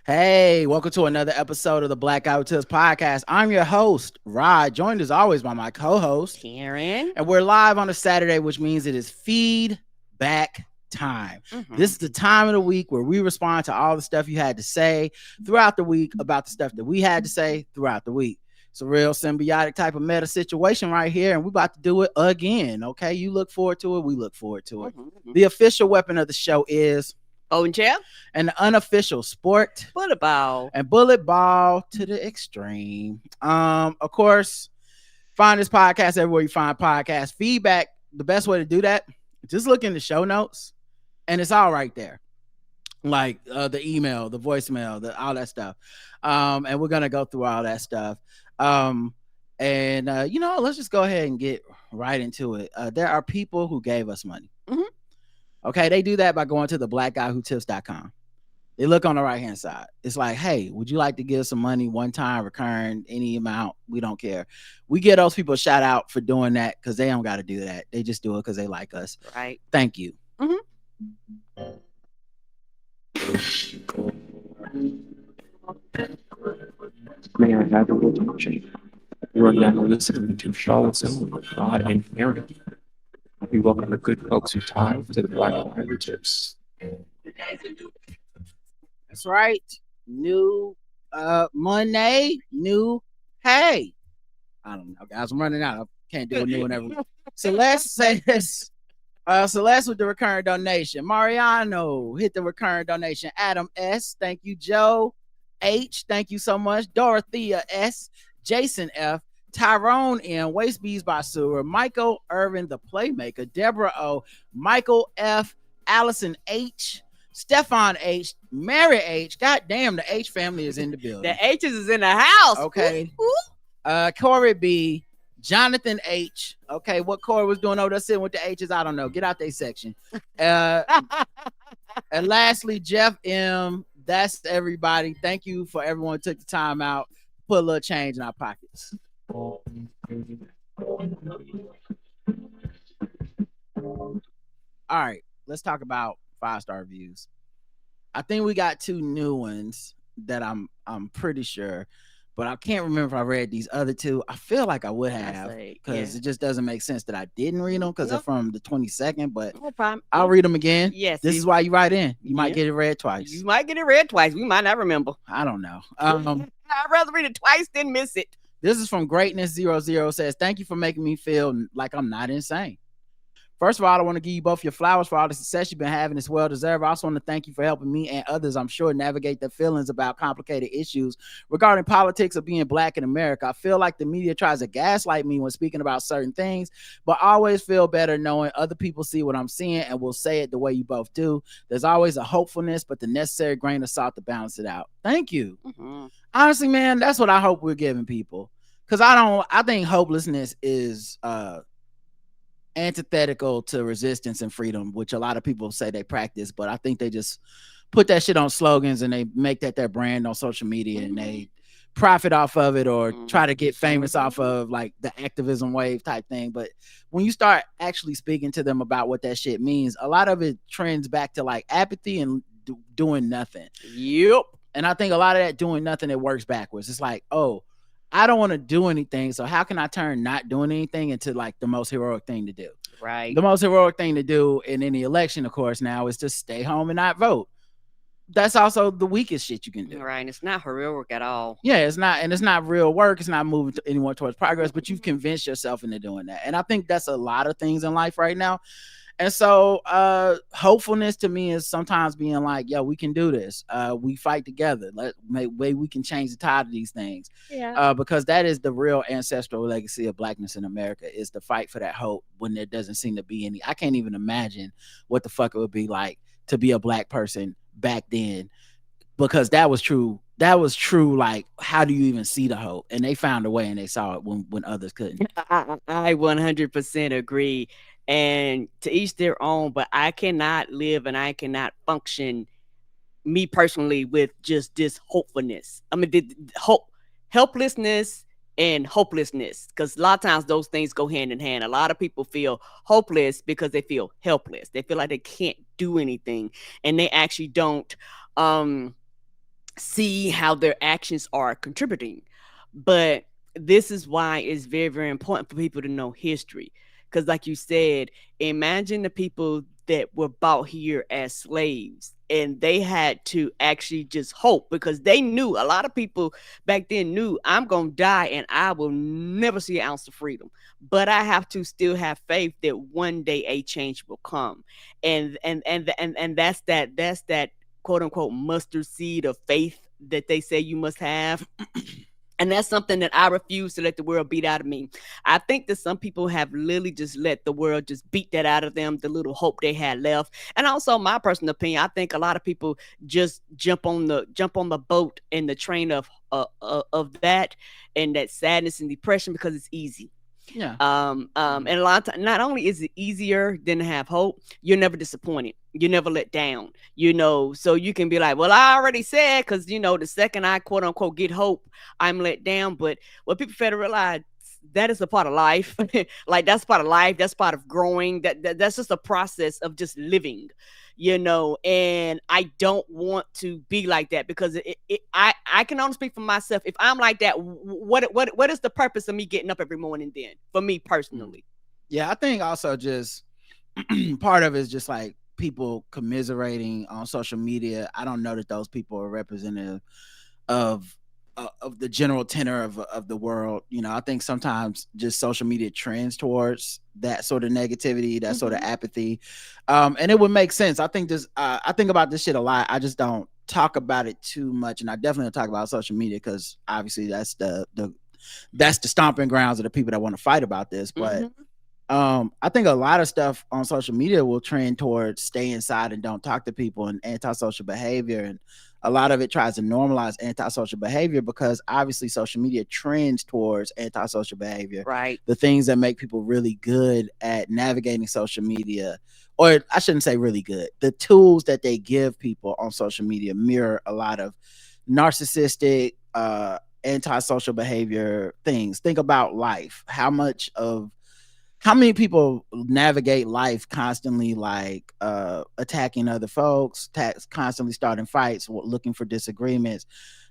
Hey, welcome to another episode of the Black Guy Who Tips podcast. I'm your host, Rod, joined as always by my co-host, Karen. and we're live on a Saturday, which means it is feedback time. This is the time of the week where we respond to all the stuff you had to say throughout the week about the stuff that we had to say throughout the week. It's a real symbiotic type of meta situation right here, and we're about to do it again, okay? You look forward to it, we look forward to it. The official weapon of the show is Owen Chair. And the unofficial sport, bullet ball. And bullet ball to the extreme. Of course, find this podcast everywhere you find podcast feedback. The best way to do that, just look in the show notes, and it's all right there. Like the email, the voicemail, all that stuff. And we're gonna go through all that stuff. Let's just go ahead and get right into it. There are people who gave us money. Okay, they do that by going to the blackguywhotips.com. They look on the right-hand side. It's like, hey, would you like to give some money one time, recurring, any amount? We don't care. We give those people a shout out for doing that because they don't got to do that. They just do it because they like us. Right. Thank you. May I have your attention? You are now listening to Charlottesville with Rod and Karen. We welcome the good folks who time to the Black Guy Who Tips. That's right. New Monday, new hey. I don't know, guys. I'm running out. I can't do a new one every week. Celeste says, Celeste with the recurring donation. Mariano hit the recurring donation. Adam S. Thank you. Joe H. Thank you so much. Dorothea S. Jason F. Tyrone M. Waste Bees by Sewer. Michael Irvin, the Playmaker. Deborah O. Michael F. Allison H. Stefan H. Mary H. God damn, the H family is in the building. The H's is in the house. Okay. Corey B. Jonathan H. Okay, what Corey was doing over there sitting with the H's, I don't know. Get out their section. And lastly, Jeff M. That's everybody. Thank you for everyone who took the time out. Put a little change in our pockets. All right, let's talk about 5-star reviews. I think we got 2 new ones that I'm pretty sure, but I can't remember if I read these other 2. I feel like I would have because it just doesn't make sense that I didn't read them because they're from the 22nd, but no problem. I'll read them again. Yes. This is why you write in. You might get it read twice. You might get it read twice. We might not remember. I don't know. I'd rather read it twice than miss it. This is from Greatness00 says, thank you for making me feel like I'm not insane. First of all, I want to give you both your flowers for all the success you've been having. It's well-deserved. I also want to thank you for helping me and others, I'm sure, navigate their feelings about complicated issues regarding politics of being Black in America. I feel like the media tries to gaslight me when speaking about certain things, but I always feel better knowing other people see what I'm seeing and will say it the way you both do. There's always a hopefulness, but the necessary grain of salt to balance it out. Thank you. Honestly, man, that's what I hope we're giving people. Because I think hopelessness is antithetical to resistance and freedom, which a lot of people say they practice, but I think they just put that shit on slogans and they make that their brand on social media and they profit off of it or try to get famous off of like the activism wave type thing. But when you start actually speaking to them about what that shit means, a lot of it trends back to like apathy and doing nothing. Yep. And I think a lot of that doing nothing, it works backwards. It's like, oh, I don't want to do anything, so how can I turn not doing anything into like the most heroic thing to do? Right. The most heroic thing to do in any election, of course, now is to stay home and not vote. That's also the weakest shit you can do. Right. And it's not heroic at all. Yeah, it's not, and it's not real work. It's not moving anyone towards progress, but you've convinced yourself into doing that. And I think that's a lot of things in life right now. And so hopefulness to me is sometimes being like, yo, we can do this. We fight together. Maybe we can change the tide of these things. Yeah. Because that is the real ancestral legacy of Blackness in America, is the fight for that hope when there doesn't seem to be any. I can't even imagine what the fuck it would be like to be a Black person back then, because that was true. That was true. Like, how do you even see the hope? And they found a way and they saw it when others couldn't. I 100% agree. And to each their own, but I cannot live and I cannot function, me personally, with just this hopefulness. I mean, helplessness and hopelessness, because a lot of times those things go hand in hand. A lot of people feel hopeless because they feel helpless. They feel like they can't do anything, and they actually don't see how their actions are contributing. But this is why it's very, very important for people to know history. Because, like you said, imagine the people that were brought here as slaves and they had to actually just hope, because they knew, a lot of people back then knew, I'm going to die and I will never see an ounce of freedom. But I have to still have faith that one day a change will come. And that's that quote unquote mustard seed of faith that they say you must have. And that's something that I refuse to let the world beat out of me. I think that some people have literally just let the world just beat that out of them, the little hope they had left. And also, my personal opinion, I think a lot of people just jump on the boat and the train of that and that sadness and depression because it's easy. Yeah. And a lot of time, not only is it easier than to have hope, you're never disappointed. You're never let down, so you can be like, well, I already said, because, the second I quote unquote get hope, I'm let down. But what people fail to realize, that is a part of life. Like, that's part of life. That's part of growing. That's just a process of just living, and I don't want to be like that, because I can only speak for myself. If I'm like that, what is the purpose of me getting up every morning then, for me personally? Yeah, I think also just part of it is just like people commiserating on social media. I don't know that those people are representative of the general tenor of the world. I think sometimes just social media trends towards that sort of negativity, that sort of apathy, and it would make sense. I think I think about this shit a lot. I just don't talk about it too much, and I definitely don't talk about social media because obviously that's the stomping grounds of the people that want to fight about this. But I think a lot of stuff on social media will trend towards stay inside and don't talk to people and antisocial behavior. And a lot of it tries to normalize antisocial behavior because obviously social media trends towards antisocial behavior. Right. The things that make people really good at navigating social media, or I shouldn't say really good, the tools that they give people on social media mirror a lot of narcissistic, antisocial behavior things. Think about life. How many people navigate life constantly, like attacking other folks, constantly starting fights, looking for disagreements,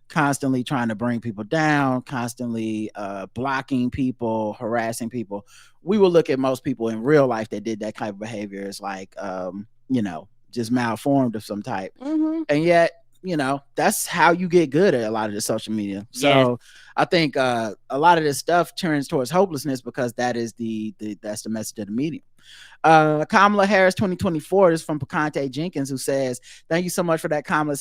constantly trying to bring people down, constantly blocking people, harassing people? We will look at most people in real life that did that type of behavior as like, just malformed of some type. And yet, that's how you get good at a lot of the social media. So I think a lot of this stuff turns towards hopelessness because that is that's the message of the medium. Kamala Harris 2024 is from Picante Jenkins, who says, thank you so much for that Kamala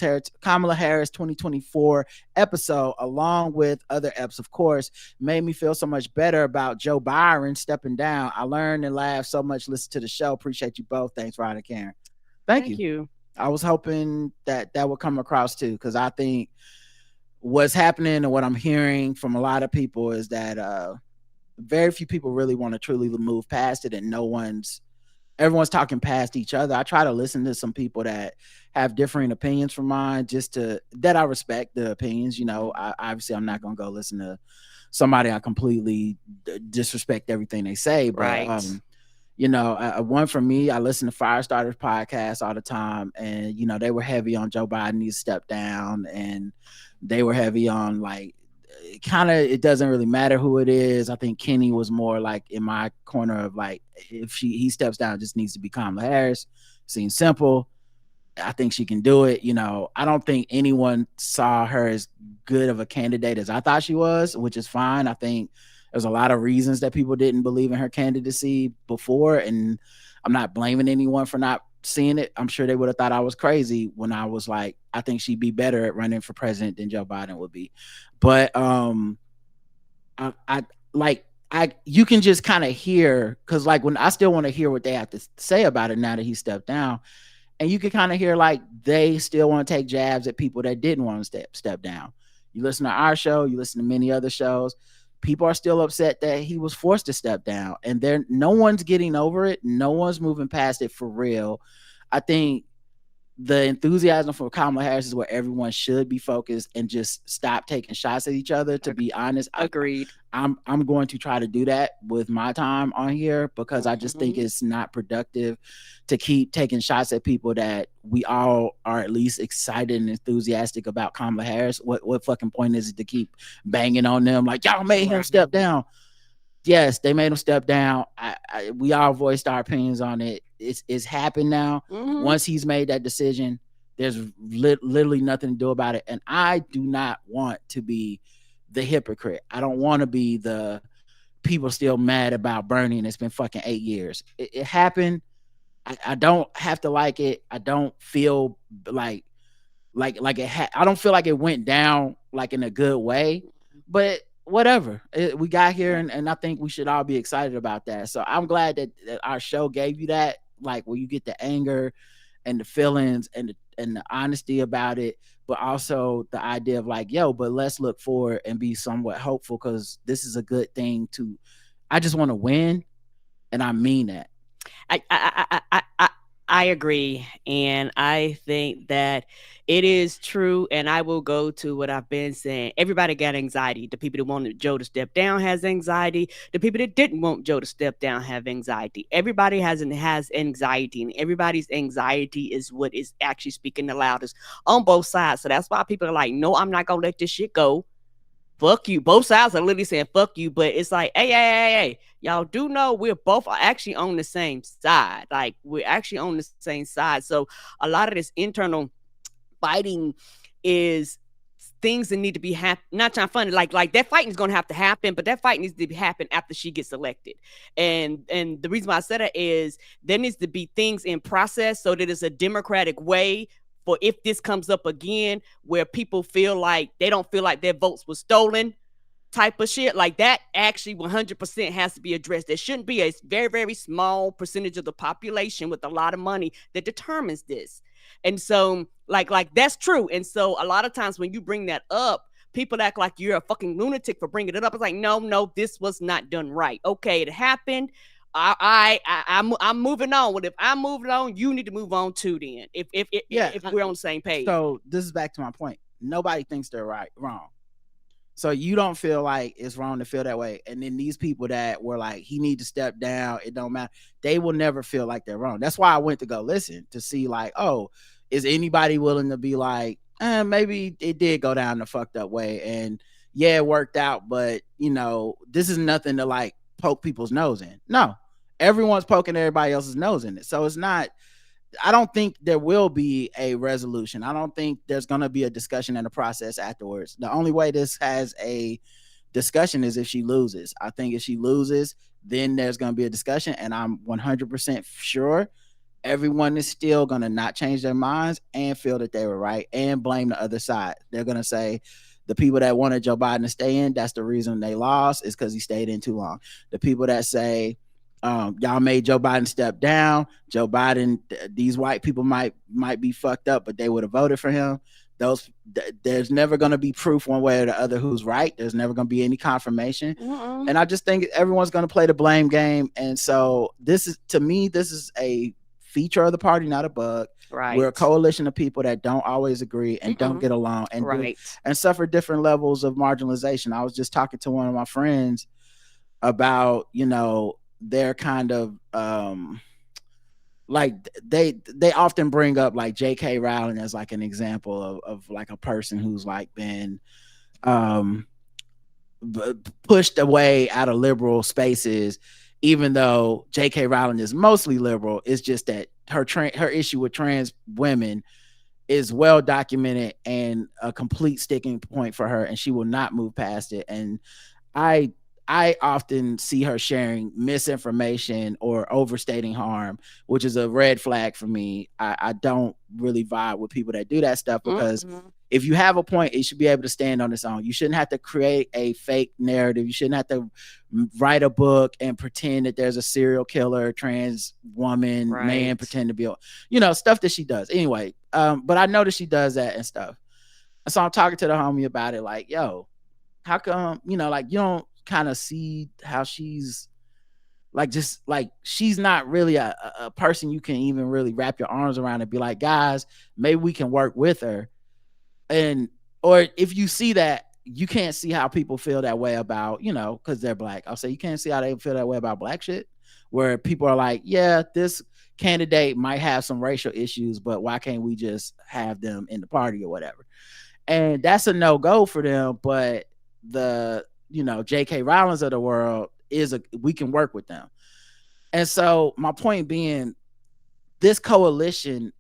Harris 2024 episode, along with other eps, of course, made me feel so much better about Joe Byron stepping down. I learned and laughed so much. Listen to the show. Appreciate you both. Thanks, Rod and Karen. Thank you. I was hoping that would come across too, because I think what's happening and what I'm hearing from a lot of people is that very few people really want to truly move past it, and everyone's talking past each other. I try to listen to some people that have differing opinions from mine, that I respect the opinions. Obviously I'm not going to go listen to somebody I completely disrespect everything they say, but right. One for me, I listen to Firestarters podcast all the time, and they were heavy on Joe Biden needs to step down, and they were heavy on like it doesn't really matter who it is. I think Kenny was more like in my corner of like, if he steps down, it just needs to be Kamala Harris. Seems simple. I think she can do it. I don't think anyone saw her as good of a candidate as I thought she was, which is fine. I think there's a lot of reasons that people didn't believe in her candidacy before, and I'm not blaming anyone for not seeing it. I'm sure they would have thought I was crazy when I was like, I think she'd be better at running for president than Joe Biden would be. But you can just kind of hear, because like when I still want to hear what they have to say about it now that he stepped down, and you can kind of hear like they still want to take jabs at people that didn't want to step down. You listen to our show, you listen to many other shows, people are still upset that he was forced to step down, and no one's getting over it. No one's moving past it for real. I think the enthusiasm for Kamala Harris is where everyone should be focused and just stop taking shots at each other. To be honest, agreed. I'm going to try to do that with my time on here because I just think it's not productive to keep taking shots at people that we all are at least excited and enthusiastic about Kamala Harris. What fucking point is it to keep banging on them like y'all made him step down? Yes, they made him step down. We all voiced our opinions on it. It's happened now. Once he's made that decision, there's literally nothing to do about it. And I do not want to be the hypocrite. I don't want to be the people still mad about Bernie and it's been fucking 8 years. It happened. I don't have to like it. I don't feel like I don't feel like it went down like in a good way, but whatever. We got here and I think we should all be excited about that. So I'm glad that our show gave you that, like where you get the anger and the feelings and the honesty about it, but also the idea of like, yo, but let's look forward and be somewhat hopeful because this is a good thing to. I just want to win, and I mean that. I agree, and I think that it is true. And I will go to what I've been saying. Everybody got anxiety. The people that wanted Joe to step down has anxiety. The people that didn't want Joe to step down have anxiety. Everybody has anxiety, and everybody's anxiety is what is actually speaking the loudest on both sides. So that's why people are like, "No, I'm not gonna let this shit go. Fuck you." Both sides are literally saying fuck you, but it's like, hey, y'all do know we're both actually on the same side. Like, we're actually on the same side. So a lot of this internal fighting is things that need to be not trying to fund it. Like that fighting is going to have to happen, but that fight needs to happen after she gets elected. And the reason why I said it is there needs to be things in process so that it's a democratic way for if this comes up again where people feel like they don't feel like their votes were stolen type of shit. Like that actually 100% has to be addressed. There shouldn't be a very, very small percentage of the population with a lot of money that determines this. And so like that's true. And so a lot of times when you bring that up, people act like you're a fucking lunatic for bringing it up. It's like, no, this was not done right. Okay, it happened. I'm moving on. Well, if I'm moving on, you need to move on too. Then, if we're on the same page. So this is back to my point. Nobody thinks they're wrong. So you don't feel like it's wrong to feel that way. And then these people that were like, he need to step down, it don't matter. They will never feel like they're wrong. That's why I went to go listen to see like, oh, is anybody willing to be like, maybe it did go down the fucked up way, and yeah, it worked out, but this is nothing to like poke people's nose in. No. Everyone's poking everybody else's nose in it. So it's not, I don't think there will be a resolution. I don't think there's going to be a discussion and a process afterwards. The only way this has a discussion is if she loses. I think if she loses, then there's going to be a discussion. And I'm 100% sure everyone is still going to not change their minds and feel that they were right and blame the other side. They're going to say, the people that wanted Joe Biden to stay in, that's the reason they lost, is because he stayed in too long. The people that say, y'all made Joe Biden step down. Joe Biden, these white people might be fucked up, but they would have voted for him. There's never going to be proof one way or the other who's right. There's never going to be any confirmation. And I just think everyone's going to play the blame game. And so this is a feature of the party, not a bug. Right. We're a coalition of people that don't always agree and don't get along and and suffer different levels of marginalization. I was just talking to one of my friends about, their kind of like they often bring up like J.K. Rowling as like an example of like a person who's like been pushed away out of liberal spaces, even though J.K. Rowling is mostly liberal. It's just that her issue with trans women is well documented and a complete sticking point for her, and she will not move past it. And I often see her sharing misinformation or overstating harm, which is a red flag for me. I don't really vibe with people that do that stuff because if you have a point, it should be able to stand on its own. You shouldn't have to create a fake narrative. You shouldn't have to write a book and pretend that there's a serial killer, trans woman, man, pretend to be, stuff that she does. Anyway, but I noticed she does that and stuff. And so I'm talking to the homie about it like, yo, how come, like you don't kind of see how she's like, just like she's not really a person you can even really wrap your arms around and be like, guys, maybe we can work with her. And or if you see that, you can't see how people feel that way about, because they're black. I'll say you can't see how they feel that way about black shit, where people are like, yeah, this candidate might have some racial issues, but why can't we just have them in the party or whatever? And that's a no-go for them. But the, J.K. Rowling's of the world we can work with them. And so my point being, this coalition,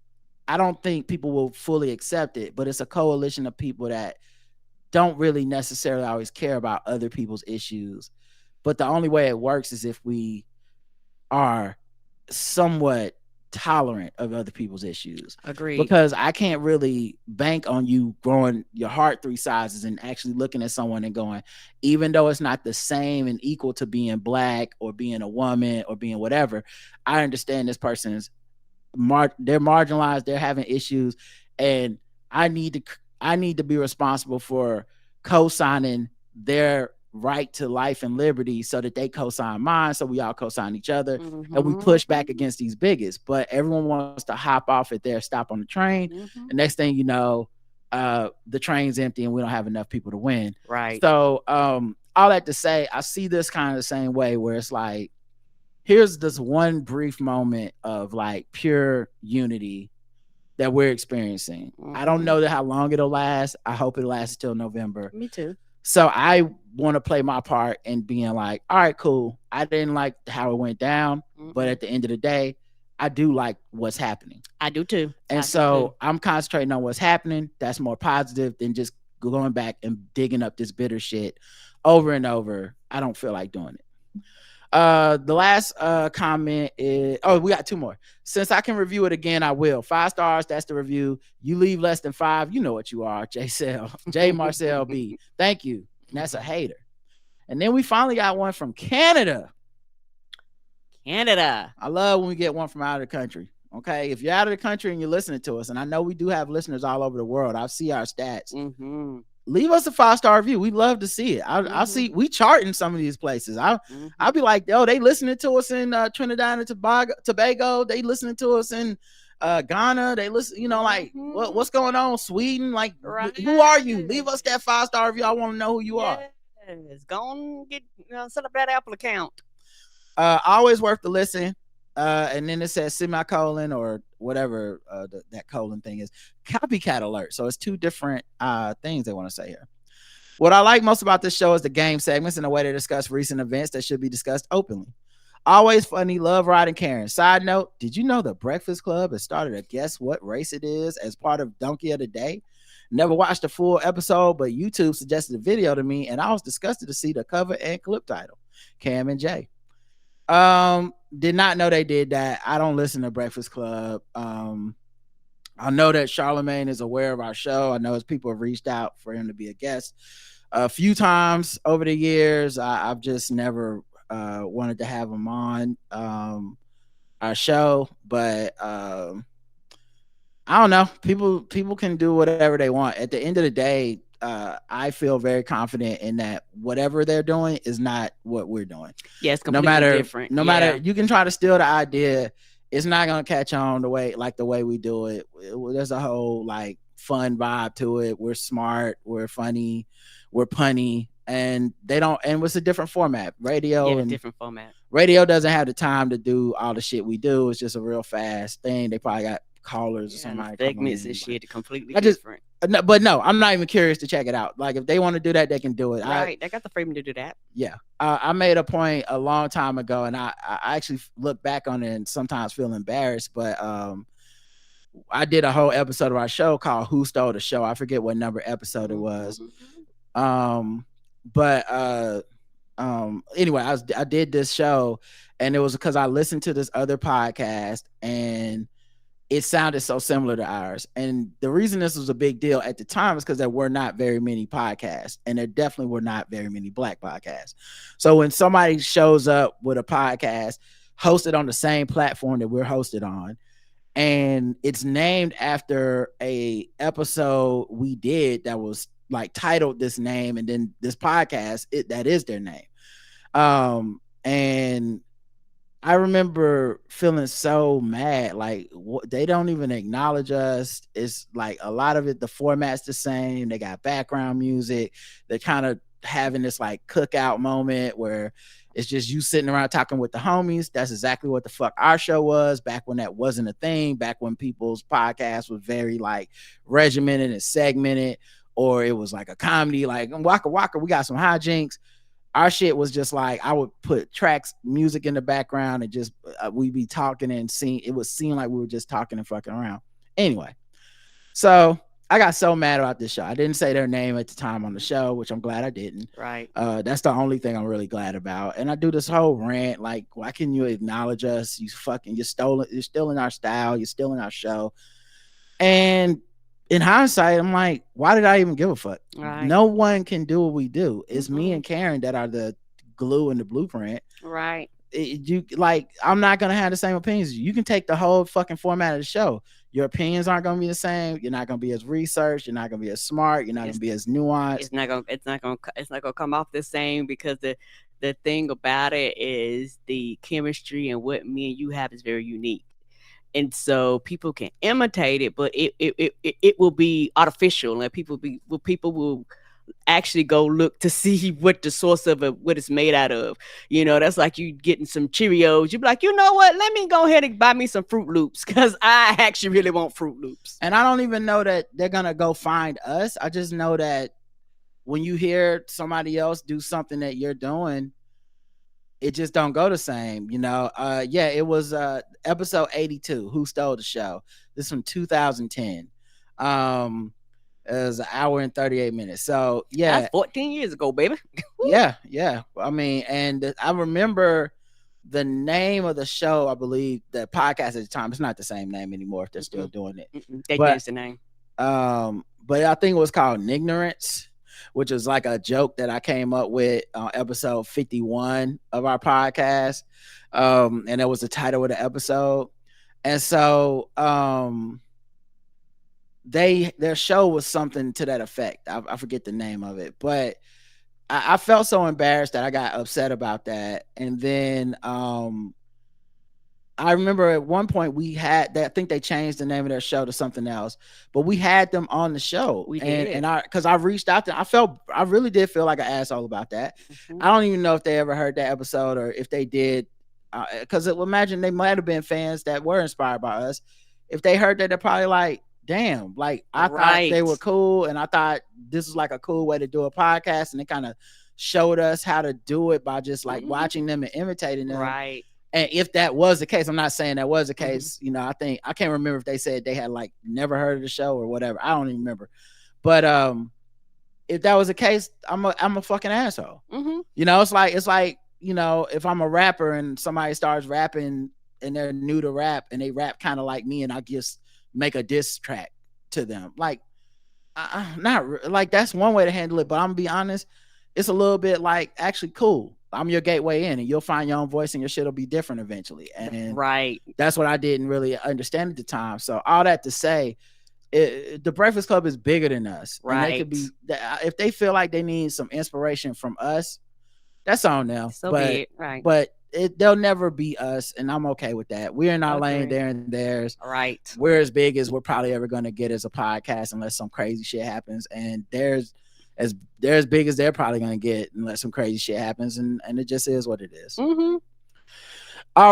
I don't think people will fully accept it, but it's a coalition of people that don't really necessarily always care about other people's issues. But the only way it works is if we are somewhat tolerant of other people's issues. Agreed. Because I can't really bank on you growing your heart 3 sizes and actually looking at someone and going, even though it's not the same and equal to being black or being a woman or being whatever, I understand this person's they're marginalized, they're having issues, and I need to be responsible for co-signing their right to life and liberty so that they co-sign mine, so we all co-sign each other, and we push back against these bigots. But everyone wants to hop off at their stop on the train, and next thing you know, the train's empty and we don't have enough people to win. Right. So all that to say, I see this kind of the same way, where it's like, here's this one brief moment of like pure unity that we're experiencing. I don't know how long it'll last. I hope it lasts till November. Me too. So I want to play my part in being like, all right, cool. I didn't like how it went down, but at the end of the day, I do like what's happening. I do too. And so I'm concentrating on what's happening. That's more positive than just going back and digging up this bitter shit over and over. I don't feel like doing it. The last comment is, we got 2 more. Since I can review it again, I will. 5 stars, that's the review. You leave less than 5, you know what you are. J Marcel B. Thank you. And that's a hater. And then we finally got one from Canada. I love when we get one from out of the country. Okay, if you're out of the country and you're listening to us, and I know we do have listeners all over the world, I see our stats. Leave us a 5-star review. We'd love to see it. I see we chart in some of these places. I'll be like, they listening to us in Trinidad and Tobago. They listening to us in Ghana. They listen, what's going on? Sweden. Like, who are you? Leave us that 5-star review. I want to know who you are. It's gonna get set up that Apple account. Always worth the listen. And then it says semicolon or whatever that colon thing is, copycat alert. So it's 2 different things they want to say here. What I like most about this show is the game segments and the way they discuss recent events that should be discussed openly. Always funny, love, ride, and Karen. Side note, did you know the Breakfast Club has started a guess what race it is as part of Donkey of the Day? Never watched a full episode, but YouTube suggested a video to me, and I was disgusted to see the cover and clip title. Cam and Jay. Did not know they did that. I don't listen to Breakfast Club. I know that Charlemagne is aware of our show. I know his people have reached out for him to be a guest a few times over the years. I've just never wanted to have him on our show, but I don't know. People can do whatever they want. At the end of the day, I feel very confident in that whatever they're doing is not what we're doing. Yeah, it's completely different. No matter, you can try to steal the idea, it's not gonna catch on the way we do it. There's a whole like fun vibe to it. We're smart, we're funny, we're punny, and they don't. And it's a different format. Different format. Radio doesn't have the time to do all the shit we do. It's just a real fast thing. They probably got callers or somebody. Segments and shit completely different. No, I'm not even curious to check it out. Like if they want to do that, they can do it. Right, they got the freedom to do that. Yeah, I made a point a long time ago, and I actually look back on it and sometimes feel embarrassed. But I did a whole episode of our show called "Who Stole the Show." I forget what number episode it was. Anyway, I did this show, and it was because I listened to this other podcast and it sounded so similar to ours. And the reason this was a big deal at the time is because there were not very many podcasts, and there definitely were not very many Black podcasts. So when somebody shows up with a podcast hosted on the same platform that we're hosted on, and it's named after a episode we did that was like titled this name, and then this podcast, that is their name. And I remember feeling so mad. Like they don't even acknowledge us. It's like a lot of it. The format's the same. They got background music. They're kind of having this like cookout moment where it's just you sitting around talking with the homies. That's exactly what the fuck our show was back when that wasn't a thing. Back when people's podcast was very like regimented and segmented, or it was like a comedy. Like Waka Waka, we got some hijinks. Our shit was just like I would put tracks, music in the background, and just we'd be talking and seeing. It would seem like we were just talking and fucking around. Anyway, so I got so mad about this show. I didn't say their name at the time on the show, which I'm glad I didn't. Right. That's the only thing I'm really glad about. And I do this whole rant like, why can you acknowledge us? You're stealing our style. You're stealing our show. And in hindsight, I'm like, why did I even give a fuck? Right. No one can do what we do. It's me and Karen that are the glue and the blueprint. Right. I'm not gonna have the same opinions. You can take the whole fucking format of the show. Your opinions aren't gonna be the same. You're not gonna be as researched. You're not gonna be as smart. You're not gonna be as nuanced. It's not gonna come off the same, because the thing about it is the chemistry and what me and you have is very unique. And so people can imitate it, but it will be artificial, and people will actually go look to see what the source of it, what it's made out of. That's like you getting some Cheerios. You be like, you know what? Let me go ahead and buy me some Fruit Loops, because I actually really want Fruit Loops. And I don't even know that they're gonna go find us. I just know that when you hear somebody else do something that you're doing, it just don't go the same. It was episode 82, Who Stole the Show. This is from 2010. It was an hour and 38 minutes. So yeah, that's 14 years ago, baby. yeah. I mean, and I remember the name of the show. I believe the podcast at the time. It's not the same name anymore if they're still doing it. They changed the name. But I think it was called Ignorance, which is like a joke that I came up with on episode 51 of our podcast. And that was the title of the episode. And so their show was something to that effect. I forget the name of it, but I felt so embarrassed that I got upset about that. And then I remember at one point we had that. I think they changed the name of their show to something else, but we had them on the show. We did. And because I reached out to, I really did feel like an asshole about that. I don't even know if they ever heard that episode or if they did, because imagine they might have been fans that were inspired by us. If they heard that, they're probably like, damn, like I thought they were cool, and I thought this was like a cool way to do a podcast, and they kind of showed us how to do it by just like watching them and imitating them. Right. And if that was the case, I'm not saying that was the case. I think I can't remember if they said they had like never heard of the show or whatever. I don't even remember. But if that was the case, I'm a fucking asshole. It's like if I'm a rapper and somebody starts rapping and they're new to rap and they rap kind of like me, and I just make a diss track to them, like not like that's one way to handle it. But I'm gonna be honest, it's a little bit like actually cool. I'm your gateway in, and you'll find your own voice, and your shit will be different eventually. And that's what I didn't really understand at the time. So all that to say, the Breakfast Club is bigger than us. Right. They could be, if they feel like they need some inspiration from us, that's on them. So be it. Right. But they'll never be us, and I'm okay with that. We're in our lane, they're in theirs. Right. We're as big as we're probably ever going to get as a podcast, unless some crazy shit happens. And they're as big as they're probably going to get unless some crazy shit happens. And it just is what it is. All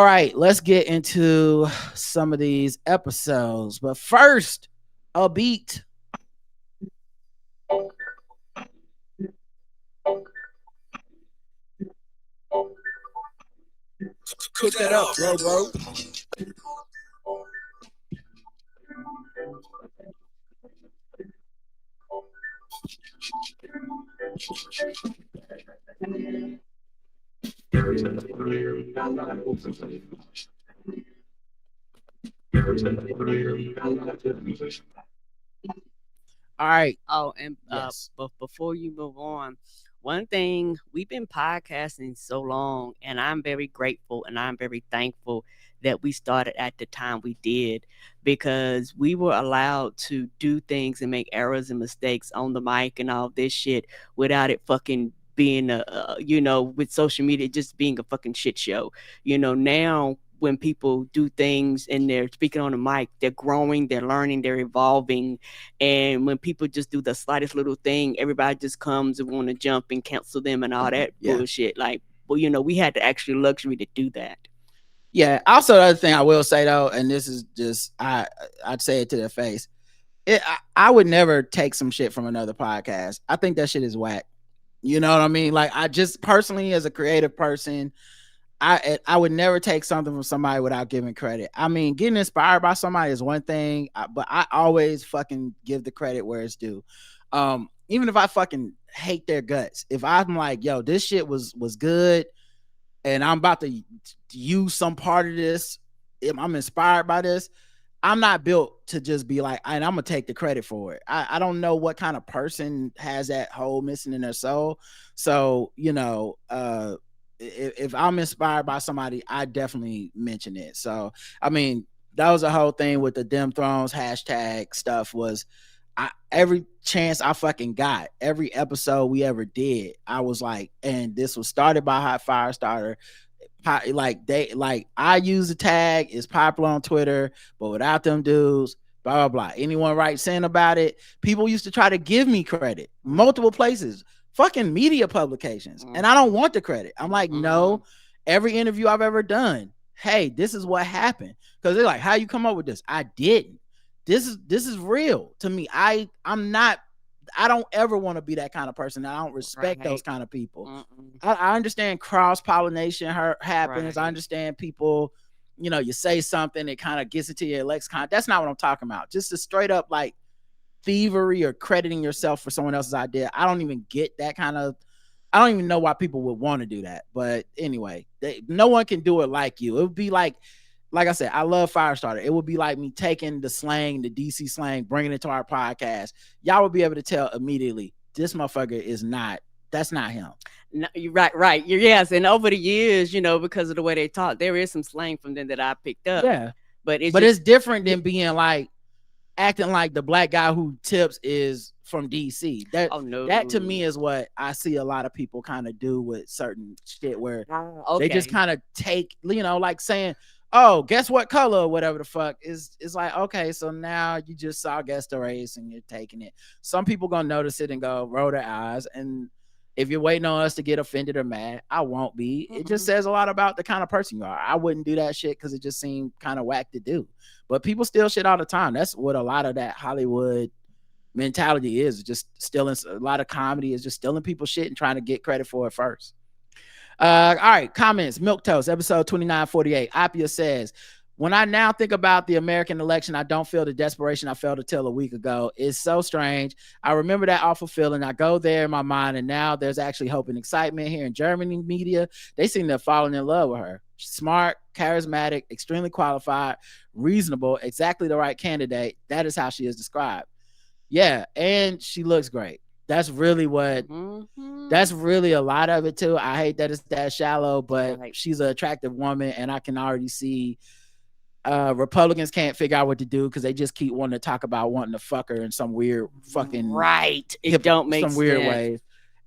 right, let's get into some of these episodes. But first, a beat. Cook that up, bro. All right. Oh, and but before you move on, one thing, we've been podcasting so long, and I'm very grateful and I'm very thankful that we started at the time we did, because we were allowed to do things and make errors and mistakes on the mic and all this shit without it fucking being with social media just being a fucking shit show. Now when people do things and they're speaking on the mic, they're growing, they're learning, they're evolving. And when people just do the slightest little thing, everybody just comes and want to jump and cancel them and all that bullshit. Like, well, we had the actual luxury to do that. Yeah. Also, the other thing I will say though, and this is just I'd say it to their face. I would never take some shit from another podcast. I think that shit is whack. You know what I mean? Like, I just personally, as a creative person, I would never take something from somebody without giving credit. I mean, getting inspired by somebody is one thing, but I always fucking give the credit where it's due. Even if I fucking hate their guts, if I'm like, yo, this shit was good, and I'm about to use some part of this, if I'm inspired by this, I'm not built to just be like, and I'm gonna take the credit for it. I don't know what kind of person has that hole missing in their soul. So, if I'm inspired by somebody, I definitely mention it. So, I mean, that was the whole thing with the Dem Thrones hashtag stuff. Was every chance I fucking got, every episode we ever did, I was like, and this was started by Hot Fire Starter. I use the tag, it's popular on Twitter, but without them dudes, blah blah blah. Anyone writes in about it, people used to try to give me credit, multiple places, fucking media publications, and I don't want the credit. I'm like, no, every interview I've ever done, hey, this is what happened. Because they're like, how you come up with this? I didn't. This is real to me. I don't ever want to be that kind of person. I don't respect those kind of people. I understand cross-pollination happens. I understand people, you say something, it kind of gets into your lexicon. That's not what I'm talking about. Just a straight up like thievery or crediting yourself for someone else's idea. I don't even get that kind of, I don't even know why people would want to do that. But anyway, no one can do it like you. It would be like I said, I love Firestarter. It would be like me taking the slang, the DC slang, bringing it to our podcast. Y'all would be able to tell immediately, this motherfucker that's not him. No, you're right. Yes. And over the years, because of the way they talk, there is some slang from them that I picked up. Yeah. But it's different than being like, acting like the black guy who tips is from DC. That to me is what I see a lot of people kind of do with certain shit where they just kind of take, like saying, oh, guess what color or whatever the fuck is like, okay, so now you just saw guess the race and you're taking it. Some people gonna notice it and go roll their eyes, and if you're waiting on us to get offended or mad, I won't be. It just says a lot about the kind of person you are. I wouldn't do that shit because it just seemed kind of whack to do. But people steal shit all the time. That's what a lot of that Hollywood mentality is. Just stealing. A lot of comedy is just stealing people's shit and trying to get credit for it first. All right, comments. Milquetoast, episode 2948. Apia says, when I now think about the American election, I don't feel the desperation I felt until a week ago. It's so strange. I remember that awful feeling. I go there in my mind, and now there's actually hope and excitement here in Germany media. They seem to have fallen in love with her. She's smart, charismatic, extremely qualified, reasonable, exactly the right candidate. That is how she is described. Yeah, and she looks great. That's really what, that's really a lot of it too. I hate that it's that shallow, but she's an attractive woman, and I can already see Republicans can't figure out what to do because they just keep wanting to talk about wanting to fuck her in some weird fucking it don't make some weird ways.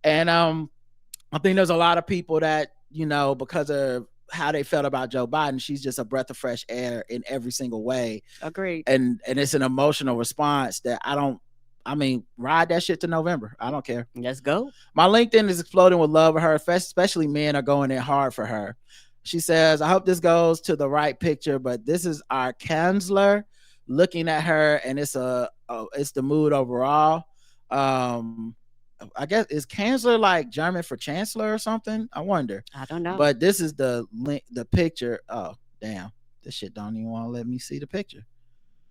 And I think there's a lot of people that, because of how they felt about Joe Biden, she's just a breath of fresh air in every single way. Agreed. And it's an emotional response that ride that shit to November. I don't care. Let's go. My LinkedIn is exploding with love of her, especially men are going in hard for her. She says, I hope this goes to the right picture, but this is our Kanzler looking at her, and it's the mood overall. I guess, is Kanzler like German for chancellor or something? I wonder. I don't know. But this is the picture. Oh, damn. This shit don't even want to let me see the picture.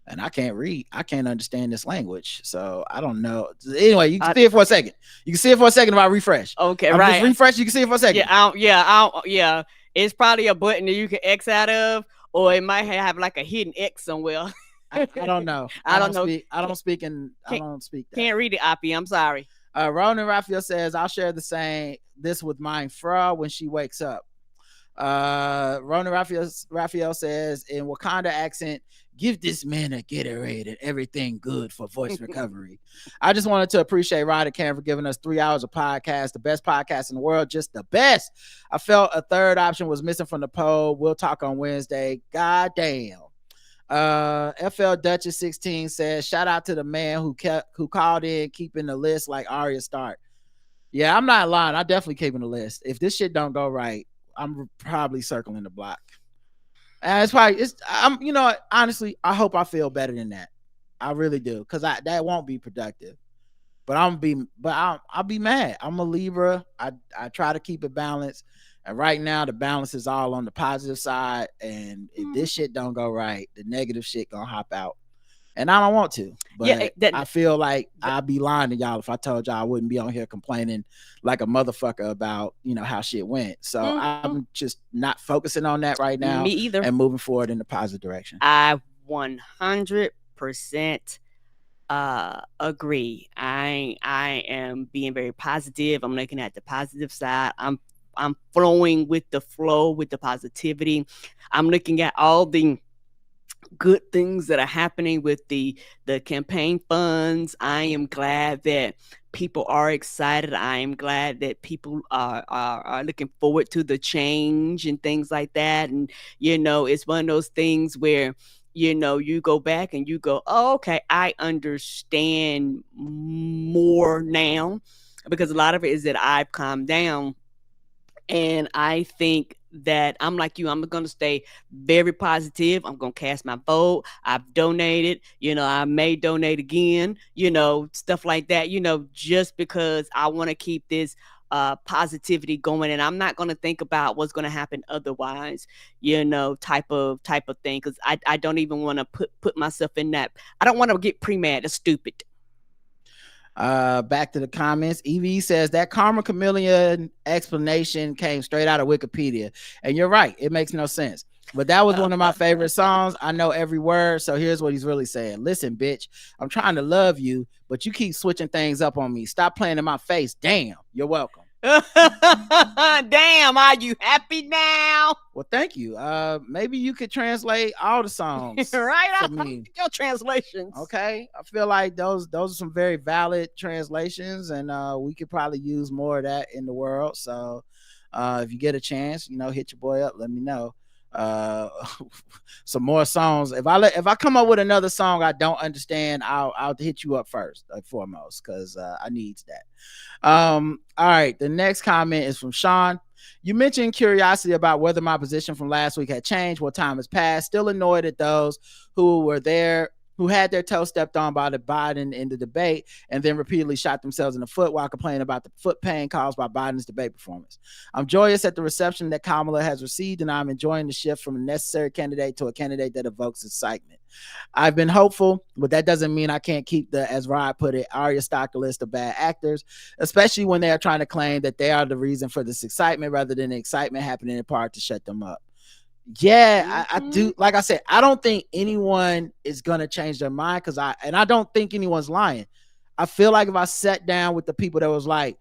And I can't read. I can't understand this language. So I don't know. Anyway, you can see it for a second. You can see it for a second if I refresh. Okay, right. Just refresh, you can see it for a second. Yeah. It's probably a button that you can X out of, or it might have like a hidden X somewhere. I don't know. I don't speak that. Can't read it, Appy. I'm sorry. Ronan Raphael says, I'll share this with mine Fra when she wakes up. Ronan Raphael says in Wakanda accent, give this man a Gatorade and everything good for voice recovery. I just wanted to appreciate Rod and Cam for giving us 3 hours of podcast, the best podcast in the world, just the best. I felt a third option was missing from the poll. We'll talk on Wednesday. God damn. FL Duchess 16 says, shout out to the man who called in keeping the list like Arya Stark. Yeah, I'm not lying. I definitely keeping the list. If this shit don't go right, I'm probably circling the block. And honestly, I hope I feel better than that. I really do, because that won't be productive. But I'll be mad. I'm a Libra. I try to keep it balanced. And right now the balance is all on the positive side. And if this shit don't go right, the negative shit gonna hop out. And I don't want to, but I feel like I'd be lying to y'all if I told y'all I wouldn't be on here complaining like a motherfucker about, how shit went. So I'm just not focusing on that right now. Me either. And moving forward in the positive direction. I 100% agree. I am being very positive. I'm looking at the positive side. I'm flowing with the flow, with the positivity. I'm looking at all the good things that are happening with the campaign funds. I am glad that people are excited. I am glad that people are looking forward to the change and things like that. And it's one of those things where you go back and you go, oh, okay, I understand more now, because a lot of it is that I've calmed down. And I think that I'm like you. I'm going to stay very positive. I'm going to cast my vote. I've donated. I may donate again, stuff like that, just because I want to keep this positivity going. And I'm not going to think about what's going to happen otherwise, type of thing. Because I don't even want to put myself in that. I don't want to get pre-mad. That's stupid. Back to the comments. EV says that Karma Chameleon explanation came straight out of Wikipedia, and you're right, it makes no sense, but that was one of my favorite songs. I know every word. So here's what he's really saying. Listen, bitch, I'm trying to love you, but you keep switching things up on me. Stop playing in my face. Damn. You're welcome. Damn, are you happy now? Well, thank you. Maybe you could translate all the songs right for me. Your translations. Okay, I feel like those are some very valid translations, and we could probably use more of that in the world. So if you get a chance, hit your boy up, let me know. Some more songs. If I come up with another song I don't understand, I'll hit you up first, foremost, because I needs that. All right, the next comment is from Sean. You mentioned curiosity about whether my position from last week had changed, what time has passed. Still annoyed at those who were there, who had their toe stepped on by the Biden in the debate and then repeatedly shot themselves in the foot while complaining about the foot pain caused by Biden's debate performance. I'm joyous at the reception that Kamala has received, and I'm enjoying the shift from a necessary candidate to a candidate that evokes excitement. I've been hopeful, but that doesn't mean I can't keep the, as Rod put it, Arya Stock list of bad actors, especially when they are trying to claim that they are the reason for this excitement rather than the excitement happening in part to shut them up. Yeah, I do. Like I said, I don't think anyone is going to change their mind, because I don't think anyone's lying. I feel like if I sat down with the people that was like,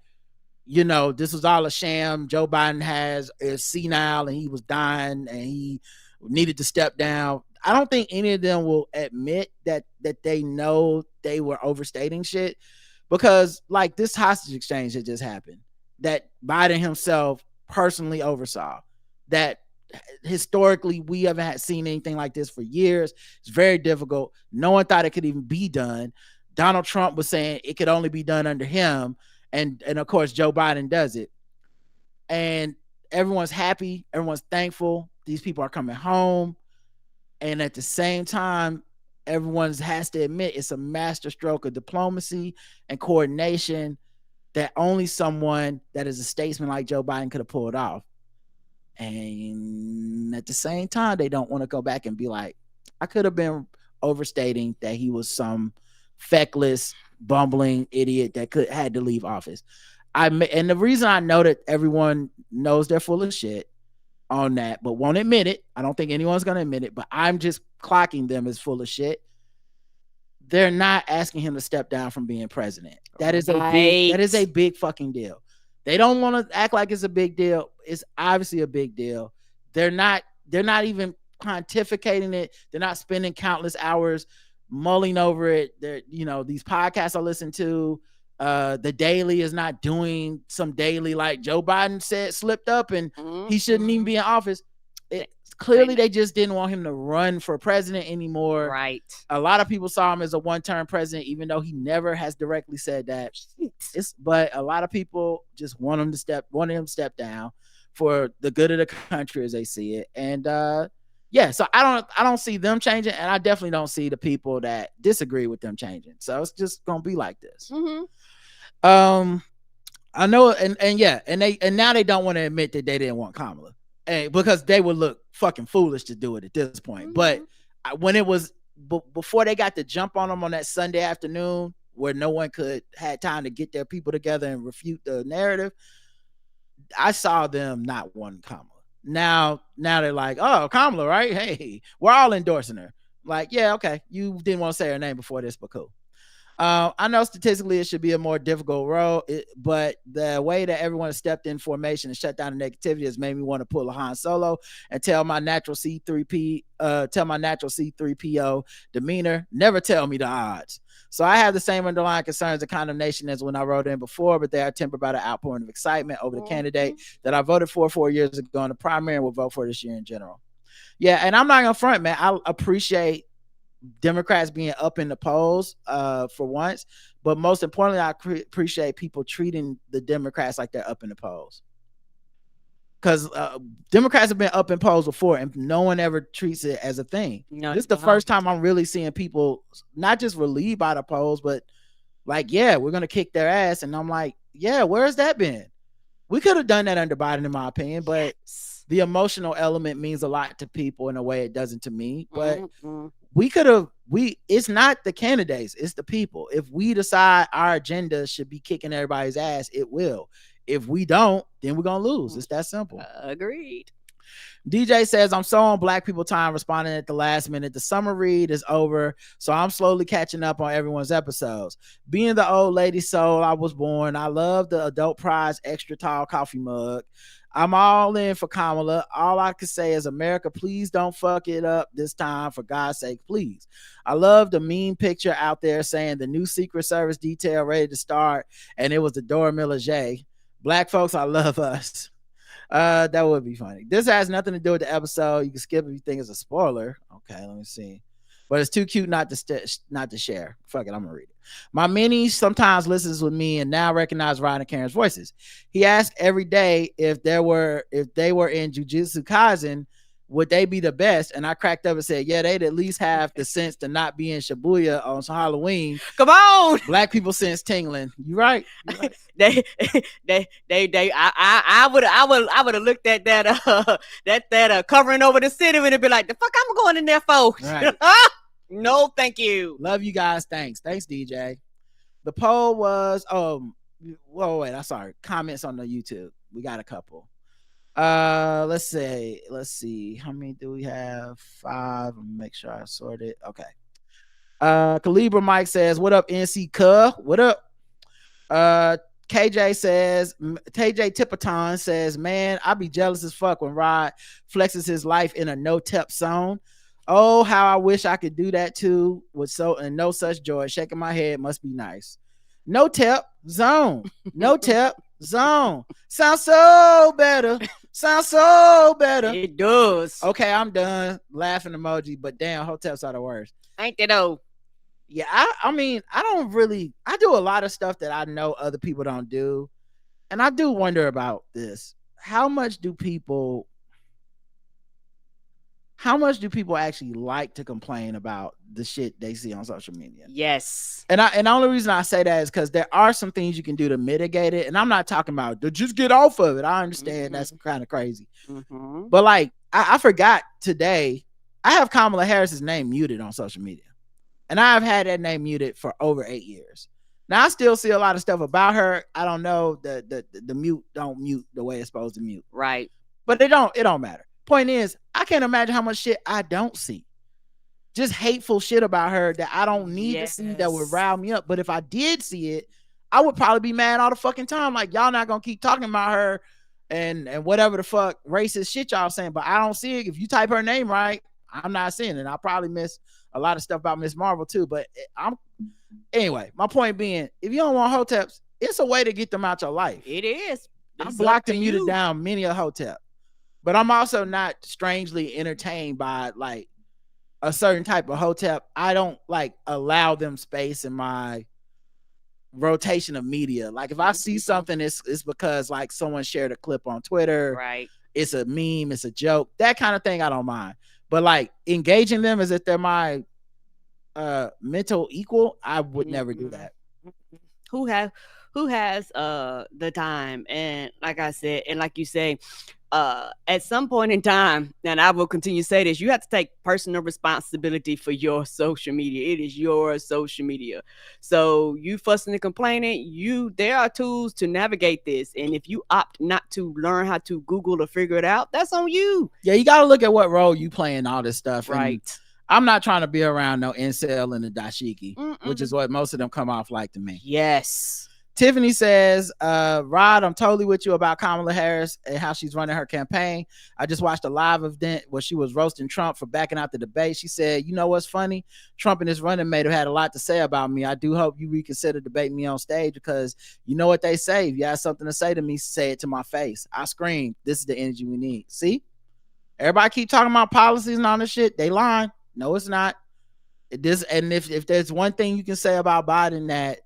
this was all a sham, Joe Biden is senile and he was dying and he needed to step down, I don't think any of them will admit that they know they were overstating shit, because like this hostage exchange that just happened, that Biden himself personally oversaw, that historically we haven't seen anything like this for years. It's very difficult. No one thought it could even be done. Donald Trump was saying it could only be done under him, and of course Joe Biden does it, and everyone's happy, everyone's thankful, these people are coming home. And at the same time, everyone has to admit it's a master stroke of diplomacy and coordination that only someone that is a statesman like Joe Biden could have pulled off. And at the same time, they don't want to go back and be like, I could have been overstating that he was some feckless, bumbling idiot that had to leave office. And the reason I know that everyone knows they're full of shit on that, but won't admit it. I don't think anyone's going to admit it, but I'm just clocking them as full of shit. They're not asking him to step down from being president. That is a big fucking deal. They don't want to act like it's a big deal. It's obviously a big deal. they're not even pontificating it. They're not spending countless hours mulling over it. They're, these podcasts I listen to, the Daily is not doing some daily like Joe Biden said slipped up and he shouldn't even be in office. Clearly they just didn't want him to run for president anymore. Right. A lot of people saw him as a one-term president, even though he never has directly said that. But a lot of people just want him to step down for the good of the country as they see it. And so I don't see them changing, and I definitely don't see the people that disagree with them changing. So it's just gonna be like this. I know, and now they don't want to admit that they didn't want Kamala, because they would look fucking foolish to do it at this point. But when it was before they got to jump on them on that Sunday afternoon, where no one had time to get their people together and refute the narrative, I saw them not wanting Kamala. Now they're like, oh, Kamala, right? Hey, we're all endorsing her. Like, yeah, okay, you didn't want to say her name before this, but cool. I know statistically it should be a more difficult role, but the way that everyone has stepped in formation and shut down the negativity has made me want to pull a Han Solo and tell my natural C3PO demeanor, never tell me the odds. So I have the same underlying concerns and condemnation as when I wrote in before, but they are tempered by the outpouring of excitement over the candidate that I voted for 4 years ago in the primary and will vote for this year in general. Yeah, and I'm not gonna front, man. I appreciate Democrats being up in the polls for once, but most importantly, I appreciate people treating the Democrats like they're up in the polls, because Democrats have been up in polls before and no one ever treats it as a thing. This is the first time I'm really seeing people not just relieved by the polls, but like, yeah, we're gonna kick their ass, and I'm like, yeah, where's that been? We could have done that under Biden, in my opinion, but the emotional element means a lot to people in a way it doesn't to me. But it's not the candidates, it's the people. If we decide our agenda should be kicking everybody's ass, it will. If we don't, then we're gonna lose. It's that simple. Agreed. DJ says, I'm so on Black people time responding at the last minute. The summer read is over, so I'm slowly catching up on everyone's episodes. Being the old lady soul I was born, I love the adult prize extra tall coffee mug. I'm all in for Kamala. All I can say is, America, please don't fuck it up this time, for God's sake, please. I love the meme picture out there saying the new Secret Service detail ready to start, and it was the Dora Milaje. Black folks, I love us. That would be funny. This has nothing to do with the episode. You can skip if you think it's a spoiler. Okay, let me see. But it's too cute not to share. Fuck it, I'm gonna read it. My mini sometimes listens with me and now recognize Ryan and Karen's voices. He asked every day if they were in Jujutsu Kaisen, would they be the best? And I cracked up and said, yeah, they'd at least have the sense to not be in Shibuya on Halloween. Come on, Black people sense tingling. You right. I would have looked at that covering over the city and be like, the fuck I'm going in there for? Right. No, thank you. Love you guys. Thanks, DJ. The poll was I'm sorry. Comments on the YouTube. We got a couple. Let's see. How many do we have? 5. Make sure I sort it. Okay. Calibra Mike says, what up, NC Cuh? What up? KJ Tipaton says, man, I be jealous as fuck when Rod flexes his life in a no-tep zone. Oh, how I wish I could do that too, and no such joy. Shaking my head must be nice. No tep zone. No tep zone. Sounds so better. It does. Okay, I'm done. Laughing emoji, but damn, hoteps are the worst. Ain't they though? Yeah, I mean, I do a lot of stuff that I know other people don't do. And I do wonder about this. How much do people actually like to complain about the shit they see on social media? Yes. And the only reason I say that is because there are some things you can do to mitigate it. And I'm not talking about just get off of it. I understand that's kind of crazy. But like, I forgot today, I have Kamala Harris's name muted on social media. And I've had that name muted for over 8 years. Now I still see a lot of stuff about her. I don't know, the mute don't mute the way it's supposed to mute. Right. But it don't matter. Point is, I can't imagine how much shit I don't see. Just hateful shit about her that I don't need to see that would rile me up. But if I did see it, I would probably be mad all the fucking time. Like, y'all not gonna keep talking about her and whatever the fuck racist shit y'all saying, but I don't see it. If you type her name right, I'm not seeing it. I probably miss a lot of stuff about Miss Marvel too, but anyway, my point being, if you don't want hoteps, it's a way to get them out your life. It is. I blocked and muted down many a hotep, but I'm also not strangely entertained by like a certain type of hotep. I don't like allow them space in my rotation of media. Like if I see something, it's because like someone shared a clip on Twitter, right? It's a meme, it's a joke, that kind of thing. I don't mind, but like engaging them as if they're my mental equal, I would never do that. Who has the time? And like I said, and like you say, at some point in time, and I will continue to say this, you have to take personal responsibility for your social media. It is your social media. So you fussing and complaining, there are tools to navigate this. And if you opt not to learn how to Google or figure it out, that's on you. Yeah, you got to look at what role you play in all this stuff. Right. And I'm not trying to be around no incel and the dashiki, which is what most of them come off like to me. Yes. Tiffany says, Rod, I'm totally with you about Kamala Harris and how she's running her campaign. I just watched a live event where she was roasting Trump for backing out the debate. She said, you know what's funny? Trump and his running mate have had a lot to say about me. I do hope you reconsider debating me on stage because you know what they say. If you have something to say to me, say it to my face. I scream. This is the energy we need. See? Everybody keep talking about policies and all this shit. They lying. No, it's not. And if there's one thing you can say about Biden that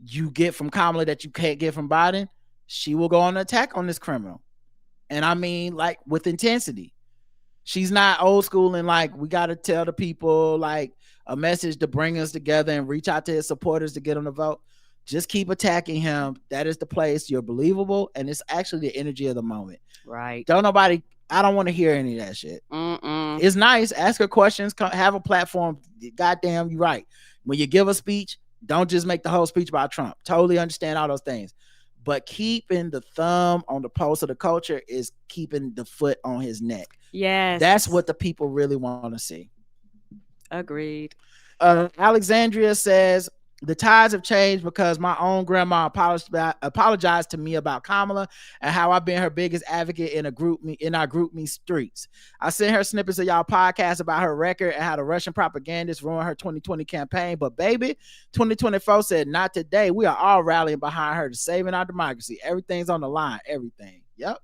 you get from Kamala that you can't get from Biden, she will go on an attack on this criminal. And I mean, like, with intensity. She's not old school and like, we got to tell the people like a message to bring us together and reach out to his supporters to get them to vote. Just keep attacking him. That is the place. You're believable. And it's actually the energy of the moment. Right. I don't want to hear any of that shit. It's nice. Ask her questions. Have a platform. Goddamn, you're right. When you give a speech, don't just make the whole speech about Trump. Totally understand all those things. But keeping the thumb on the pulse of the culture is keeping the foot on his neck. Yes. That's what the people really want to see. Agreed. Alexandria says, the tides have changed because my own grandma apologized to me about Kamala and how I've been her biggest advocate in our GroupMe streets. I sent her snippets of y'all podcast about her record and how the Russian propagandists ruined her 2020 campaign. But baby, 2024 said not today. We are all rallying behind her to saving our democracy. Everything's on the line. Everything. Yep.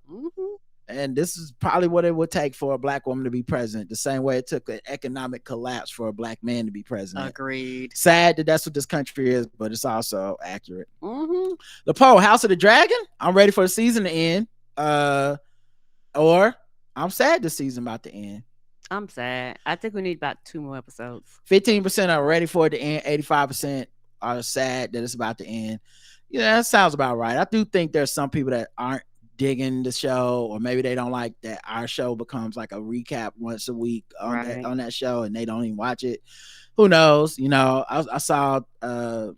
And this is probably what it would take for a black woman to be president, the same way it took an economic collapse for a black man to be president. Agreed. Sad that that's what this country is, but it's also accurate. The poll, House of the Dragon, I'm ready for the season to end. Or I'm sad the season about to end. I'm sad. I think we need about 2 more episodes. 15% are ready for it to end. 85% are sad that it's about to end. Yeah, that sounds about right. I do think there's some people that aren't digging the show, or maybe they don't like that our show becomes like a recap once a week on that show and they don't even watch it. Who knows? You know, I saw a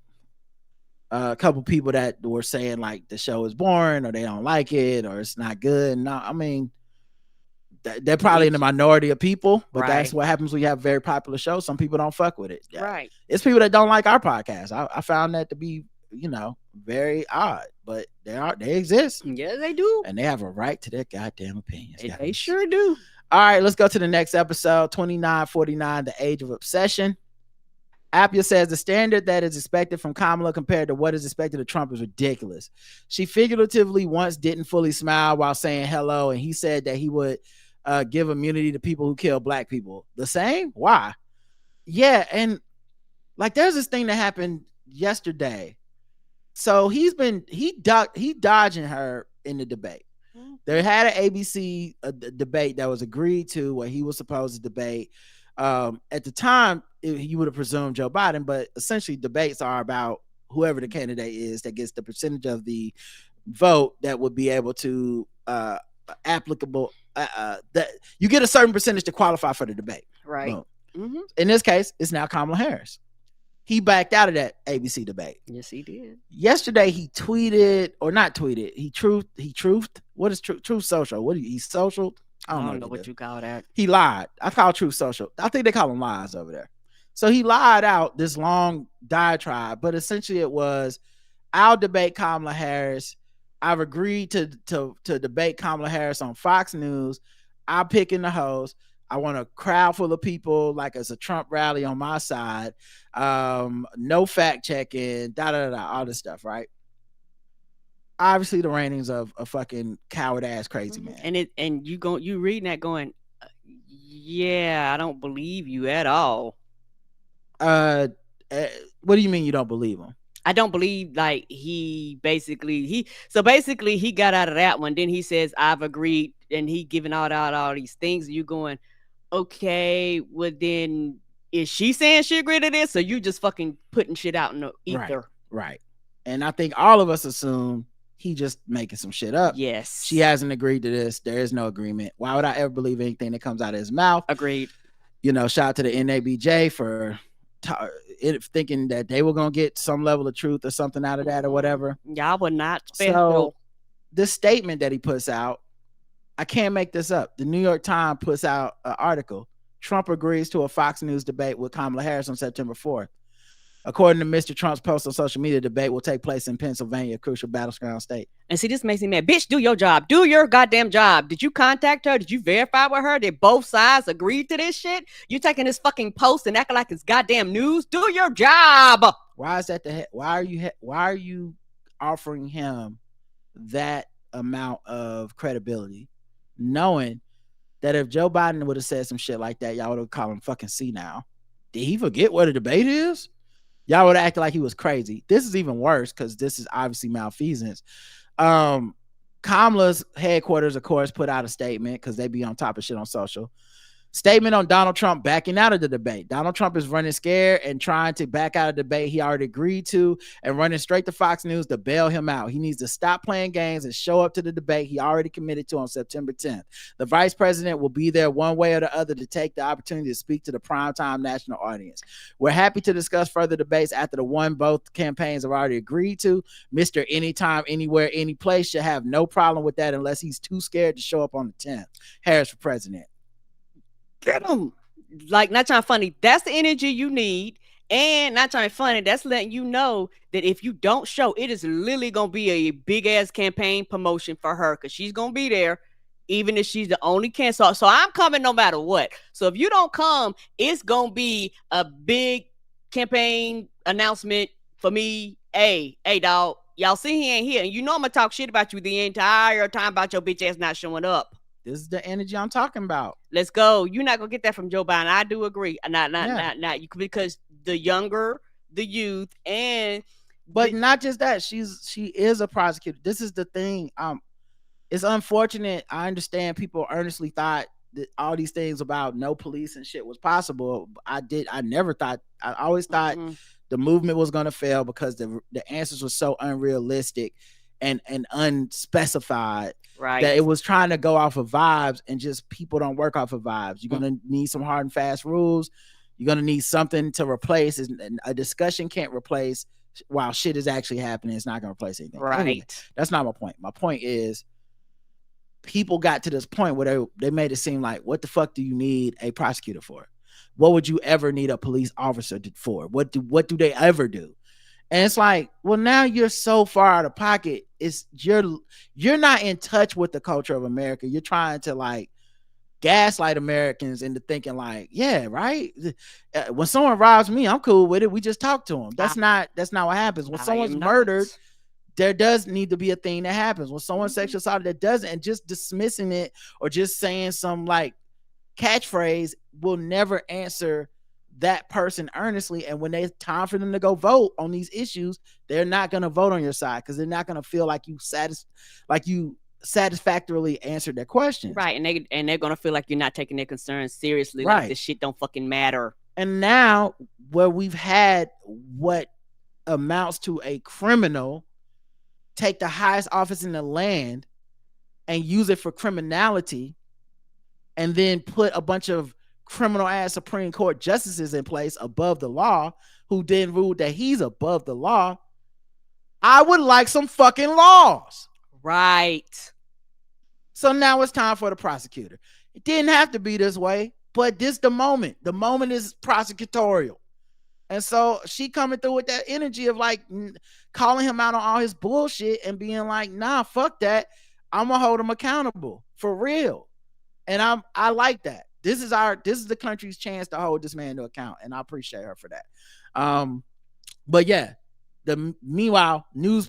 couple people that were saying like the show is boring or they don't like it or it's not good. No, I mean, they're probably in the minority of people, but that's what happens when you have a very popular show. Some people don't fuck with it. Right. It's people that don't like our podcast. I found that to be, you know, very odd, but they exist. Yeah, they do. And they have a right to their goddamn opinions. They sure do. All right, let's go to the next episode, 2949, The Age of Obsession. Appia says the standard that is expected from Kamala compared to what is expected of Trump is ridiculous. She figuratively once didn't fully smile while saying hello, and he said that he would give immunity to people who kill black people. The same? Why? Yeah, and like there's this thing that happened yesterday. So he dodging her in the debate. They had an ABC debate that was agreed to where he was supposed to debate. At the time, you would have presumed Joe Biden, but essentially debates are about whoever the candidate is that gets the percentage of the vote that would be able to applicable. That you get a certain percentage to qualify for the debate. Right. In this case, it's now Kamala Harris. He backed out of that ABC debate. Yes, he did. Yesterday, he tweeted, or not tweeted. He truthed. What is Truth Social? He socialed? I don't know what you call that. He lied. I call Truth Social. I think they call them lies over there. So he lied out this long diatribe, but essentially it was, I'll debate Kamala Harris I've agreed to debate Kamala Harris on Fox News. I'm picking the host. I want a crowd full of people like it's a Trump rally on my side. No fact checking, all this stuff, right? Obviously, the ratings of a fucking coward ass crazy man. And you reading that going, yeah, I don't believe you at all. What do you mean you don't believe him? I don't believe like he got out of that one. Then he says I've agreed, and he giving all these things. And you going, okay, well then is she saying she agreed to this, or you just fucking putting shit out in the ether? Right. And I think all of us assume he just making some shit up. Yes. She hasn't agreed to this. There is no agreement. Why would I ever believe anything that comes out of his mouth? Agreed. Shout out to the NABJ for thinking that they were going to get some level of truth or something out of that or whatever. Y'all were not special. So this statement that he puts out, I can't make this up. The New York Times puts out an article. Trump agrees to a Fox News debate with Kamala Harris on September 4th. According to Mr. Trump's post on social media, the debate will take place in Pennsylvania, a crucial battleground state. And see, this makes me mad. Bitch, do your job. Do your goddamn job. Did you contact her? Did you verify with her? Did both sides agree to this shit? You taking this fucking post and acting like it's goddamn news? Do your job. Why is that why are you offering him that amount of credibility, knowing that if Joe Biden would have said some shit like that, y'all would have called him fucking senile? Did he forget what a debate is? Y'all would act like he was crazy. This is even worse because this is obviously malfeasance. Kamala's headquarters, of course, put out a statement because they be on top of shit on social. Statement on Donald Trump backing out of the debate. Donald Trump is running scared and trying to back out of the debate he already agreed to and running straight to Fox News to bail him out. He needs to stop playing games and show up to the debate he already committed to on September 10th. The vice president will be there one way or the other to take the opportunity to speak to the primetime national audience. We're happy to discuss further debates after the one both campaigns have already agreed to. Mr. Anytime, Anywhere, Any Place should have no problem with that unless he's too scared to show up on the 10th. Harris for president. Get them. Like, not trying funny. That's the energy you need. And not trying funny, that's letting you know that if you don't show, it is literally going to be a big ass campaign promotion for her because she's going to be there, even if she's the only candidate. So I'm coming no matter what. So if you don't come, it's going to be a big campaign announcement for me. Hey, dog, y'all see he ain't here. And you know I'm going to talk shit about you the entire time about your bitch ass not showing up. This is the energy I'm talking about. Let's go. You're not gonna get that from Joe Biden. I do agree. Not you, because the younger, the youth, but not just that. She is a prosecutor. This is the thing. It's unfortunate. I understand people earnestly thought that all these things about no police and shit was possible. I never thought. I always thought the movement was gonna fail because the answers were so unrealistic and unspecified. Right. That it was trying to go off of vibes, and just people don't work off of vibes. You're going to need some hard and fast rules. You're going to need something to replace. And a discussion can't replace while shit is actually happening. It's not going to replace anything. Right. Anyway, that's not my point. My point is people got to this point where they made it seem like, what the fuck do you need a prosecutor for? What would you ever need a police officer for? What do they ever do? And it's like, well, now you're so far out of pocket. You're not in touch with the culture of America. You're trying to like gaslight Americans into thinking like, yeah, right. When someone robs me, I'm cool with it. We just talk to them. That's not what happens. When someone's murdered, there does need to be a thing that happens. When someone's sexual assaulted, that doesn't, and just dismissing it or just saying some like catchphrase will never answer that person earnestly. And when it's time for them to go vote on these issues, they're not going to vote on your side because they're not going to feel like you satisfactorily answered their question. Right. And they're going to feel like you're not taking their concerns seriously. Right. Like this shit don't fucking matter. And now where we've had what amounts to a criminal take the highest office in the land and use it for criminality, and then put a bunch of criminal ass Supreme Court justices in place above the law, who then ruled that he's above the law. I would like some fucking laws. Right. So now it's time for the prosecutor. It didn't have to be this way, but this the moment. The moment is prosecutorial. And so she coming through with that energy of like calling him out on all his bullshit and being like, nah, fuck that. I'm gonna hold him accountable for real. And I like that. This is the country's chance to hold this man to account, and I appreciate her for that. But yeah, meanwhile, news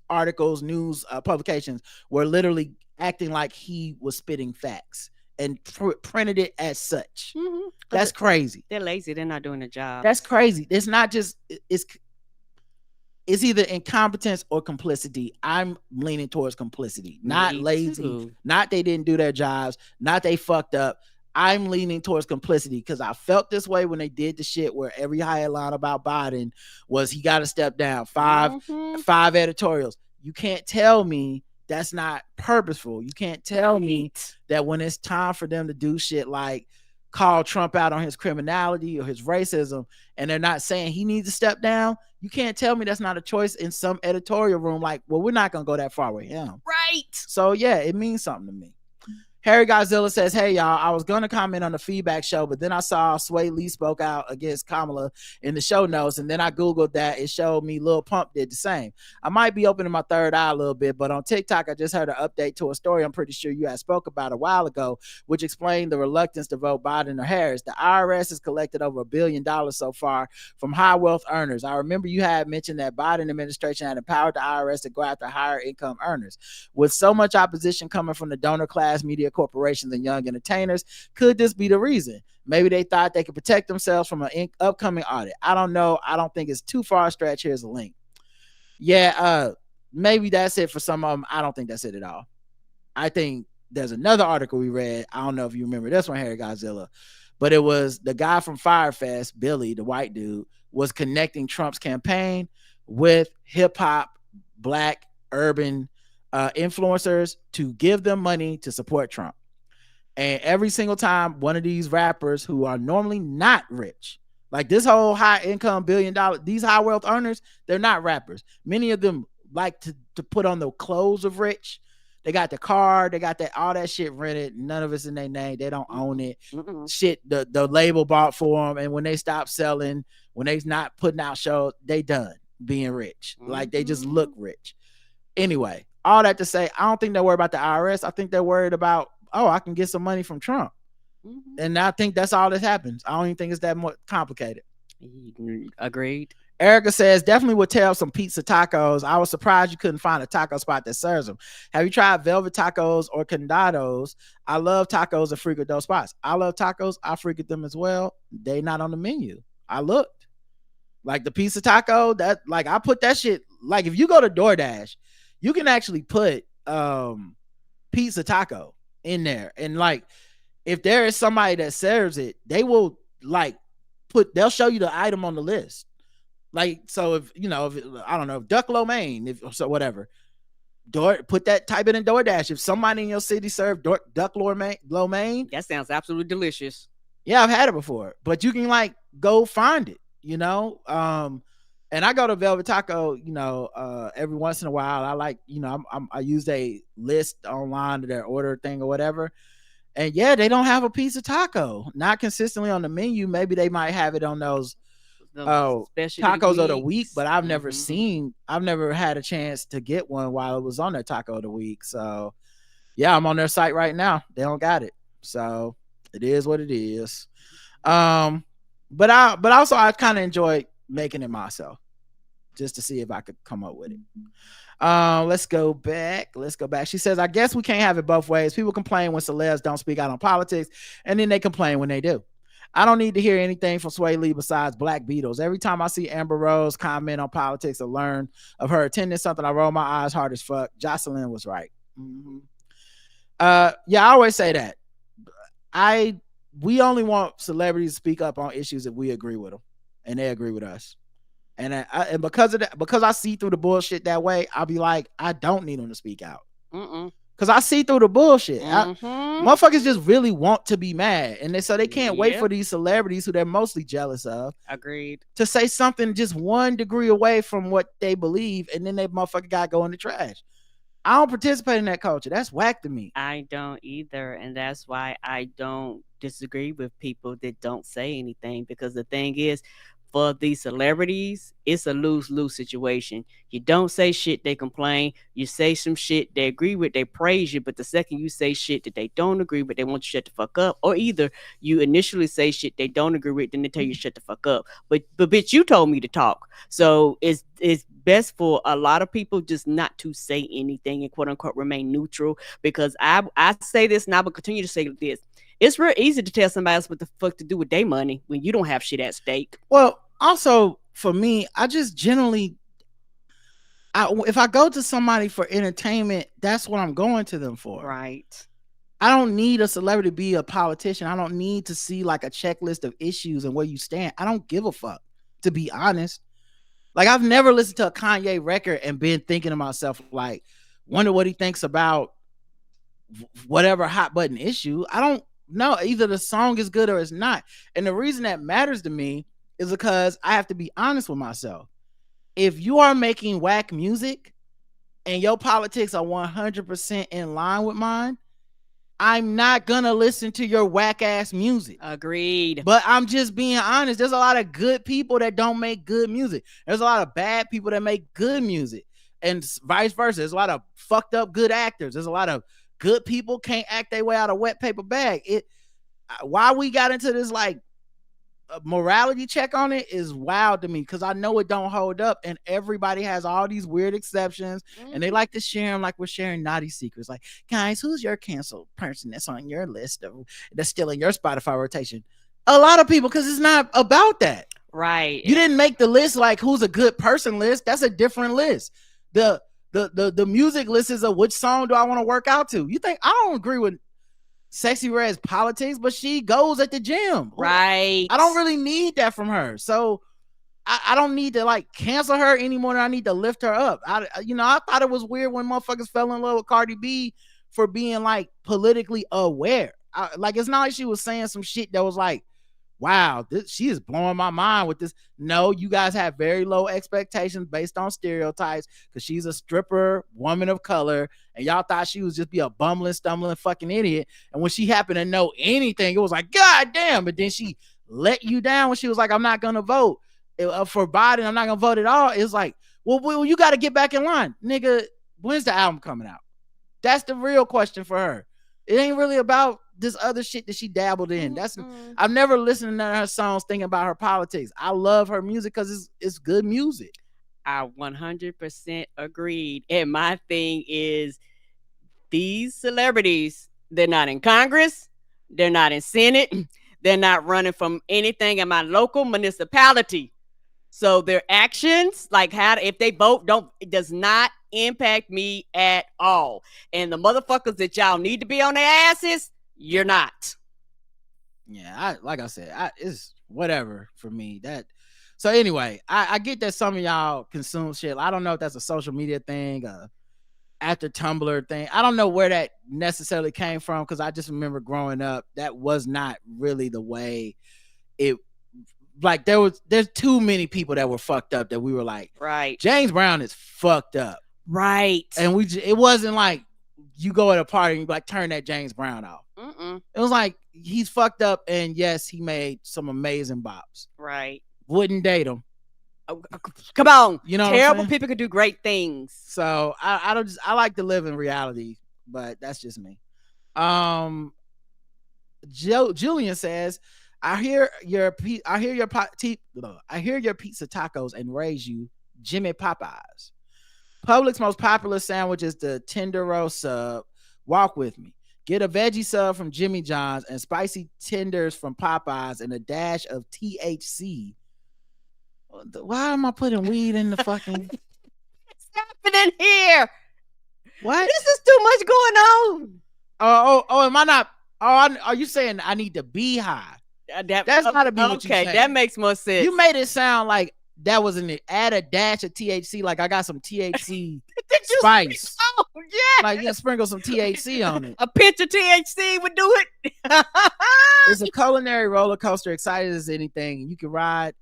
articles, news publications were literally acting like he was spitting facts and printed it as such. Mm-hmm. That's crazy. They're lazy. They're not doing the job. That's crazy. It's not just it's either incompetence or complicity. I'm leaning towards complicity, not lazy, not they didn't do their jobs, not they fucked up. I'm leaning towards complicity because I felt this way when they did the shit where every headline about Biden was he got to step down. Five editorials. You can't tell me that's not purposeful. You can't tell me that when it's time for them to do shit like call Trump out on his criminality or his racism, and they're not saying he needs to step down, you can't tell me that's not a choice in some editorial room. Like, well, we're not going to go that far with him. Right. So, yeah, it means something to me. Harry Godzilla says, hey, y'all, I was going to comment on the feedback show, but then I saw Sway Lee spoke out against Kamala in the show notes, and then I Googled that. It showed me Lil Pump did the same. I might be opening my third eye a little bit, but on TikTok, I just heard an update to a story I'm pretty sure you had spoke about a while ago, which explained the reluctance to vote Biden or Harris. The IRS has collected over $1 billion so far from high wealth earners. I remember you had mentioned that Biden administration had empowered the IRS to go after higher income earners. With so much opposition coming from the donor class, media corporations, and young entertainers, could this be the reason? Maybe they thought they could protect themselves from an upcoming audit. I don't know. I don't think it's too far a stretch. Here's a link. Yeah, maybe that's it for some of them. I don't think that's it at all. I think there's another article we read. I don't know if you remember this one, Harry Godzilla, but it was the guy from Firefest, Billy, the white dude, was connecting Trump's campaign with hip hop, black, urban influencers to give them money to support Trump. And every single time one of these rappers who are normally not rich, like this whole high income $1 billion, these high wealth earners, they're not rappers. Many of them like to put on the clothes of rich. They got the car, they got that all that shit rented. None of it's in their name. They don't own it. Shit, the label bought for them. And when they stop selling, when they not putting out shows, they done being rich. Like they just look rich. Anyway, all that to say, I don't think they're worried about the IRS. I think they're worried about, oh, I can get some money from Trump. And I think that's all that happens. I don't even think it's that much complicated. Agreed. Erica says, definitely would tell some pizza tacos. I was surprised you couldn't find a taco spot that serves them. Have you tried Velvet Tacos or Condados? I love tacos and frequent those spots. I love tacos. I frequent them as well. They not on the menu. I looked. Like the pizza taco, that like I put that shit, like if you go to DoorDash, you can actually put pizza taco in there. And like if there is somebody that serves it, they will like they'll show you the item on the list. Like, so if, you know, if, I don't know, if duck lo mein, if so, whatever, type it in DoorDash. If somebody in your city served duck lo mein, that sounds absolutely delicious. Yeah, I've had it before, but you can like go find it, you know? And I go to Velvet Taco, you know, every once in a while. I like, you know, I use a list online to their order thing or whatever. And yeah, they don't have a pizza taco, not consistently on the menu. Maybe they might have it on those tacos of the week, but I've never had a chance to get one while it was on their taco of the week. So yeah, I'm on their site right now. They don't got it. So it is what it is. But also I kind of enjoy making it myself just to see if I could come up with it. Let's go back. She says, I guess we can't have it both ways. People complain when celebs don't speak out on politics, and then they complain when they do. I don't need to hear anything from Sway Lee besides Black Beatles. Every time I see Amber Rose comment on politics or learn of her attending something, I roll my eyes hard as fuck. Jocelyn was right. Yeah, I always say that. We only want celebrities to speak up on issues if we agree with them and they agree with us. And because of that, because I see through the bullshit that way, I'll be like, I don't need them to speak out. Because I see through the bullshit. Motherfuckers just really want to be mad. And so they can't wait for these celebrities who they're mostly jealous of. Agreed. To say something just 1 degree away from what they believe. And then they motherfucker got to go in the trash. I don't participate in that culture. That's whack to me. I don't either. And that's why I don't disagree with people that don't say anything. Because the thing is, for these celebrities, it's a lose-lose situation. You don't say shit, they complain. You say some shit they agree with, they praise you. But the second you say shit that they don't agree with, they want you to shut the fuck up. Or either you initially say shit they don't agree with, then they tell you shut the fuck up. But bitch, you told me to talk. So it's best for a lot of people just not to say anything and quote unquote remain neutral. Because I say this and I will continue to say this. It's real easy to tell somebody else what the fuck to do with their money when you don't have shit at stake. Well, also for me, I just generally, if I go to somebody for entertainment, that's what I'm going to them for. Right. I don't need a celebrity to be a politician. I don't need to see like a checklist of issues and where you stand. I don't give a fuck, to be honest. Like, I've never listened to a Kanye record and been thinking to myself, like, wonder what he thinks about whatever hot button issue. I don't know. Either the song is good or it's not. And the reason that matters to me is because I have to be honest with myself. If you are making whack music and your politics are 100% in line with mine, I'm not gonna listen to your whack ass music. Agreed. But I'm just being honest. There's a lot of good people that don't make good music. There's a lot of bad people that make good music, and vice versa. There's a lot of fucked up good actors. There's a lot of good people can't act their way out of wet paper bag. Why we got into this like morality check on it is wild to me, because I know it don't hold up, and everybody has all these weird exceptions, and they like to share them like we're sharing naughty secrets. Like, guys, who's your canceled person that's on your list that's still in your Spotify rotation? A lot of people, because it's not about that. Right. You didn't make the list like who's a good person list. That's a different list. The music list is a which song do I want to work out to. You think I don't agree with Sexy Red's politics, but she goes at the gym. Right. I don't really need that from her. So I don't need to like cancel her any more than I need to lift her up. I thought it was weird when motherfuckers fell in love with Cardi B for being like politically aware. Like, it's not like she was saying some shit that was like, wow, she is blowing my mind with this. No, you guys have very low expectations based on stereotypes, because she's a stripper, woman of color, and y'all thought she was just be a bumbling, stumbling fucking idiot. And when she happened to know anything, it was like, God damn. But then she let you down when she was like, I'm not going to vote for Biden. I'm not going to vote at all. It's like, well, you got to get back in line. Nigga, when's the album coming out? That's the real question for her. It ain't really about this other shit that she dabbled in. I've never listened to her songs thinking about her politics. I love her music because it's good music. I 100% agreed. And my thing is, these celebrities, they're not in Congress, they're not in Senate, they're not running from anything in my local municipality. So their actions, like if they vote, it does not impact me at all. And the motherfuckers that y'all need to be on their asses, you're not. Yeah, like I said, it's whatever for me. So anyway, I get that some of y'all consume shit. I don't know if that's a social media thing, after Tumblr thing. I don't know where that necessarily came from, because I just remember growing up, that was not really the way it. Like, there's too many people that were fucked up that we were like, right, James Brown is fucked up, right? And it wasn't like you go at a party and you like turn that James Brown off. It was like, he's fucked up, and yes, he made some amazing bops. Right. Wouldn't date him. Come on, you know, terrible people can do great things. So I like to live in reality, but that's just me. Julian says, I hear your pizza tacos and raise you Jimmy Popeyes. Publix's most popular sandwich is the tender roast sub. Walk with me. Get a veggie sub from Jimmy John's and spicy tenders from Popeyes and a dash of THC. Why am I putting weed in the fucking? What's happening here? What? This is too much going on. Oh, am I not? Are you saying I need to be high? That's gotta be what you saying. Okay, that makes more sense. You made it sound like that was add a dash of THC, like I got some THC spice. Oh, yeah. Like, yeah, sprinkle some THC on it. A pinch of THC would do it. It's a culinary roller coaster, excited as anything. You can ride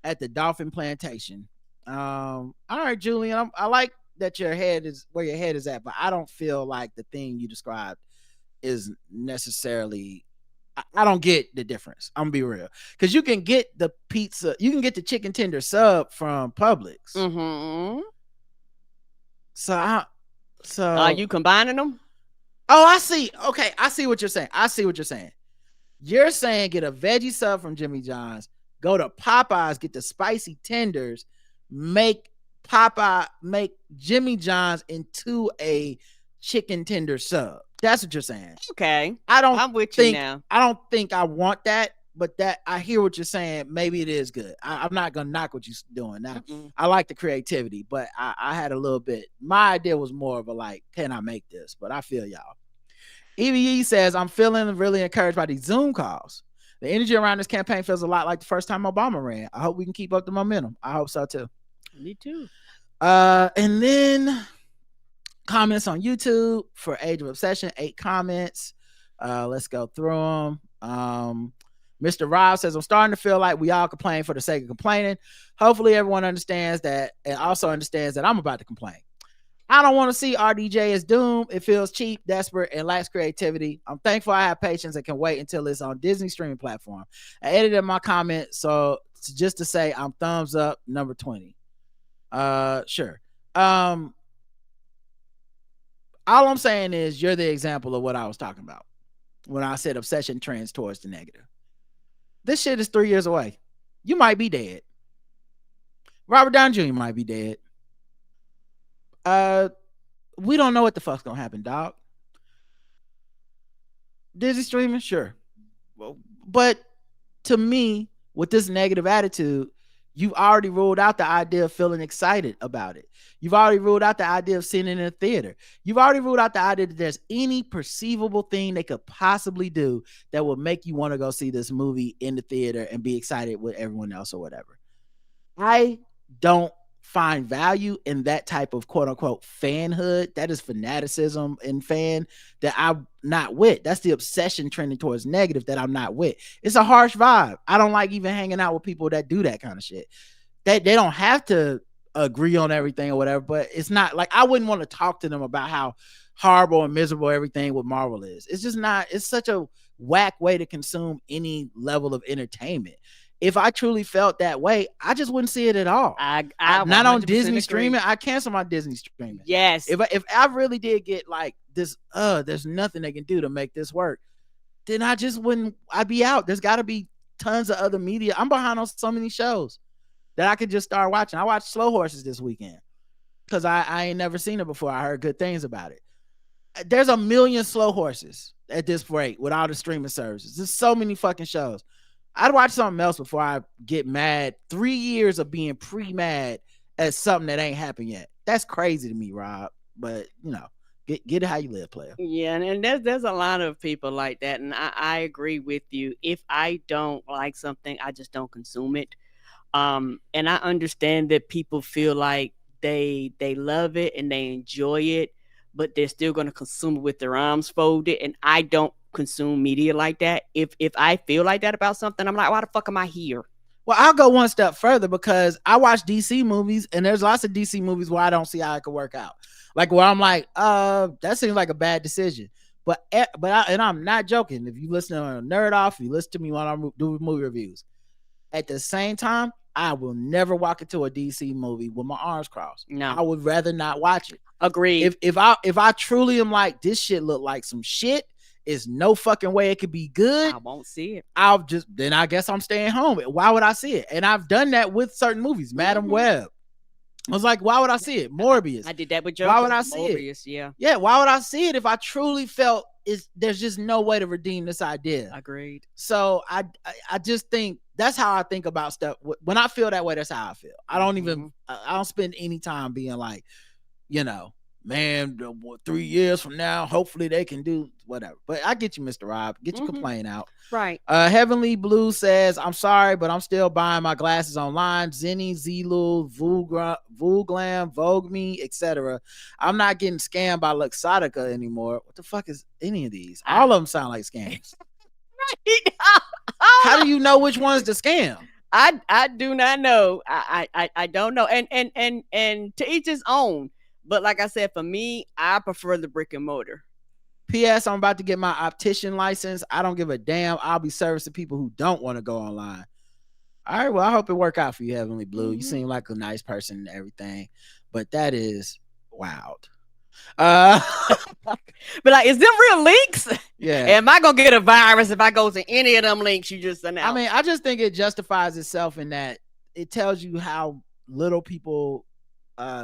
at the Dolphin Plantation. All right, Julian, I like that your head is where your head is at, but I don't feel like the thing you described is necessarily. I don't get the difference. I'm gonna be real, because you can get the pizza, you can get the chicken tender sub from Publix. Mm-hmm. So Are you combining them? Oh, I see. Okay, I see what you're saying. You're saying get a veggie sub from Jimmy John's, go to Popeyes, get the spicy tenders, make Jimmy John's into a chicken tender sub. That's what you're saying. Okay. I'm with you now. I don't think I want that, but that I hear what you're saying. Maybe it is good. I'm not gonna knock what you're doing. Now, I like the creativity, but I had a little bit. My idea was more of a like, can I make this? But I feel y'all. EVE says, I'm feeling really encouraged by these Zoom calls. The energy around this campaign feels a lot like the first time Obama ran. I hope we can keep up the momentum. I hope so too. Me too. And then comments on YouTube for Age of Obsession, 8 comments. Let's go through them. Mr. Rob says, I'm starting to feel like we all complain for the sake of complaining. Hopefully everyone understands that and also understands that I'm about to complain. I don't want to see RDJ as doomed. It feels cheap, desperate, and lacks creativity. I'm thankful I have patience and can wait until it's on Disney streaming platform. I edited my comment, so just to say I'm thumbs up, number 20. Sure. All I'm saying is you're the example of what I was talking about when I said obsession trends towards the negative. This shit is 3 years away. You might be dead. Robert Downey Jr. might be dead. We don't know what the fuck's gonna happen, dog. Disney streaming, sure. But to me, with this negative attitude, you've already ruled out the idea of feeling excited about it. You've already ruled out the idea of seeing it in a theater. You've already ruled out the idea that there's any perceivable thing they could possibly do that will make you want to go see this movie in the theater and be excited with everyone else or whatever. I don't find value in that type of quote unquote fanhood. That is fanaticism and fan that I'm not with. That's the obsession trending towards negative that I'm not with. It's a harsh vibe. I don't like even hanging out with people that do that kind of shit. They don't have to agree on everything or whatever, but it's not like I wouldn't want to talk to them about how horrible and miserable everything with Marvel is. It's just not, it's such a whack way to consume any level of entertainment. If I truly felt that way, I just wouldn't see it at all. I not on Disney agree. streaming. I cancel my Disney streaming. Yes. If I really did get like this, there's nothing they can do to make this work, then I just wouldn't. I'd be out. There's got to be tons of other media. I'm behind on so many shows that I could just start watching. I watched Slow Horses this weekend because I ain't never seen it before. I heard good things about it. There's a million Slow Horses at this rate with all the streaming services. There's so many fucking shows. I'd watch something else before I get mad. 3 years of being pre-mad at something that ain't happened yet. That's crazy to me, Rob. But, you know, get it how you live, player. Yeah, and there's a lot of people like that, and I agree with you. If I don't like something, I just don't consume it. And I understand that people feel like they love it and they enjoy it, but they're still going to consume it with their arms folded, and I don't consume media like that. If I feel like that about something, I'm like, why the fuck am I here? Well, I'll go one step further because I watch DC movies, and there's lots of DC movies where I don't see how it could work out. Like where I'm like, that seems like a bad decision. But I'm not joking. If you listen to Nerd Off, you listen to me when I do movie reviews. At the same time, I will never walk into a DC movie with my arms crossed. No, I would rather not watch it. Agreed. If I truly am like, this shit look like some shit, is no fucking way it could be good, I won't see it. Then I guess I'm staying home. Why would I see it? And I've done that with certain movies. Madam Web. I was like, why would I see it? Morbius. I did that with Joker. Why would I see Morbius, it? Yeah. Why would I see it if I truly felt there's just no way to redeem this idea? Agreed. So I just think that's how I think about stuff. When I feel that way, that's how I feel. I don't even I don't spend any time being like, you know, man, 3 years from now, hopefully they can do whatever. But I get you, Mr. Rob. Get your complaint out. Right. Heavenly Blue says, I'm sorry, but I'm still buying my glasses online. Zenny, Zulu, Vooglam, Vogue Me, etc. I'm not getting scammed by Luxottica anymore. What the fuck is any of these? All of them sound like scams. How do you know which one's the scam? I do not know. I don't know. And to each his own. But like I said, for me, I prefer the brick and mortar. P.S. I'm about to get my optician license. I don't give a damn. I'll be servicing people who don't want to go online. All right, well, I hope it work out for you, Heavenly Blue. You seem like a nice person and everything, but that is wild. But like, is them real links? Yeah. Am I gonna get a virus if I go to any of them links you just announced? I mean, I just think it justifies itself in that it tells you how little people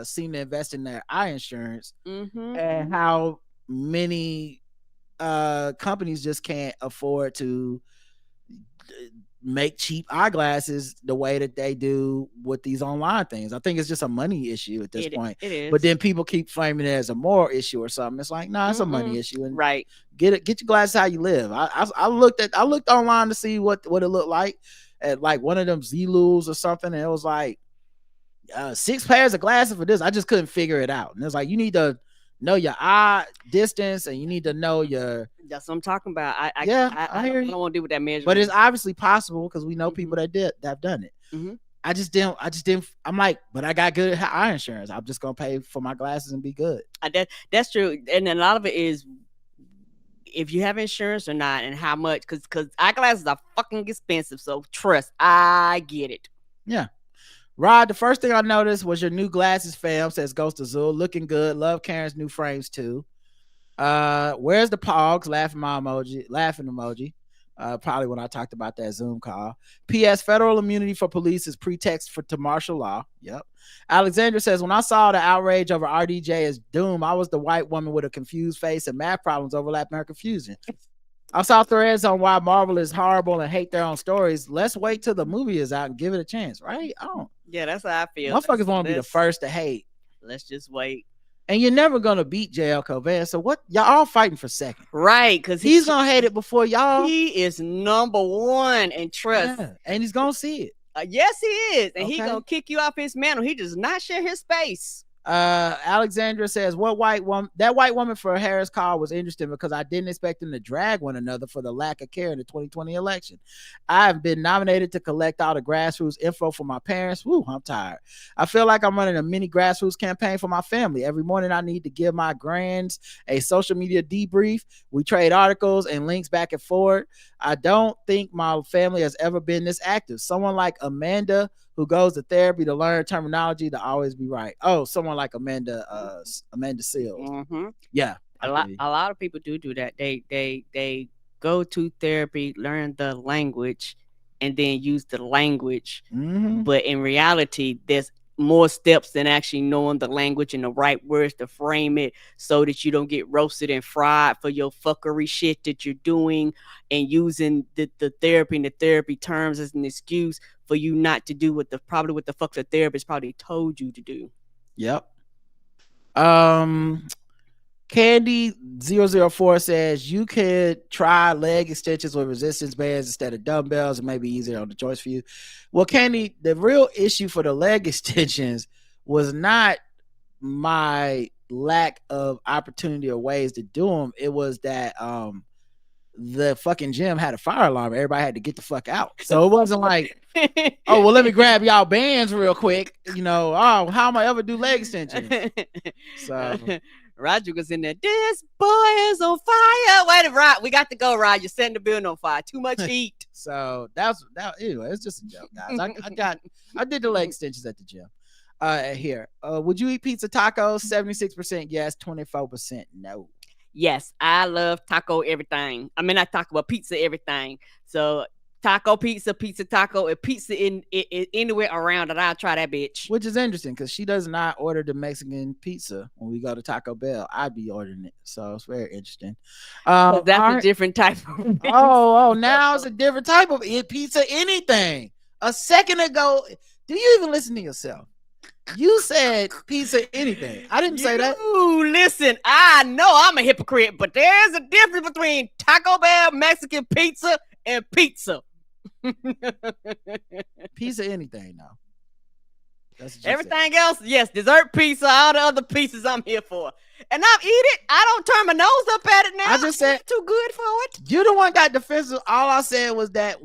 seem to invest in their eye insurance, and how many companies just can't afford to make cheap eyeglasses the way that they do with these online things. I think it's just a money issue at this point. It is. But then people keep framing it as a moral issue or something. It's like, nah, it's a money issue. And right. Get your glasses how you live. I looked online to see what it looked like at like one of them Zulus or something, and it was like 6 pairs of glasses for this. I just couldn't figure it out. And it's like, you need to know your eye distance, and you need to know your. That's what I'm talking about. I don't want to do with that measurement. But it's obviously possible because we know people that have done it. I just didn't. I'm like, but I got good eye insurance. I'm just gonna pay for my glasses and be good. That's true, and a lot of it is if you have insurance or not, and how much. Because eyeglasses are fucking expensive. So trust, I get it. Yeah. Rod, the first thing I noticed was your new glasses, fam, says Ghost Azul. Looking good. Love Karen's new frames too. Where's the Pogs? Laughing emoji. Probably when I talked about that Zoom call. P.S. Federal immunity for police is pretext to martial law. Yep. Alexandra says, when I saw the outrage over RDJ as Doom, I was the white woman with a confused face and math problems overlapping her confusion. I saw threads on why Marvel is horrible and hate their own stories. Let's wait till the movie is out and give it a chance, right? Yeah, that's how I feel. Motherfuckers want to be the first to hate. Let's just wait. And you're never gonna beat JL Covan. So what? Y'all all fighting for second, right? Because he's gonna hate it before y'all. He is number one, and trust. Yeah, and he's gonna see it. Yes, he is, and he gonna kick you off his mantle. He does not share his space. Alexandra says, that white woman for Harris call was interesting because I didn't expect them to drag one another for the lack of care in the 2020 election. I've been nominated to collect all the grassroots info for my parents. Woo, I'm tired. I feel like I'm running a mini grassroots campaign for my family. Every morning I need to give my grands a social media debrief. We trade articles and links back and forth. I don't think my family has ever been this active. Someone like Amanda, who goes to therapy to learn terminology to always be right. Oh, someone like Amanda Seals. Yeah. A lot of people do that. They go to therapy, learn the language, and then use the language. But in reality, there's more steps than actually knowing the language and the right words to frame it so that you don't get roasted and fried for your fuckery shit that you're doing, and using the therapy and the therapy terms as an excuse for you not to do what the fuck the therapist probably told you to do. Yep. Candy004 says you could try leg extensions with resistance bands instead of dumbbells. It may be easier on the choice for you. Well, Candy, the real issue for the leg extensions was not my lack of opportunity or ways to do them. It was that the fucking gym had a fire alarm. Everybody had to get the fuck out. So it wasn't like, oh, well, let me grab y'all bands real quick. How am I ever do leg extensions? So Roger was in there. This boy is on fire. Wait, Rod, we got to go, Rod. You're setting the building on fire. Too much heat. So anyway, it's just a joke, guys. I did the leg extensions at the gym. Here. Would you eat pizza tacos? 76% yes, 24% no. Yes, I love taco everything. I mean, not taco, but pizza everything. So taco, pizza, pizza, taco, and pizza in anywhere around it, I'll try that bitch. Which is interesting because she does not order the Mexican pizza when we go to Taco Bell. I'd be ordering it. So it's very interesting. That's a different type of pizza. Now it's a different type of pizza anything. A second ago, do you even listen to yourself? You said pizza anything. I didn't say that. Listen, I know I'm a hypocrite, but there's a difference between Taco Bell, Mexican pizza, and pizza. Pizza anything now. Everything else, yes, dessert pizza, all the other pizzas I'm here for. And I'll eat it. I don't turn my nose up at it now. I just said too good for it. You the one got defensive. All I said was that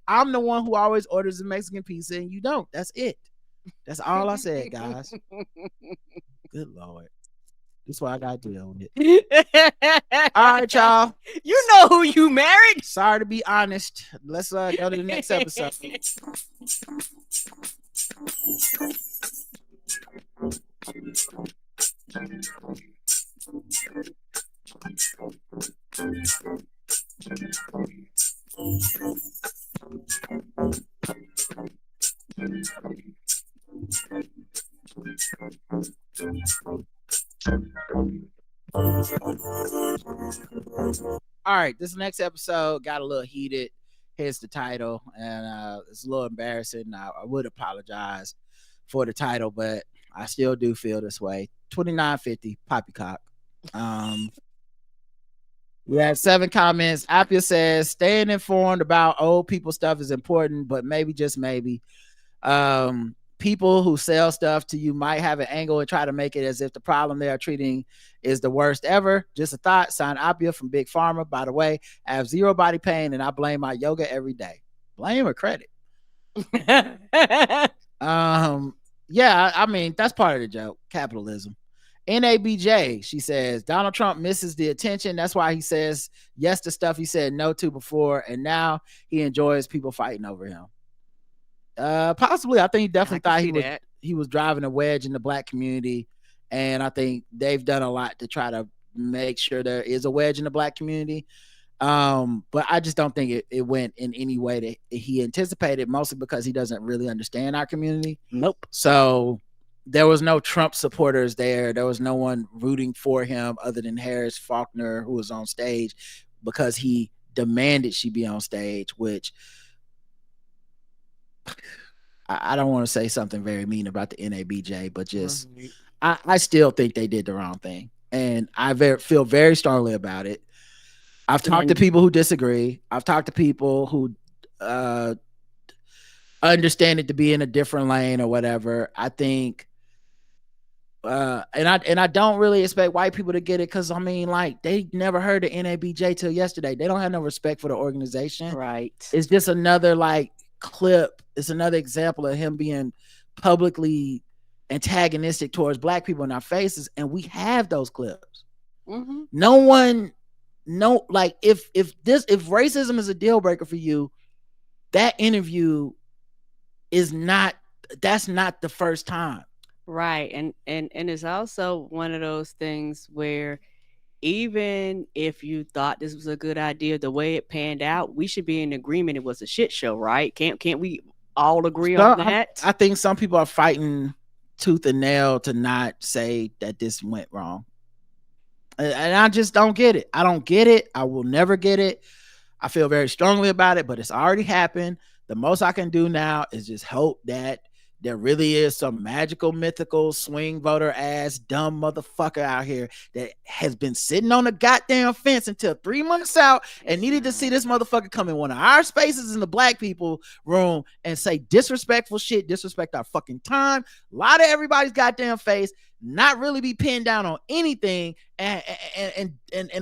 I'm the one who always orders the Mexican pizza and you don't. That's it. That's all I said, guys. Good Lord. This is what I got to deal with. All right, y'all. You know who you married. Sorry to be honest. Let's go to the next episode. All right, this next episode got a little heated. Here's the title, and it's a little embarrassing. I would apologize for the title, but I still do feel this way. 2950 Poppycock. We had 7 comments. Appia says, staying informed about old people stuff is important, but maybe, just maybe, people who sell stuff to you might have an angle and try to make it as if the problem they are treating is the worst ever. Just a thought. Signed, Appia from Big Pharma. By the way, I have 0 body pain and I blame my yoga every day. Blame or credit? Yeah, I mean, that's part of the joke. Capitalism. NABJ, she says, Donald Trump misses the attention. That's why he says yes to stuff he said no to before, and now he enjoys people fighting over him. Possibly. I think he definitely thought he was driving a wedge in the black community, and I think they've done a lot to try to make sure there is a wedge in the black community. But I just don't think it went in any way that he anticipated, mostly because he doesn't really understand our community. Nope. So there was no Trump supporters there. There was no one rooting for him other than Harris Faulkner, who was on stage because he demanded she be on stage, which I don't want to say something very mean about the NABJ, but just I still think they did the wrong thing. And I feel very strongly about it. I've talked to people who disagree. I've talked to people who understand it to be in a different lane or whatever. I think and I don't really expect white people to get it, because I mean, like, they never heard of NABJ till yesterday. They don't have no respect for the organization. Right. It's just another like clip. It's another example of him being publicly antagonistic towards black people in our faces, and we have those clips. Mm-hmm. If racism is a deal breaker for you, that interview that's not the first time. Right. And it's also one of those things where even if you thought this was a good idea, the way it panned out, we should be in agreement it was a shit show, right? Can't we all agree on that? I think some people are fighting tooth and nail to not say that this went wrong. And I just don't get it. I don't get it. I will never get it. I feel very strongly about it, but it's already happened. The most I can do now is just hope that there really is some magical, mythical, swing voter ass, dumb motherfucker out here that has been sitting on the goddamn fence until 3 months out and needed to see this motherfucker come in one of our spaces in the black people room and say disrespectful shit, disrespect our fucking time, lie to everybody's goddamn face, not really be pinned down on anything, and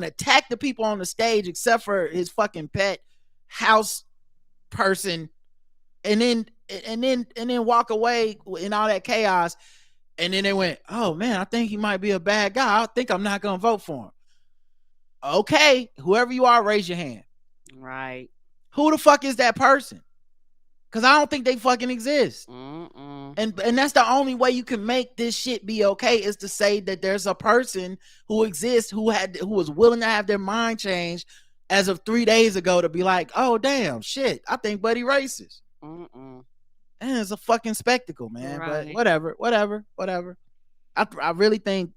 attack the people on the stage except for his fucking pet house person, and then walk away in all that chaos. And then they went, oh man, I think he might be a bad guy. I think I'm not gonna vote for him. Okay, whoever you are, raise your hand. Right. Who the fuck is that person? Because I don't think they fucking exist. And that's the only way you can make this shit be okay, is to say that there's a person who exists who was willing to have their mind changed as of 3 days ago to be like, oh damn, shit, I think Buddy racist. And it's a fucking spectacle, man. Right. But whatever. I really think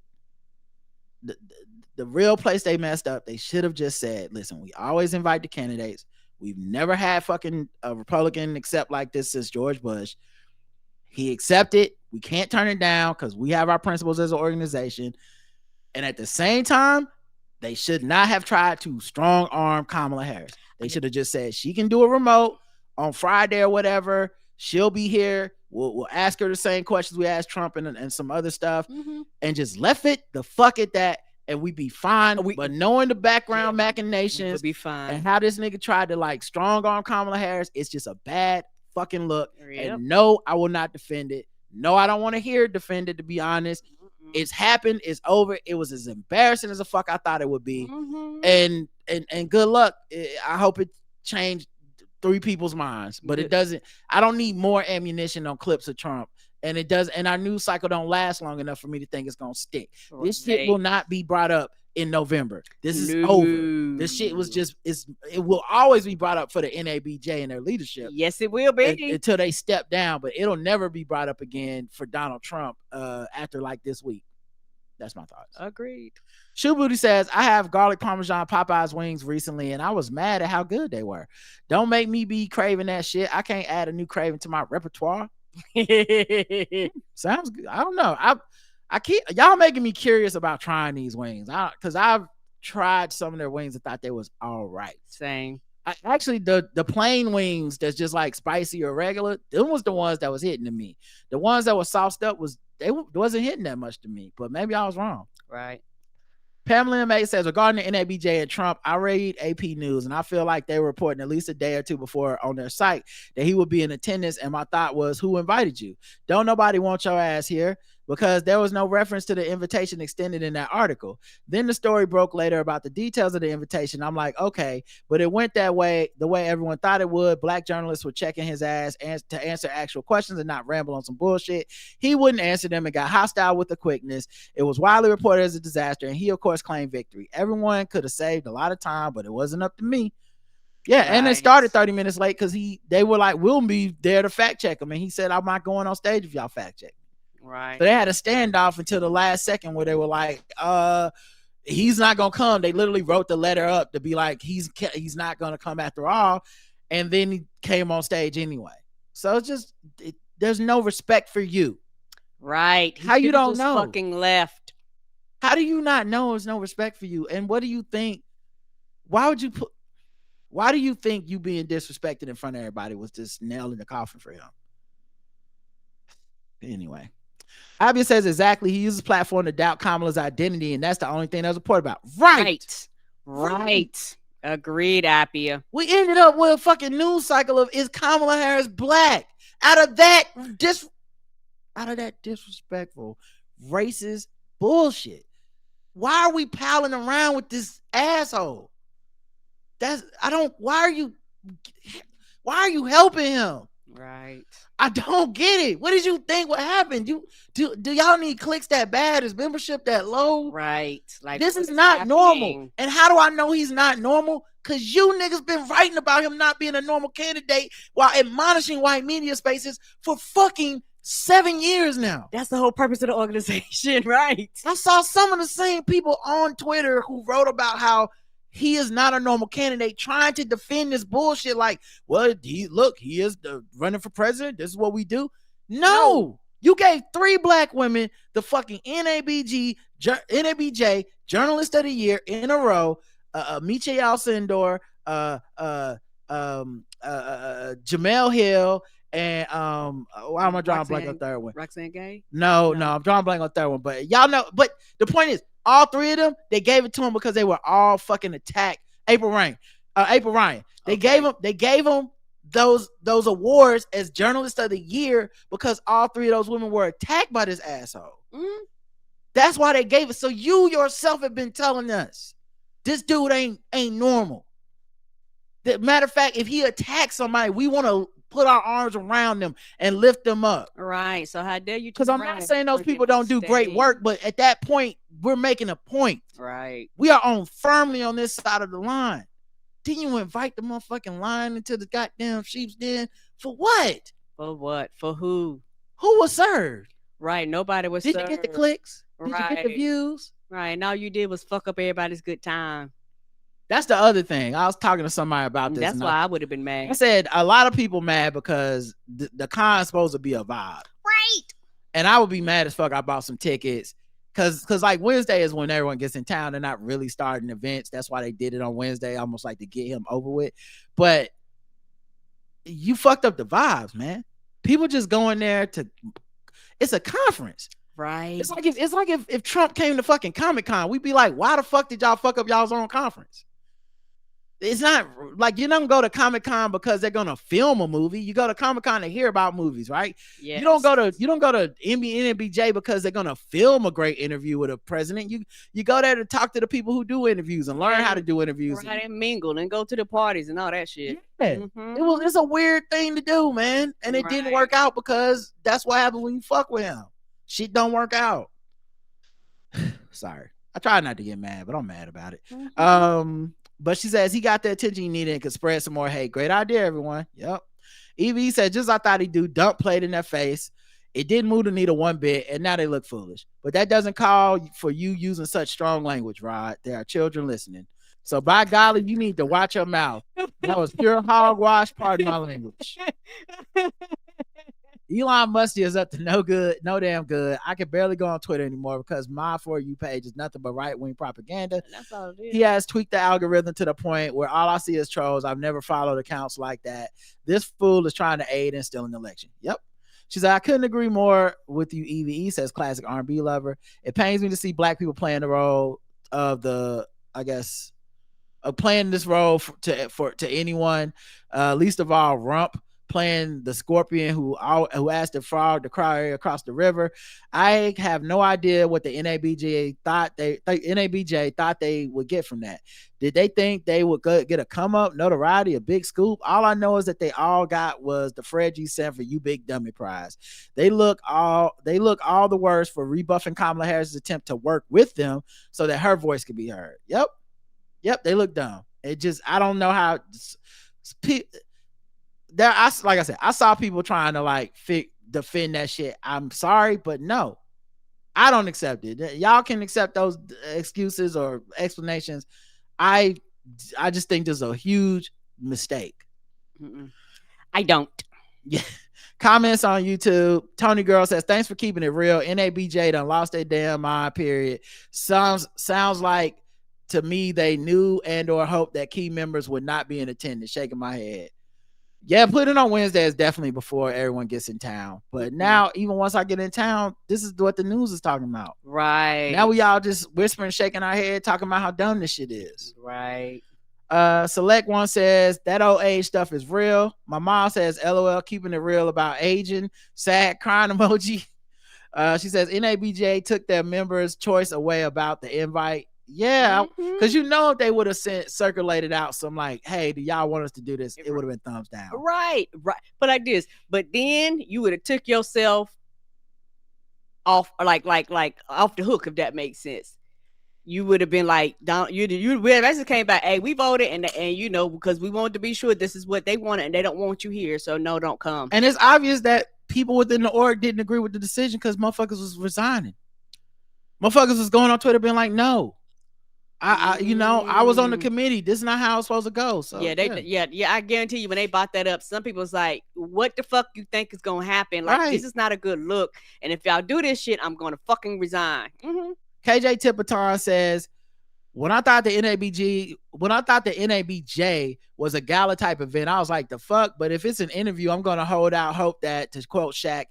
the real place they messed up, they should have just said, listen, we always invite the candidates. We've never had fucking a Republican accept like this since George Bush. He accepted. We can't turn it down because we have our principles as an organization. And at the same time, they should not have tried to strong arm Kamala Harris. They should have just said she can do a remote on Friday or whatever. She'll be here. We'll ask her the same questions we asked Trump and some other stuff, and just left it the fuck at that, and we'd be fine. But knowing the background machinations, we'll be fine. And how this nigga tried to like strong arm Kamala Harris, it's just a bad fucking look. And no, I will not defend it. No, I don't want to hear it defended, to be honest. It's happened. It's over. It was as embarrassing as the fuck I thought it would be. And good luck. I hope it changed 3 people's minds, but it doesn't. I don't need more ammunition on clips of Trump. And it does. And our news cycle don't last long enough for me to think it's going to stick. This shit will not be brought up in November. This is over. This shit was just, it will always be brought up for the NABJ and their leadership. Yes, it will be. Until they step down, but it'll never be brought up again for Donald Trump after like this week. That's my thoughts. Agreed. Shoe Booty says, I have garlic parmesan Popeyes wings recently, and I was mad at how good they were. Don't make me be craving that shit. I can't add a new craving to my repertoire. Sounds good. I don't know. I keep y'all making me curious about trying these wings. Because I've tried some of their wings and thought they was all right. Same. Actually, the plain wings that's just like spicy or regular, them was the ones that was hitting to me. The ones that were sauced up wasn't hitting that much to me. But maybe I was wrong. Right. Pamela May says, regarding the NABJ and Trump, I read AP News and I feel like they were reporting at least a day or two before on their site that he would be in attendance. And my thought was, who invited you? Don't nobody want your ass here, because there was no reference to the invitation extended in that article. Then the story broke later about the details of the invitation. I'm like, okay, but it went that way, the way everyone thought it would. Black journalists were checking his ass to answer actual questions and not ramble on some bullshit. He wouldn't answer them and got hostile with the quickness. It was widely reported as a disaster, and he, of course, claimed victory. Everyone could have saved a lot of time, but it wasn't up to me. Yeah, right. And they started 30 minutes late because they were like, we'll be there to fact check him. And he said, I'm not going on stage if y'all fact check. Right. So they had a standoff until the last second where they were like, he's not gonna come. They literally wrote the letter up to be like, he's not gonna come after all. And then he came on stage anyway. So it's just there's no respect for you. Right. How you don't know? Fucking left. How do you not know there's no respect for you? And what do you think? Why do you think you being disrespected in front of everybody was just nail in the coffin for him? Anyway. Abia says exactly. He uses platform to doubt Kamala's identity, and that's the only thing that was reported about. Right. Agreed, Abia. We ended up with a fucking news cycle of, is Kamala Harris black? Out of that disrespectful, racist bullshit. Why are we palling around with this asshole? Why are you helping him? Right. I don't get it. What did you think would happen? Do y'all need clicks that bad? Is membership that low? Right. Like, this is not normal. And how do I know he's not normal? Because you niggas been writing about him not being a normal candidate while admonishing white media spaces for fucking 7 years now. That's the whole purpose of the organization, right? I saw some of the same people on Twitter who wrote about how he is not a normal candidate, trying to defend this bullshit like, well, he is running for president. This is what we do. No. You gave 3 black women the fucking NABJ Journalist of the Year in a row. Michelle Sindor, Jamel Hill, and why am I drawing blank on third one? Roxanne Gay? No, I'm drawing blank on third one. But y'all know. But the point is, all 3 of them, they gave it to him because they were all fucking attacked. April Ryan. They gave him those awards as Journalist of the Year because all 3 of those women were attacked by this asshole. Mm-hmm. That's why they gave it. So you yourself have been telling us this dude ain't normal. Matter of fact, if he attacks somebody, we want to put our arms around them and lift them up. Right. So how dare you? Because I'm not saying those people don't do great work, but at that point, we're making a point. Right. We are firmly on this side of the line. Didn't you invite the motherfucking lion into the goddamn sheep's den? For what? For what? For who? Who was served? Right. Nobody was served. Did you get the clicks? Did you get the views? Right. And all you did was fuck up everybody's good time. That's the other thing. I was talking to somebody about this. That's why I would have been mad. I said a lot of people mad because the con's supposed to be a vibe. Right. And I would be mad as fuck. I bought some tickets because like Wednesday is when everyone gets in town. They're not really starting events. That's why they did it on Wednesday, almost like to get him over with. But you fucked up the vibes, man. People just going there it's a conference. Right. It's like if Trump came to fucking Comic-Con, we'd be like, why the fuck did y'all fuck up y'all's own conference? It's not like you don't go to Comic-Con because they're gonna film a movie. You go to Comic-Con to hear about movies, right? Yes. You don't go to NABJ because they're gonna film a great interview with a president. You go there to talk to the people who do interviews and learn how to do interviews. Right, and mingle and go to the parties and all that shit. Yeah. It's a weird thing to do, man. And it didn't work out because that's what happens when you fuck with him. Shit don't work out. Sorry. I try not to get mad, but I'm mad about it. But she says he got the attention he needed and could spread some more hate. Great idea, everyone. Yep. EV said, just I thought he'd do, dump played in their face. It didn't move the needle one bit, and now they look foolish. But that doesn't call for you using such strong language, Rod. There are children listening. So by golly, you need to watch your mouth. That was pure hogwash, pardon my language. Elon Musk is up to no good, no damn good. I can barely go on Twitter anymore because my For You page is nothing but right-wing propaganda. That's all it is. He has tweaked the algorithm to the point where all I see is trolls. I've never followed accounts like that. This fool is trying to aid in stealing the election. Yep. She said, I couldn't agree more with you, EVE, says classic R&B lover. It pains me to see black people playing the role of playing this role to anyone, least of all Rump, playing the scorpion who asked the frog to cry across the river. I have no idea what the NABJ thought they would get from that. Did they think they would get a come up, notoriety, a big scoop? All I know is that they all got was the Fred G. Sanford You Big Dummy prize. They look all the worse for rebuffing Kamala Harris' attempt to work with them so that her voice could be heard. Yep, they look dumb. It just, I don't know how. Like I said, I saw people trying to defend that shit. I'm sorry, but no, I don't accept it. Y'all can accept those excuses or explanations. I just think there's a huge mistake. I don't. Yeah. Comments on YouTube. Tony Girl says, thanks for keeping it real. NABJ done lost their damn mind, period. Sounds like to me they knew and or hoped that key members would not be in attendance. Shaking my head. Yeah, put it on Wednesday is definitely before everyone gets in town. But now, even once I get in town, this is what the news is talking about. Right. Now we all just whispering, shaking our head, talking about how dumb this shit is. Right. Select One says, that old age stuff is real. My mom says, LOL, keeping it real about aging. Sad crying emoji. She says, NABJ took their members' choice away about the invite. Yeah, because if they would have circulated out some hey, do y'all want us to do this? It would have been thumbs down. Right. But like this. But then you would have took yourself off, like off the hook, if that makes sense. You would have been you basically came back. Hey, we voted, and because we wanted to be sure this is what they wanted, and they don't want you here, so no, don't come. And it's obvious that people within the org didn't agree with the decision because motherfuckers was resigning. Motherfuckers was going on Twitter being like, no. I was on the committee. This is not how it's supposed to go. So yeah, I guarantee you when they brought that up, some people was like, what the fuck you think is gonna happen? This is not a good look. And if y'all do this shit, I'm gonna fucking resign. KJ Tipaton says, when I thought the NABJ was a gala type event, I was like, the fuck? But if it's an interview, I'm gonna hold out hope that, to quote Shaq,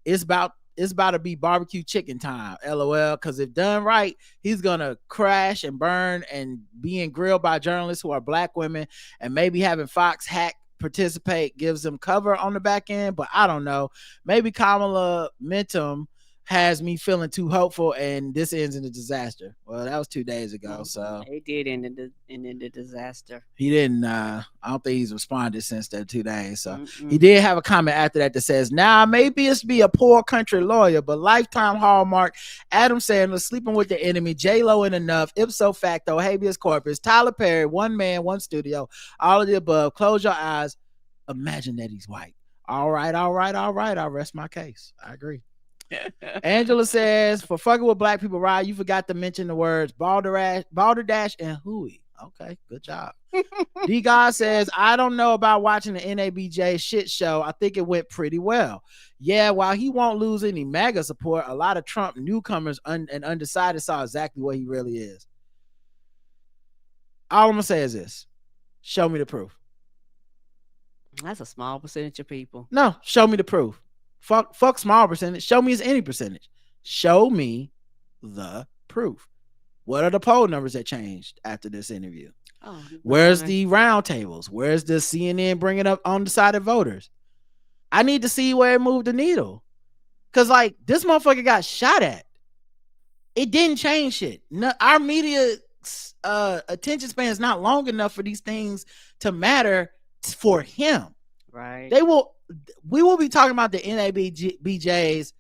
it's about to be barbecue chicken time, LOL, because if done right, he's gonna crash and burn and being grilled by journalists who are black women, and maybe having Fox hack participate gives them cover on the back end. But I don't know, maybe Kamala Mentum has me feeling too hopeful and this ends in a disaster. Well, that was 2 days ago, so it did end in the disaster. He didn't I don't think he's responded since that 2 days. So he did have a comment after that says, now maybe it's be a poor country lawyer, but lifetime hallmark, Adam Sandler sleeping with the enemy, J-Lo in enough, ipso facto, habeas corpus, Tyler Perry, one man, one studio, all of the above. Close your eyes, imagine that he's white. All right, I'll rest my case. I agree. Angela says, for fucking with black people, Rod, you forgot to mention the words balderdash and hooey. Okay, good job. D God says, I don't know about watching the NABJ shit show. I think it went pretty well. Yeah, while he won't lose any MAGA support, a lot of Trump newcomers and undecided saw exactly what he really is. All I'm gonna say is this: show me the proof. That's a small percentage of people. No, show me the proof. Fuck small percentage. Show me as any percentage. Show me the proof. What are the poll numbers that changed after this interview? Oh, Where's fine. the roundtables? Where's the CNN bringing up undecided voters? I need to see where it moved the needle. Cause like this motherfucker got shot at. It didn't change shit. No, our media attention span is not long enough for these things to matter for him. Right. We will be talking about the NABJ's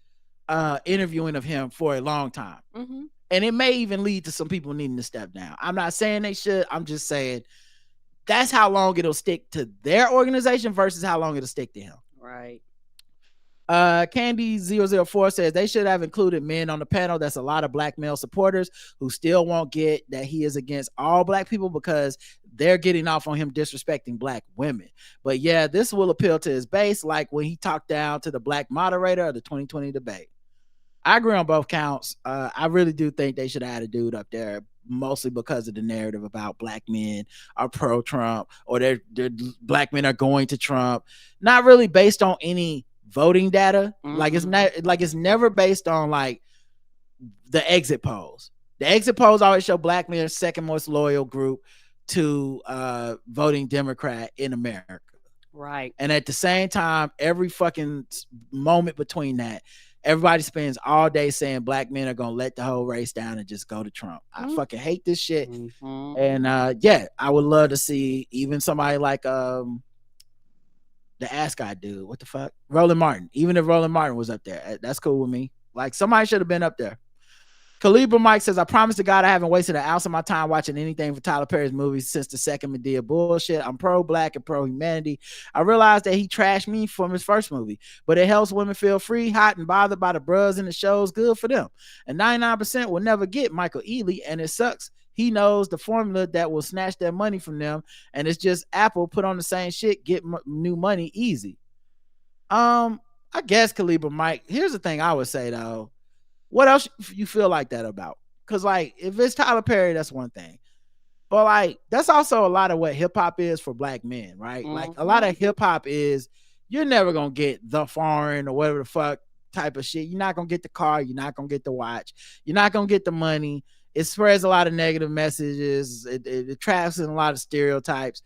interviewing of him for a long time. Mm-hmm. And it may even lead to some people needing to step down. I'm not saying they should. I'm just saying that's how long it'll stick to their organization versus how long it'll stick to him. Right. Candy004 says they should have included men on the panel. That's a lot of black male supporters who still won't get that he is against all black people because they're getting off on him disrespecting black women. But yeah, this will appeal to his base, like when he talked down to the black moderator of the 2020 debate. I agree on both counts. I really do think they should have had a dude up there, mostly because of the narrative about black men are pro-Trump or they're black men are going to Trump. Not really based on any voting data. Mm-hmm. Like it's never based on like the exit polls. The exit polls always show black men second most loyal group to voting Democrat in America. Right. And at the same time, every fucking moment between that, everybody spends all day saying black men are gonna let the whole race down and just go to Trump. I fucking hate this shit. Mm-hmm. And yeah, I would love to see even somebody like the ass guy dude. What the fuck? Roland Martin. Even if Roland Martin was up there, that's cool with me. Like somebody should have been up there. Calibra Mike says, I promise to God I haven't wasted an ounce of my time watching anything for Tyler Perry's movies since the second Medea bullshit. I'm pro-black and pro-humanity. I realized that he trashed me from his first movie, but it helps women feel free, hot, and bothered by the bros in the shows. Good for them. And 99% will never get Michael Ealy, and it sucks. He knows the formula that will snatch their money from them, and it's just Apple put on the same shit, get new money easy. I guess Calibra Mike, here's the thing I would say though. What else you feel like that about? Because like if it's Tyler Perry, that's one thing, but like that's also a lot of what hip-hop is for black men, right? Mm-hmm. Like a lot of hip-hop is you're never gonna get the foreign or whatever the fuck type of shit. You're not gonna get the car, you're not gonna get the watch, you're not gonna get the money. It spreads a lot of negative messages, it traps in a lot of stereotypes.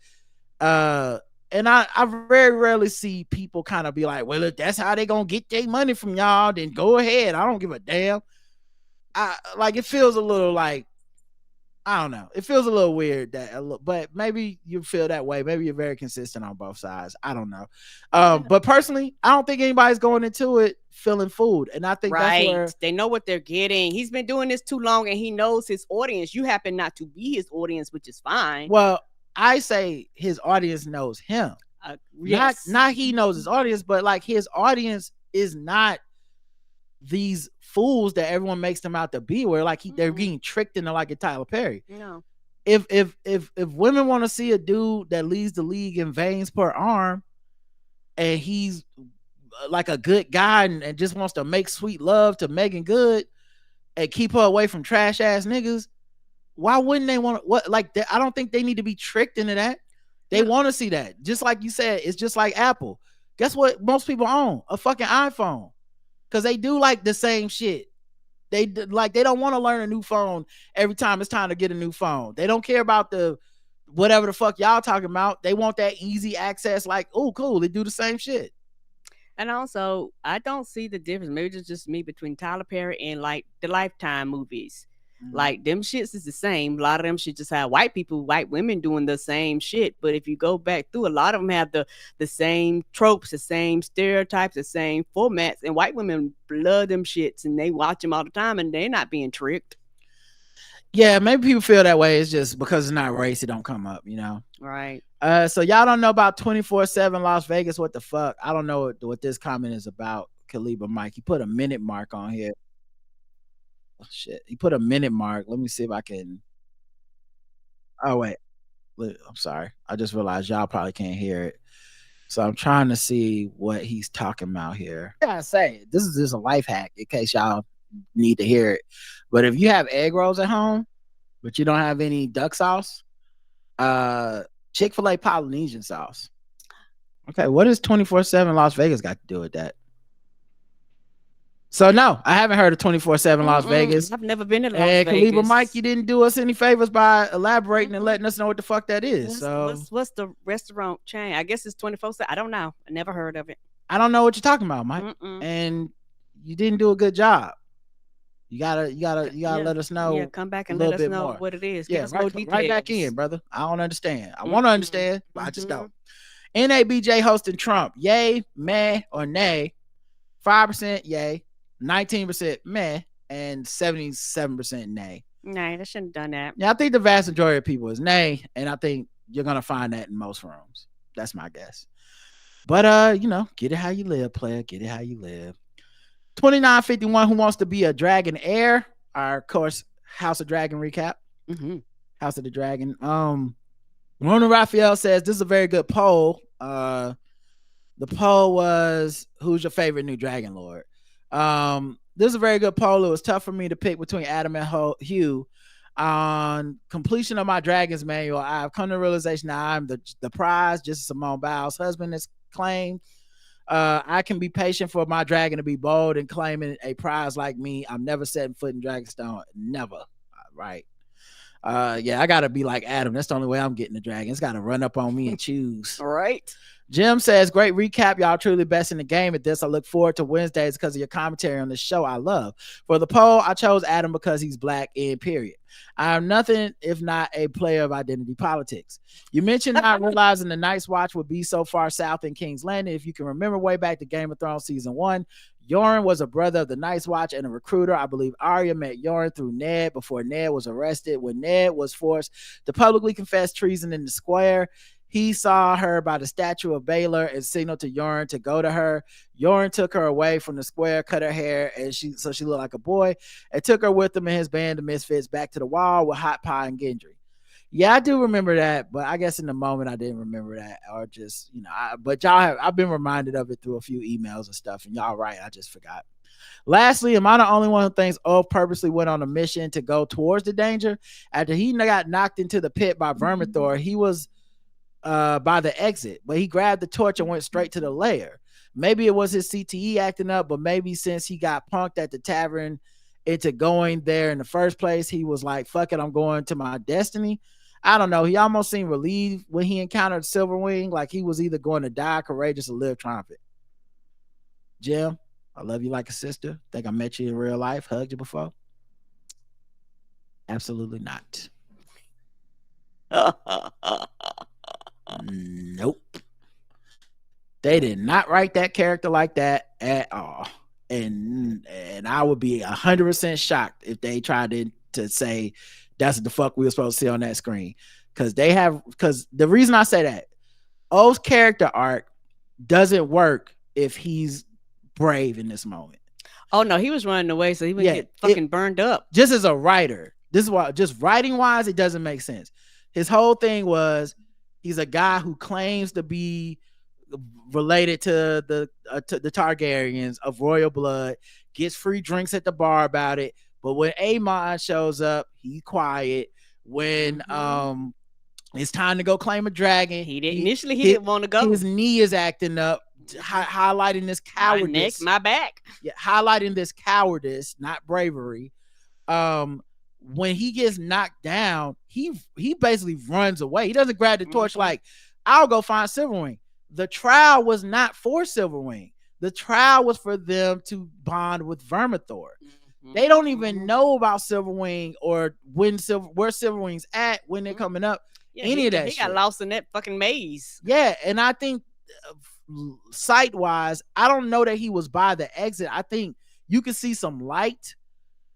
And I very rarely see people kind of be like, well, if that's how they gonna get their money from y'all, then go ahead. I don't give a damn. Like it feels a little like, I don't know. It feels a little weird but maybe you feel that way. Maybe you're very consistent on both sides. I don't know. But personally, I don't think anybody's going into it feeling fooled. And I think that's where they know what they're getting. He's been doing this too long and he knows his audience. You happen not to be his audience, which is fine. Well, I say his audience knows him. Yes. Not he knows his audience, but like his audience is not these fools that everyone makes them out to be, where like they're getting tricked into like a Tyler Perry. No. If women want to see a dude that leads the league in veins per arm and he's like a good guy and just wants to make sweet love to Megan Good and keep her away from trash ass niggas, why wouldn't they want what like that? I don't think they need to be tricked into that. They want to see that. Just like you said, it's just like Apple. Guess what most people own? A fucking iPhone. Because they do like the same shit. They don't want to learn a new phone every time it's time to get a new phone. They don't care about the whatever the fuck y'all talking about. They want that easy access, like, oh, cool, they do the same shit. And also, I don't see the difference. Maybe it's just me between Tyler Perry and like the Lifetime movies. Mm-hmm. Like them shits is the same. A lot of them shit just have white women doing the same shit. But if you go back through, a lot of them have the same tropes, the same stereotypes, the same formats. And white women love them shits and they watch them all the time and they're not being tricked. Yeah, maybe people feel that way. It's just because it's not race, it don't come up, you know? Right. So y'all don't know about 24/7 Las Vegas. What the fuck? I don't know what this comment is about. Calibra Mike, he put a minute mark on here. Oh, shit, he put a minute mark. Let me see if I can. Oh wait, I'm sorry. I just realized y'all probably can't hear it, so I'm trying to see what he's talking about here. Yeah, I say this is just a life hack in case y'all need to hear it. But if you have egg rolls at home, but you don't have any duck sauce, Chick-fil-A Polynesian sauce. Okay, what does 24/7 Las Vegas got to do with that? So no, I haven't heard of 24/7 Las Vegas. I've never been to Las And Vegas. Khalifa Mike, you didn't do us any favors by elaborating and letting us know what the fuck that is. What's the restaurant chain? I guess it's 24/7. I don't know. I never heard of it. I don't know what you're talking about, Mike. And you didn't do a good job. You gotta let us know. Yeah, come back and let us know more. What it is. Yeah, Give us more details. Right back in, brother. I don't understand. I want to understand, but I just don't. NABJ hosting Trump. Yay, meh, or nay? 5% yay, 19% meh, and 77% nay. Nah, they shouldn't have done that. Yeah, I think the vast majority of people is nay, and I think you're gonna find that in most rooms. That's my guess. But get it how you live, player. Get it how you live. 2951, who wants to be a dragon heir? Our, of course, House of Dragon recap. House of the Dragon. Rona Raphael says this is a very good poll. The poll was, who's your favorite new Dragon Lord? This is a very good poll. It was tough for me to pick between Adam and Hugh. On completion of my Dragons manual, I've come to the realization that I'm the prize, just as Simone Biles' husband has claimed. I can be patient for my dragon to be bold and claiming a prize like me. I'm never setting foot in Dragonstone. Never. Right. I gotta be like Adam. That's the only way I'm getting the dragon. It's gotta run up on me and choose. All right. Jim says, great recap. Y'all truly best in the game at this. I look forward to Wednesdays because of your commentary on this show. I love. For the poll, I chose Adam because he's black, period. I am nothing if not a player of identity politics. You mentioned not realizing the Night's Watch would be so far south in King's Landing. If you can remember way back to Game of Thrones season 1, Yoren was a brother of the Night's Watch and a recruiter. I believe Arya met Yoren through Ned before Ned was arrested. When Ned was forced to publicly confess treason in the square, he saw her by the statue of Baylor and signaled to Yoren to go to her. Yoren took her away from the square, cut her hair, and she looked like a boy, and took her with him and his band of misfits back to the wall with Hot Pie and Gendry. Yeah, I do remember that, but I guess in the moment I didn't remember that, or just, but I've been reminded of it through a few emails and stuff, and y'all right, I just forgot. Lastly, am I the only one who thinks Ulf purposely went on a mission to go towards the danger? After he got knocked into the pit by Vermithor, he was by the exit, but he grabbed the torch and went straight to the lair. Maybe it was his CTE acting up, but maybe since he got punked at the tavern into going there in the first place, he was like, fuck it, I'm going to my destiny. I don't know. He almost seemed relieved when he encountered Silverwing, like he was either going to die courageous or live triumphant. Jim, I love you like a sister. Think I met you in real life, hugged you before? Absolutely not. Nope. They did not write that character like that at all. And I would be 100% shocked if they tried to say that's what the fuck we were supposed to see on that screen. Because the reason I say that, O's character arc doesn't work if he's brave in this moment. Oh no, he was running away, so he would get fucking burned up. Just as a writer, this is why, just writing wise, it doesn't make sense. His whole thing was, he's a guy who claims to be related to the Targaryens of royal blood, gets free drinks at the bar about it. But when Aemon shows up, he's quiet. When it's time to go claim a dragon, he didn't want to go. His knee is acting up, highlighting this cowardice. My neck, my back. Yeah, highlighting this cowardice, not bravery. When he gets knocked down, he basically runs away. He doesn't grab the torch like, I'll go find Silverwing. The trial was not for Silverwing. The trial was for them to bond with Vermithor. They don't even know about Silverwing or where Silverwing's at, when they're coming up. Yeah, any of that he got lost in that fucking maze. Yeah, and I think sight-wise, I don't know that he was by the exit. I think you can see some light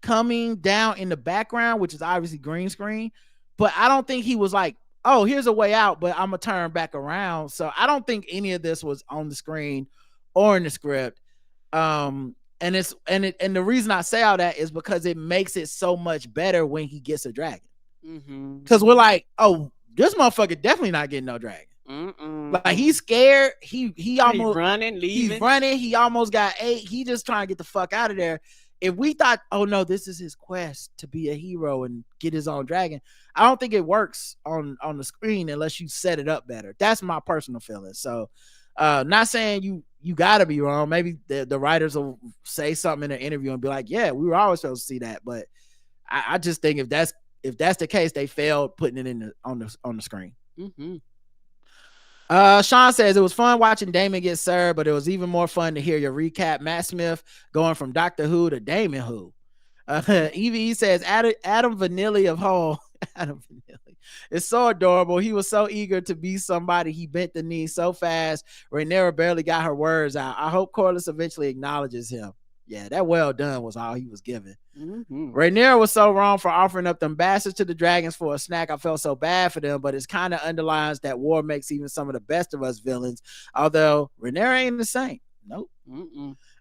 coming down in the background, which is obviously green screen, but I don't think he was like, oh, here's a way out, but I'm gonna turn back around. So I don't think any of this was on the screen or in the script. And the reason I say all that is because it makes it so much better when he gets a dragon. Because we're like, oh, this motherfucker definitely not getting no dragon. Like, he's scared. He almost running, leaving. He's running. He almost got 8. He just trying to get the fuck out of there. If we thought, oh no, this is his quest to be a hero and get his own dragon, I don't think it works on the screen unless you set it up better. That's my personal feeling. So, not saying you you gotta be wrong. Maybe the writers will say something in an interview and be like, yeah, we were always supposed to see that. But I just think if that's the case, they failed putting it on the screen. Mm-hmm. Sean says it was fun watching Damon get served, but it was even more fun to hear your recap. Matt Smith going from Doctor Who to Damon Who. Evie says Adam Vanilli of Home. Adam Vanilli. It's so adorable. He was so eager to be somebody. He bent the knee so fast. Rhaenyra barely got her words out. I hope Corlys eventually acknowledges him. Yeah, that well done was all he was given. Mm-hmm. Rhaenyra was so wrong for offering up them bastards to the dragons for a snack. I felt so bad for them, but it's kind of underlines that war makes even some of the best of us villains. Although Rhaenyra ain't the same. Nope.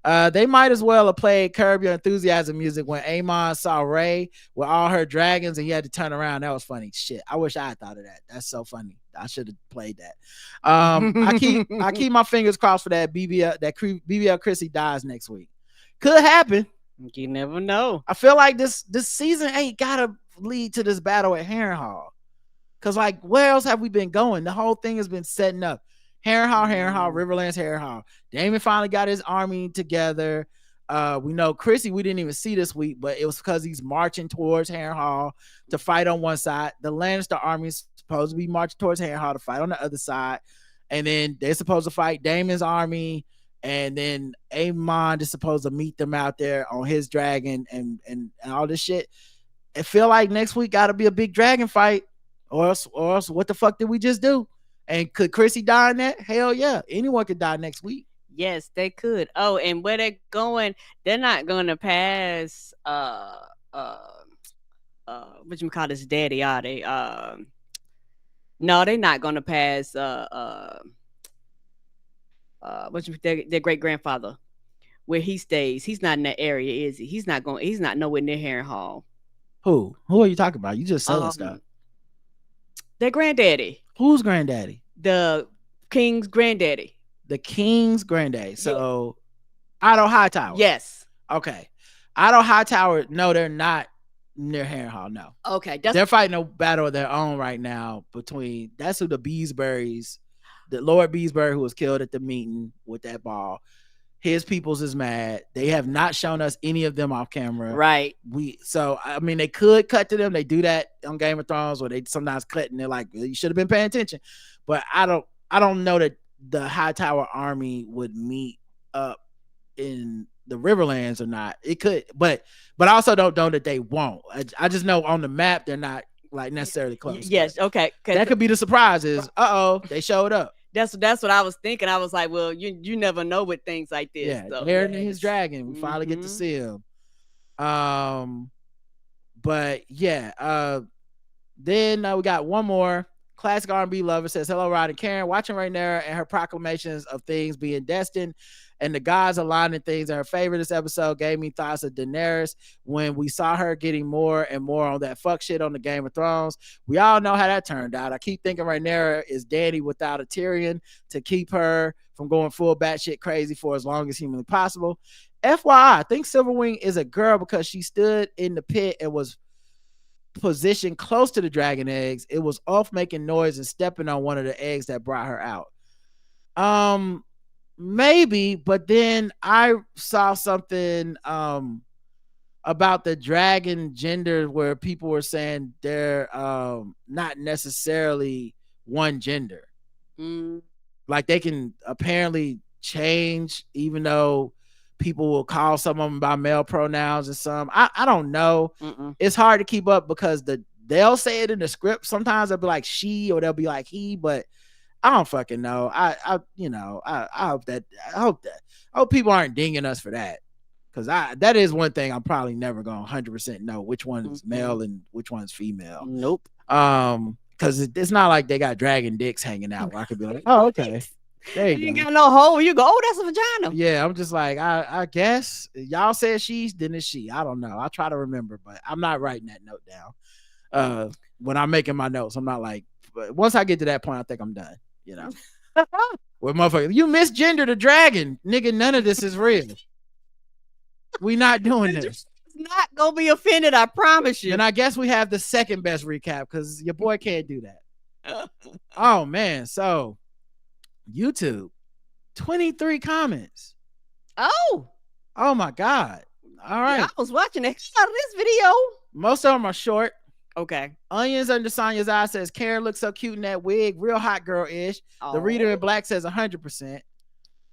They might as well have played Curb Your Enthusiasm music when Aemon saw Rey with all her dragons and he had to turn around. That was funny. Shit, I wish I had thought of that. That's so funny. I should have played that. I keep my fingers crossed for that BBL Chrissy dies next week. Could happen. You never know. I feel like this season ain't gotta lead to this battle at Harrenhal. Cause like, where else have we been going? The whole thing has been setting up. Harrenhal, Riverlands, Harrenhal. Damon finally got his army together. We know Chrissy we didn't even see this week, but it was because he's marching towards Harrenhal to fight on one side. The Lannister army is supposed to be marching towards Harrenhal to fight on the other side. And then they're supposed to fight Damon's army. And then Aemon is supposed to meet them out there on his dragon and all this shit. I feel like next week got to be a big dragon fight, or else what the fuck did we just do? And could Chrissy die in that? Hell yeah, anyone could die next week. Yes, they could. Oh, and where they're going, they're not going to pass. What you call this daddy? Are they? No, they're not going to pass. Their great grandfather, where he stays. He's not in that area, is he? He's not nowhere near Harrenhal. Who are you talking about? You just selling stuff. Their granddaddy. Whose granddaddy? The king's granddaddy. The king's granddaddy. So Otto Hightower. Yes. Okay. Otto Hightower. No, they're not near Harrenhal. No. Okay. They're fighting a battle of their own right now between. That's who the Beesburys. The Lord Beesbury, who was killed at the meeting with that ball, his peoples is mad. They have not shown us any of them off camera. Right. So I mean, they could cut to them. They do that on Game of Thrones, where they sometimes cut and they're like, you should have been paying attention. But I don't know that the Hightower army would meet up in the Riverlands or not. It could, but I also don't know that they won't. I just know on the map they're not like necessarily close. Yes, okay. That could be the surprise is, they showed up. That's what I was thinking. I was like, well, you never know with things like this. Yeah, so. Aaron and his dragon. We finally get to see him. But yeah, then we got one more. Classic R&B lover says, hello, Rod and Karen. Watching right now and her proclamations of things being destined and the gods aligning things in her favor. This episode gave me thoughts of Daenerys when we saw her getting more and more on that fuck shit on the Game of Thrones. We all know how that turned out. I keep thinking right now is Dany without a Tyrion to keep her from going full batshit crazy for as long as humanly possible. FYI, I think Silverwing is a girl because she stood in the pit and was positioned close to the dragon eggs. It was off making noise and stepping on one of the eggs that brought her out. Maybe, but then I saw something about the dragon gender where people were saying they're not necessarily one gender. Like they can apparently change, even though people will call some of them by male pronouns and some. I don't know. It's hard to keep up because they'll say it in the script. Sometimes they'll be like she or they'll be like he, but I don't fucking know. I hope people aren't dinging us for that. Cause that is one thing I'm probably never gonna 100% know which one's male and which one's female. Nope. Cause it's not like they got dragon dicks hanging out where I could be like, oh, okay. There you ain't go. got no hole. You go, oh, that's a vagina. Yeah, I'm just like, I guess y'all said she's, then it's she. I don't know. I'll try to remember, but I'm not writing that note down. When I'm making my notes, I'm not like, but once I get to that point, I think I'm done. You know, well, motherfucker, you misgendered a dragon, nigga. None of this is real. We not doing this. Not gonna be offended, I promise you. And I guess we have the second best recap because your boy can't do that. Oh man, so YouTube. 23 comments. Oh, my God. All right. yeah, I was watching the hell out of this video. Most of them are short. Okay. Onions under Sonya's eye says Karen looks so cute in that wig, real hot girl-ish. The reader in black says 100%.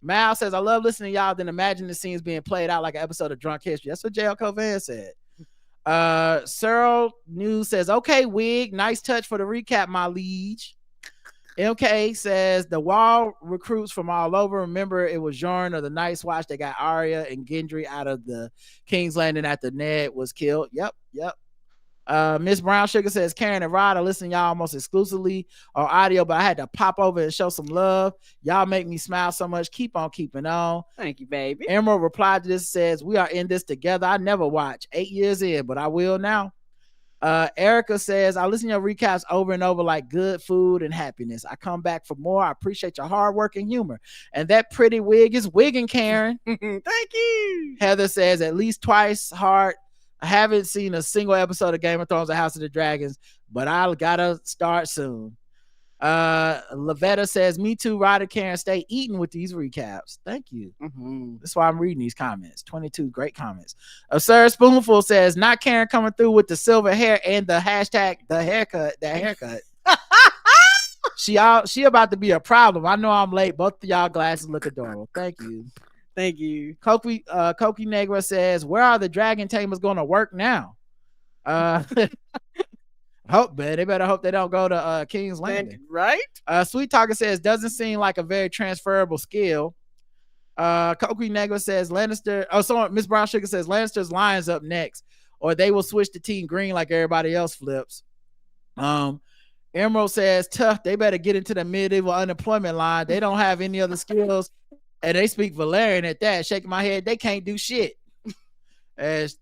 Mal says, I love listening to y'all, then imagine the scenes being played out like an episode of Drunk History. That's what JL Covan said. Cyril News says, okay, wig, nice touch for the recap, my liege. MK says, the wall recruits from all over. Remember, it was Jorn of the Night's Watch that got Arya and Gendry out of the King's Landing after Ned was killed. Yep. Miss Brown Sugar says, Karen and Rod, I listen to y'all almost exclusively on audio, but I had to pop over and show some love. Y'all make me smile so much. Keep on keeping on. Thank you, baby. Emerald replied to this, says, we are in this together. I never watch 8 years in, but I will now. Erica says, I listen to your recaps over and over like good food and happiness. I come back for more. I appreciate your hard work and humor. And that pretty wig is wigging, Karen. Thank you. Heather says, at least twice hard. I haven't seen a single episode of Game of Thrones or House of the Dragons, but I gotta start soon. Lavetta says, me too, Ryder, Karen, stay eating with these recaps. Thank you. That's why I'm reading these comments. 22 great comments. Sir Spoonful says, not Karen coming through with the silver hair and the hashtag the haircut. She about to be a problem. I know I'm late. Both of y'all glasses look adorable. Thank you. Thank you. Koki Negra says, where are the dragon tamers going to work now? Hope, man. They better hope they don't go to King's Landing. Right? Sweet Talker says, doesn't seem like a very transferable skill. Koki Negra says, Lannister. Oh, so Miss Brown Sugar says, Lannister's Lions up next, or they will switch to Team Green like everybody else flips. Emerald says, tough. They better get into the medieval unemployment line. They don't have any other skills. And they speak Valerian at that. Shaking my head, they can't do shit. As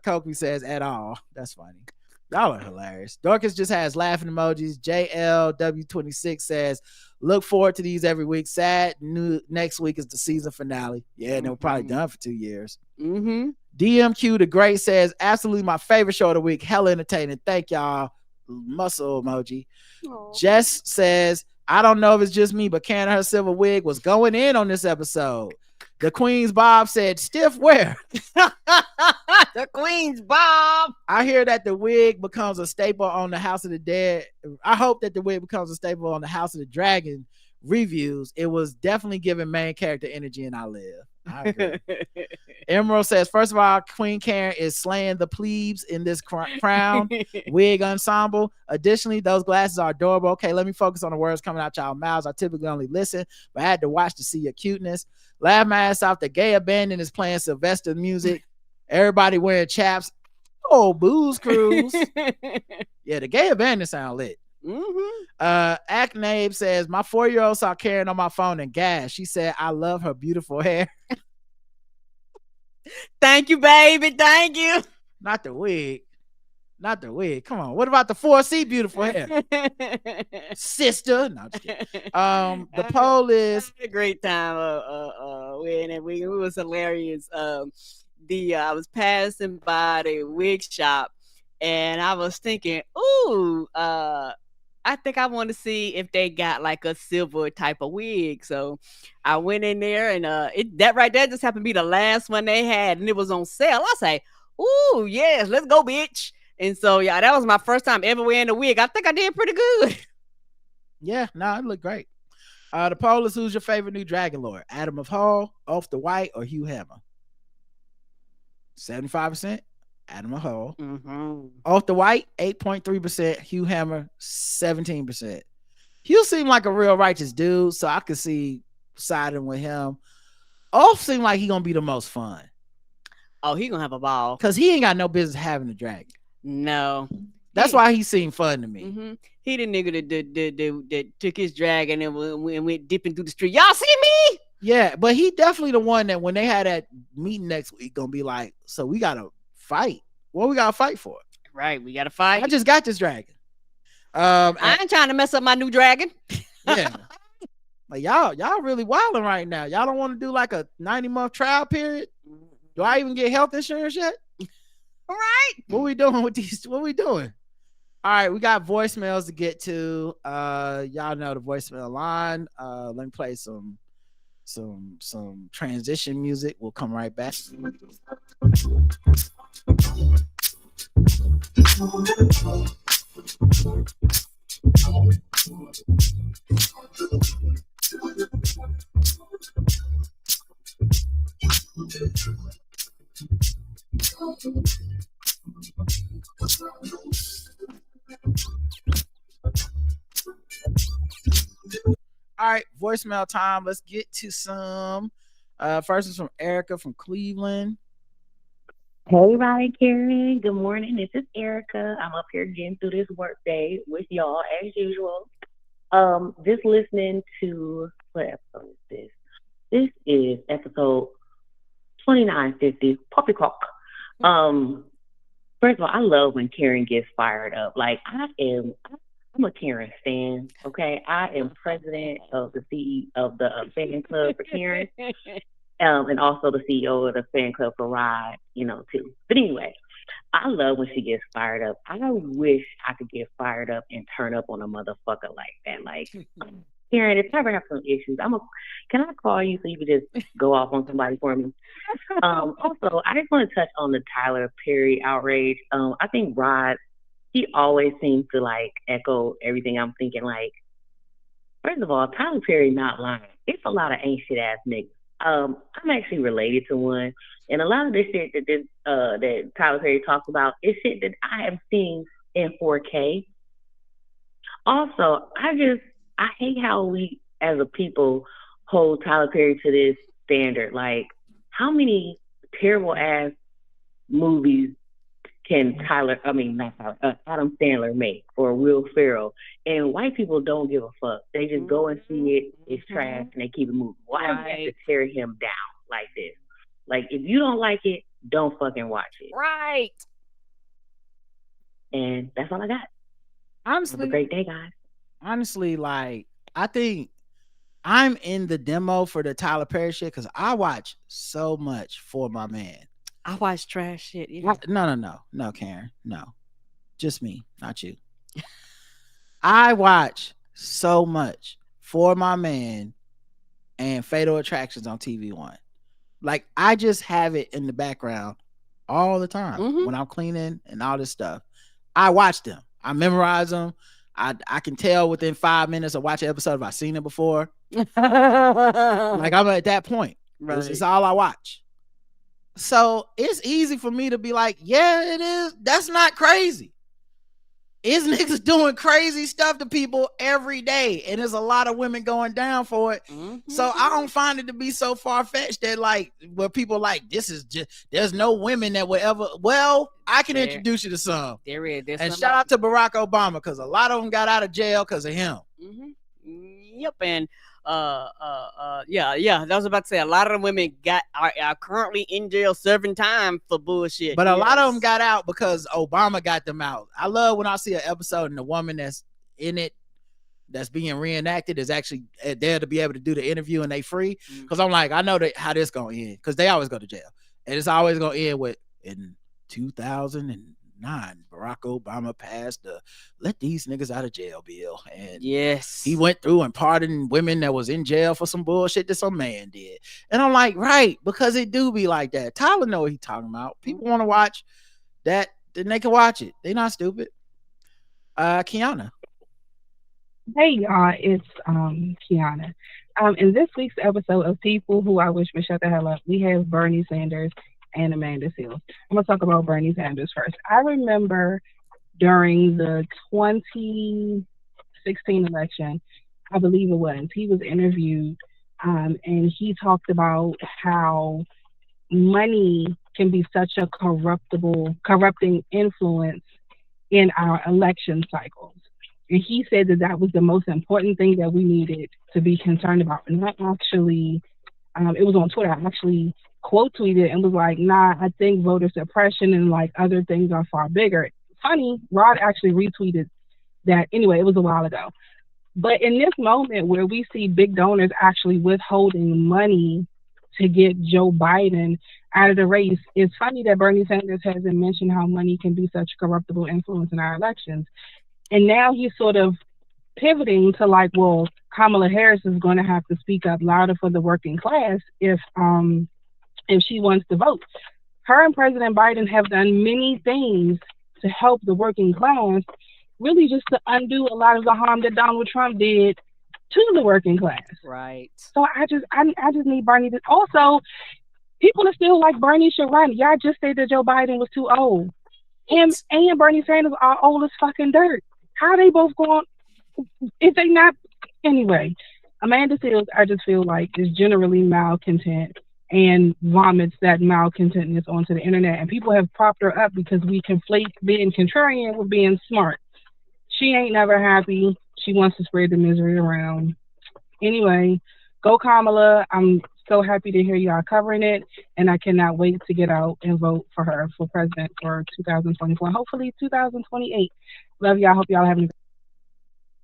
Koki says, at all. That's funny. Y'all are hilarious. Dorcas just has laughing emojis. JLW26 says, look forward to these every week. Sad next week is the season finale. Yeah, and they were probably done for 2 years. DMQ the Great says, absolutely my favorite show of the week. Hella entertaining. Thank y'all. Muscle emoji. Aww. Jess says, I don't know if it's just me, but Karen and her silver wig was going in on this episode. The Queen's Bob said, stiff wear. The Queen's Bob. I hear that the wig becomes a staple on the House of the Dead. I hope that the wig becomes a staple on the House of the Dragon reviews. It was definitely giving main character energy, and I live. I agree. Emerald says, first of all, Queen Karen is slaying the plebes in this crown wig ensemble. Additionally, those glasses are adorable. Okay, let me focus on the words coming out y'all mouths. I typically only listen, but I had to watch to see your cuteness. Laugh my ass off. The Gay Abandon is playing Sylvester music. Everybody wearing chaps. Oh, Booze Cruise. Yeah, the Gay Abandon sound lit. Acnabe says, my 4-year-old saw Karen on my phone and gasped. She said, I love her beautiful hair. Thank you, baby. Thank you. Not the wig. Come on. What about the 4C beautiful hair? Sister. No, just kidding. The poll is a great time. It was hilarious. I was passing by the wig shop and I was thinking, ooh, I think I want to see if they got like a silver type of wig. So I went in there and that right there just happened to be the last one they had and it was on sale. I say, ooh, yes, let's go, bitch. And so, yeah, that was my first time ever wearing a wig. I think I did pretty good. Yeah, no, it looked great. The poll is, who's your favorite new Dragon Lord? Adam of Hall, Off the White, or Hugh Hammer? 75%, Adam of Hall. Off the White, 8.3%. Hugh Hammer, 17%. Hugh seemed like a real righteous dude, so I could see siding with him. Off seemed like he gonna be the most fun. Oh, he gonna have a ball. Because he ain't got no business having a dragon. No. That's why he seemed fun to me. He the nigga that took his dragon and went dipping through the street. Y'all see me? Yeah, but he definitely the one that when they had that meeting next week, gonna be like, so we gotta fight. What we gotta fight for? Right, we gotta fight. I just got this dragon. I ain't trying to mess up my new dragon. Yeah. Like y'all really wilding right now. Y'all don't want to do like a 90-month trial period? Do I even get health insurance yet? All right. What we doing with these? What we doing? All right, we got voicemails to get to. Y'all know the voicemail line. Let me play some some transition music. We'll come right back. All right, voicemail time. Let's get to some. First is from Erica from Cleveland. Hey, Ryan, Karen. Good morning. This is Erica. I'm up here getting through this work day with y'all as usual. Just listening to what episode is this? This is episode 2950, Poppy Cock. First of all, I love when Karen gets fired up. Like I'm a Karen stan. Okay, I am president of the CEO of the fan club for Karen, and also the CEO of the fan club for Rod. Too. But anyway, I love when she gets fired up. I wish I could get fired up and turn up on a motherfucker like that. Like, Karen, if I ever have some issues, can I call you so you can just go off on somebody for me? Also, I just want to touch on the Tyler Perry outrage. I think Rod, he always seems to like echo everything I'm thinking. Like, first of all, Tyler Perry not lying. It's a lot of ain't shit ass niggas. I'm actually related to one, and a lot of this shit that Tyler Perry talks about is shit that I have seen in 4K. Also, I hate how we as a people hold Tyler Perry to this standard. Like, how many terrible ass movies can Adam Sandler make or Will Ferrell? And white people don't give a fuck. They just go and see it. It's trash, and they keep it moving. Why do we have to tear him down like this? Like, if you don't like it, don't fucking watch it. Right. And that's all I got. Honestly, have a great day, guys. Honestly, like, I think I'm in the demo for the Tyler Perry shit because I watch so much for my man. I watch trash shit. Yeah. No, Karen. No. Just me, not you. I watch so much for my man and Fatal Attractions on TV One. Like, I just have it in the background all the time when I'm cleaning and all this stuff. I watch them. I memorize them. I can tell within 5 minutes of watching an episode if I've seen it before. Like, I'm at that point. Right. It's all I watch. So it's easy for me to be like, yeah, it is. That's not crazy. It's niggas doing crazy stuff to people every day. And there's a lot of women going down for it. So I don't find it to be so far-fetched that, like, where people like, this is just, there's no women that will ever, well, I can introduce you to some. There is. And shout out to Barack Obama, because a lot of them got out of jail because of him. Yep. And yeah, I was about to say a lot of the women are currently in jail serving time for bullshit. But a lot of them got out because Obama got them out. I love when I see an episode and the woman that's in it, that's being reenacted, is actually there to be able to do the interview and they free. Because I'm like, I know how this gonna end, because they always go to jail, and it's always gonna end with, in 2009, Barack Obama passed the let these niggas out of jail bill, and he went through and pardoned women that was in jail for some bullshit that some man did. And I'm like, right, because it do be like that. Tyler know what he talking about. People want to watch that, then they can watch it. They not stupid. Kiana. Hey y'all, it's Kiana. In this week's episode of People Who I Wish Would Shut the Hell Up, we have Bernie Sanders and Amanda Seales. I'm going to talk about Bernie Sanders first. I remember during the 2016 election, I believe it was, he was interviewed and he talked about how money can be such a corrupting influence in our election cycles. And he said that was the most important thing that we needed to be concerned about. And I actually, it was on Twitter, I actually quote tweeted and was like, nah, I think voter suppression and like other things are far bigger. Funny, Rod actually retweeted that. Anyway, it was a while ago. But in this moment where we see big donors actually withholding money to get Joe Biden out of the race, it's funny that Bernie Sanders hasn't mentioned how money can be such a corruptible influence in our elections. And now he's sort of pivoting to like, well, Kamala Harris is going to have to speak up louder for the working class if she wants to vote. Her and President Biden have done many things to help the working class, really just to undo a lot of the harm that Donald Trump did to the working class. Right. So I just need Bernie to also. People are still like Bernie should run. Y'all just said that Joe Biden was too old. Him and Bernie Sanders are old as fucking dirt. How are they both going? If they not anyway, Amanda Seals, I just feel like is generally malcontent and vomits that malcontentness onto the internet. And people have propped her up because we conflate being contrarian with being smart. She ain't never happy. She wants to spread the misery around. Anyway, go Kamala. I'm so happy to hear y'all covering it, and I cannot wait to get out and vote for her for president for 2024, hopefully 2028. Love y'all. Hope y'all having.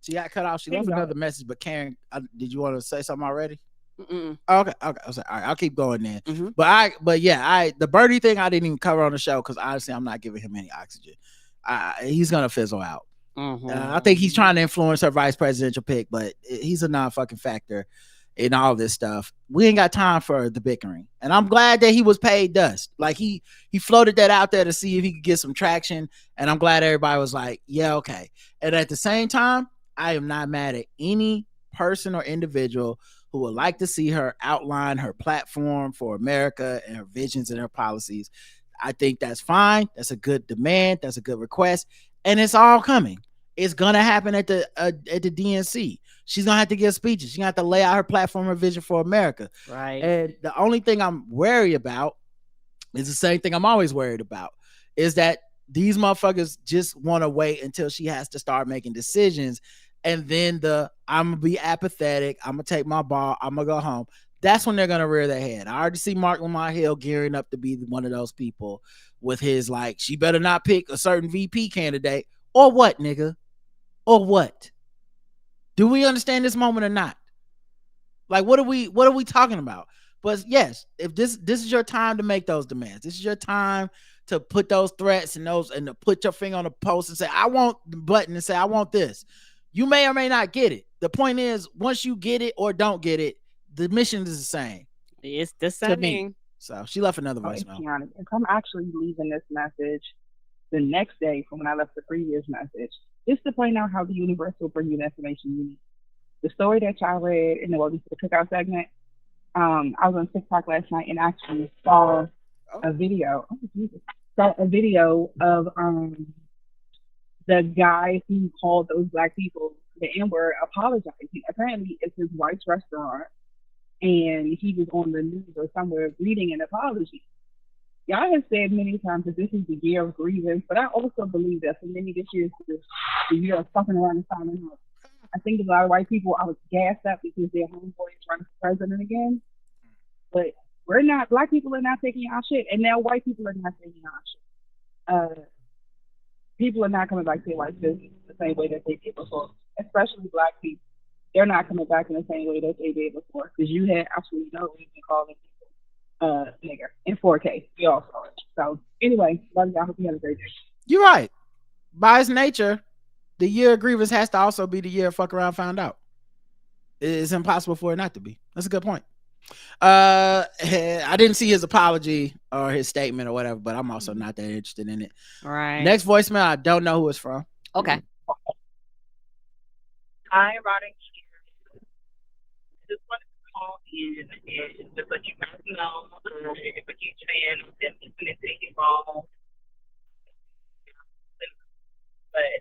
She got cut off. She left another message, but Karen, did you want to say something already? Mm-mm. Okay. I was like, all right, I'll keep going then. Mm-hmm. But the Birdie thing I didn't even cover on the show because honestly, I'm not giving him any oxygen. He's gonna fizzle out. Mm-hmm. I think he's trying to influence her vice presidential pick, but he's a non-fucking factor in all this stuff. We ain't got time for the bickering, and I'm glad that he was paid dust. Like he floated that out there to see if he could get some traction, and I'm glad everybody was like, yeah, okay. And at the same time, I am not mad at any person or individual who would like to see her outline her platform for America and her visions and her policies. I think that's fine. That's a good demand. That's a good request. And it's all coming. It's gonna happen at the DNC. She's gonna have to give speeches. She's gonna have to lay out her platform, her vision for America. Right. And the only thing I'm worried about is the same thing I'm always worried about, is that these motherfuckers just want to wait until she has to start making decisions. And then I'm gonna be apathetic. I'm gonna take my ball. I'm gonna go home. That's when they're gonna rear their head. I already see Mark Lamar Hill gearing up to be one of those people with his like, she better not pick a certain VP candidate or what, nigga, or what? Do we understand this moment or not? Like, what are we talking about? But yes, if this is your time to make those demands, this is your time to put those threats and to put your finger on the post and say, I want the button and say, I want this. You may or may not get it. The point is, once you get it or don't get it, the mission is the same. It's the same. So she left another voicemail. If I'm actually leaving this message the next day from when I left the previous message, just to point out how the universe will bring you the information you need. The story that y'all read in the Cookout segment, I was on TikTok last night and actually saw a video. Saw a video of the guy who called those black people the N-word apologizing. Apparently, it's his wife's restaurant, and he was on the news or somewhere reading an apology. Y'all have said many times that this is the year of grievance, but I also believe that for many, this year is the year of fucking around and finding out. I think a lot of white people, I was gassed up because their homeboy is running for president again. But black people are not taking our shit, and now white people are not taking our shit. People are not coming back to their white business the same way that they did before, especially black people. They're not coming back in the same way that they did before, because you had absolutely no reason to call them nigger in 4K. We all saw it. So anyway, love y'all. Hope you have a great day. You're right. By its nature, the year of grievance has to also be the year of fuck around found out. It's impossible for it not to be. That's a good point. I didn't see his apology or his statement or whatever, but I'm also not that interested in it. All right. Next voicemail, I don't know who it's from. Okay. Hi, Roderick. Just wanted to call in and just let you guys know I'm a huge fan of them listening to you all. But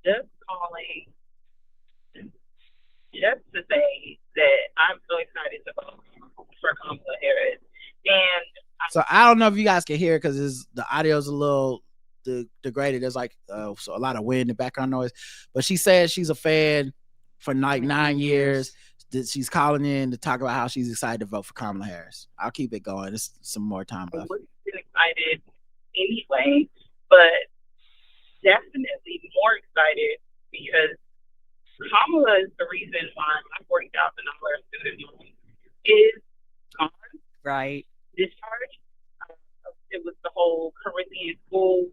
just calling just to say that I'm so excited to vote for Kamala Harris. And so I don't know if you guys can hear because the audio's a little degraded. There's like so a lot of wind and background noise. But she says she's a fan for like 9 years. She's calling in to talk about how she's excited to vote for Kamala Harris. I'll keep it going. There's some more time left. I'm excited anyway, but definitely more excited because Kamala is the reason why my $40,000 student loan is gone. Right. Discharged. It was the whole Corinthian school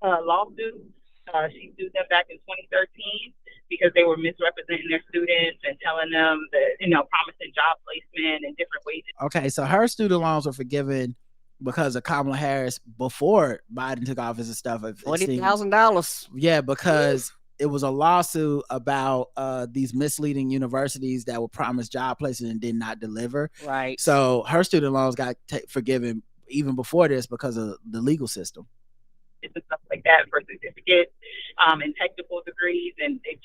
lawsuit lawsuit. She sued them back in 2013 because they were misrepresenting their students and telling them that, promising job placement and different wages. Okay, so her student loans were forgiven because of Kamala Harris before Biden took office and stuff. $40,000. Yeah, because it was a lawsuit about these misleading universities that would promise job placement and did not deliver. Right. So her student loans got forgiven even before this because of the legal system. And stuff like that for certificates and technical degrees, and it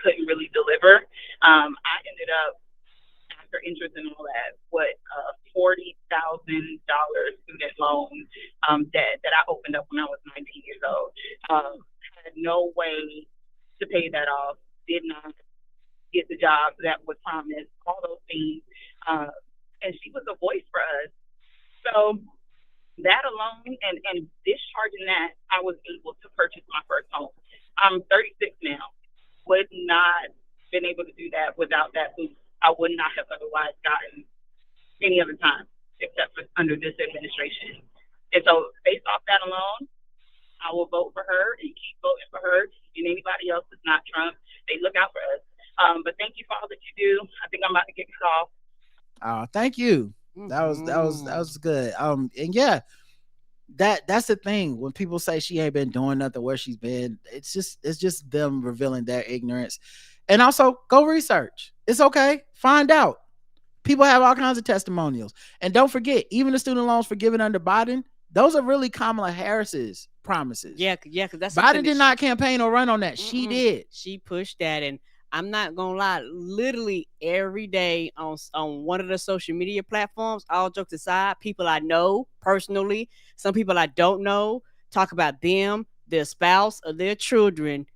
couldn't really deliver. I ended up, after interest and all that, $40,000 student loan that I opened up when I was 19 years old. Had no way to pay that off. Did not get the job that was promised. All those things, and she was a voice for us. So that alone and discharging that, I was able to purchase my first home. I'm 36 now. Would not been able to do that without that boost. I would not have otherwise gotten any other time except for under this administration. And so based off that alone, I will vote for her and keep voting for her and anybody else that's not Trump. They look out for us. But thank you for all that you do. I think I'm about to get cut off. Thank you. That was good. And yeah, that's the thing. When people say she ain't been doing nothing where she's been, it's just them revealing their ignorance. And also go research. It's okay. Find out. People have all kinds of testimonials. And don't forget, even the student loans forgiven under Biden, those are really Kamala Harris's promises. Yeah, because that's Biden did not campaign or run on that. She did. She pushed that, and I'm not gonna lie, literally every day on one of the social media platforms, all jokes aside, people I know personally, some people I don't know, talk about them, their spouse, or their children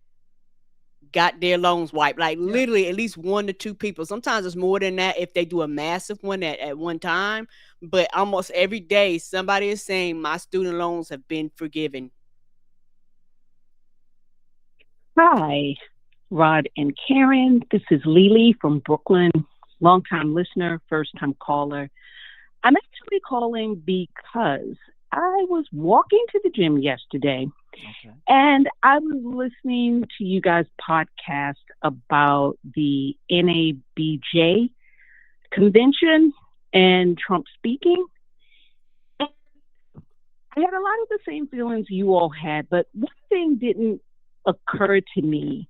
got their loans wiped. Like literally at least 1 to 2 people. Sometimes it's more than that if they do a massive one at one time. But almost every day somebody is saying my student loans have been forgiven. Hi, Rod and Karen. This is Lily from Brooklyn, longtime listener, first-time caller. I'm actually calling because I was walking to the gym yesterday, and I was listening to you guys' podcast about the NABJ convention and Trump speaking. And I had a lot of the same feelings you all had, but one thing didn't occur to me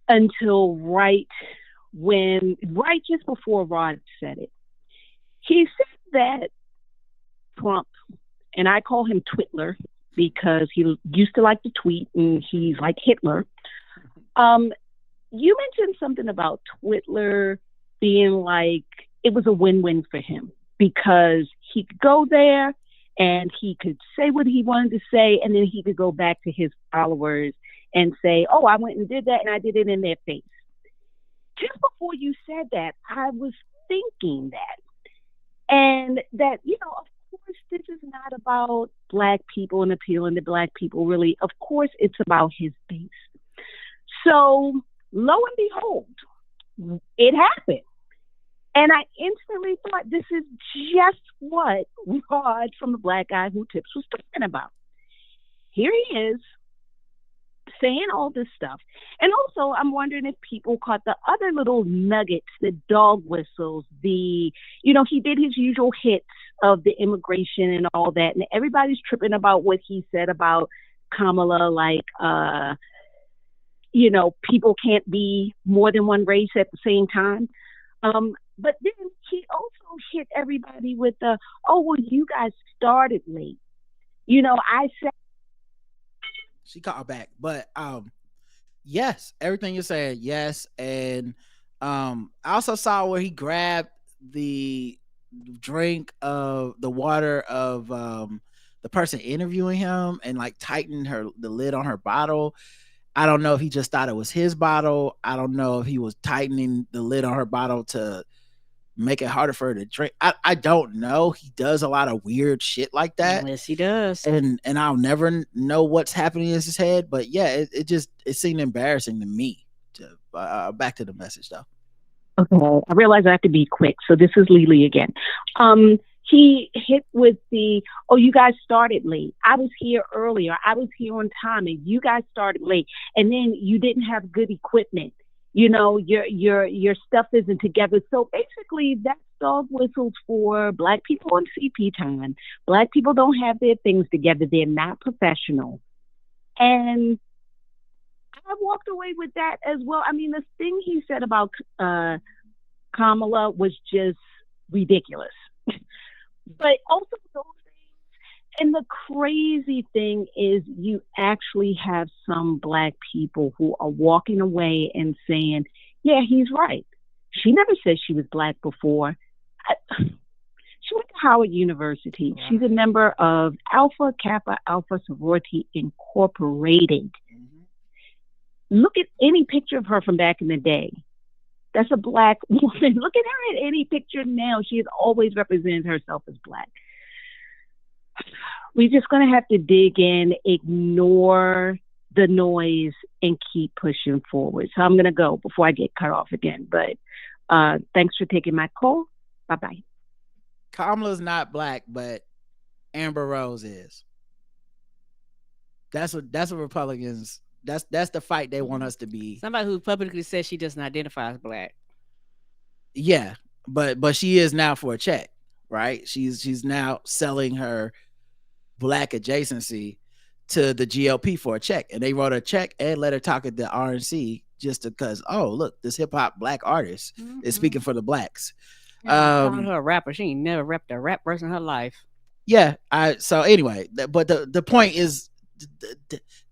until right just before Rod said it. He said that Trump, and I call him Twitler because he used to like to tweet and he's like Hitler. You mentioned something about Twitler being like it was a win-win for him because he could go there and he could say what he wanted to say, and then he could go back to his followers and say, oh, I went and did that, and I did it in their face. Just before you said that, I was thinking that. And that, of course, this is not about Black people and appealing to Black people, really. Of course, it's about his base. So, lo and behold, it happened. And I instantly thought, this is just what Rod from the Black Guy Who Tips was talking about. Here he is, saying all this stuff. And also, I'm wondering if people caught the other little nuggets, the dog whistles, he did his usual hits of the immigration and all that. And everybody's tripping about what he said about Kamala, like, people can't be more than one race at the same time. But then he also hit everybody with you guys started late. I said. She called back, but yes, everything you're saying, yes. And I also saw where he grabbed the drink of the water of the person interviewing him and like tightened the lid on her bottle. I don't know if he just thought it was his bottle. I don't know if he was tightening the lid on her bottle to make it harder for her to drink. I don't know. He does a lot of weird shit like that. Yes, he does. And I'll never know what's happening in his head. But yeah, it seemed embarrassing to me. Back to the message though. Okay, I realize I have to be quick. So this is Lily again. he hit with the, oh, you guys started late. I was here earlier. I was here on time, and you guys started late. And then you didn't have good equipment. You know, your stuff isn't together. So basically, that's dog whistles for Black people on CP time. Black people don't have their things together. They're not professional. And I walked away with that as well. I mean, the thing he said about Kamala was just ridiculous. But also those things. And the crazy thing is, you actually have some Black people who are walking away and saying, yeah, he's right. She never said she was Black before. She went to Howard University. Wow. She's a member of Alpha Kappa Alpha Sorority Incorporated. Mm-hmm. Look at any picture of her from back in the day. That's a Black woman. Look at her in any picture now. She has always represented herself as Black. We're just going to have to dig in, ignore the noise, and keep pushing forward. So I'm going to go before I get cut off again. But thanks for taking my call. Bye-bye. Kamala's not Black, but Amber Rose is. That's what Republicans. That's the fight they want us to be. Somebody who publicly says she doesn't identify as Black. Yeah, but she is now for a check, right? She's now selling her Black adjacency to the GOP for a check, and they wrote a check and let her talk at the RNC just because, oh, look, this hip hop Black artist is speaking for the Blacks. Calling her a rapper. She ain't never rapped a rap verse in her life. Yeah. So anyway, but the point is,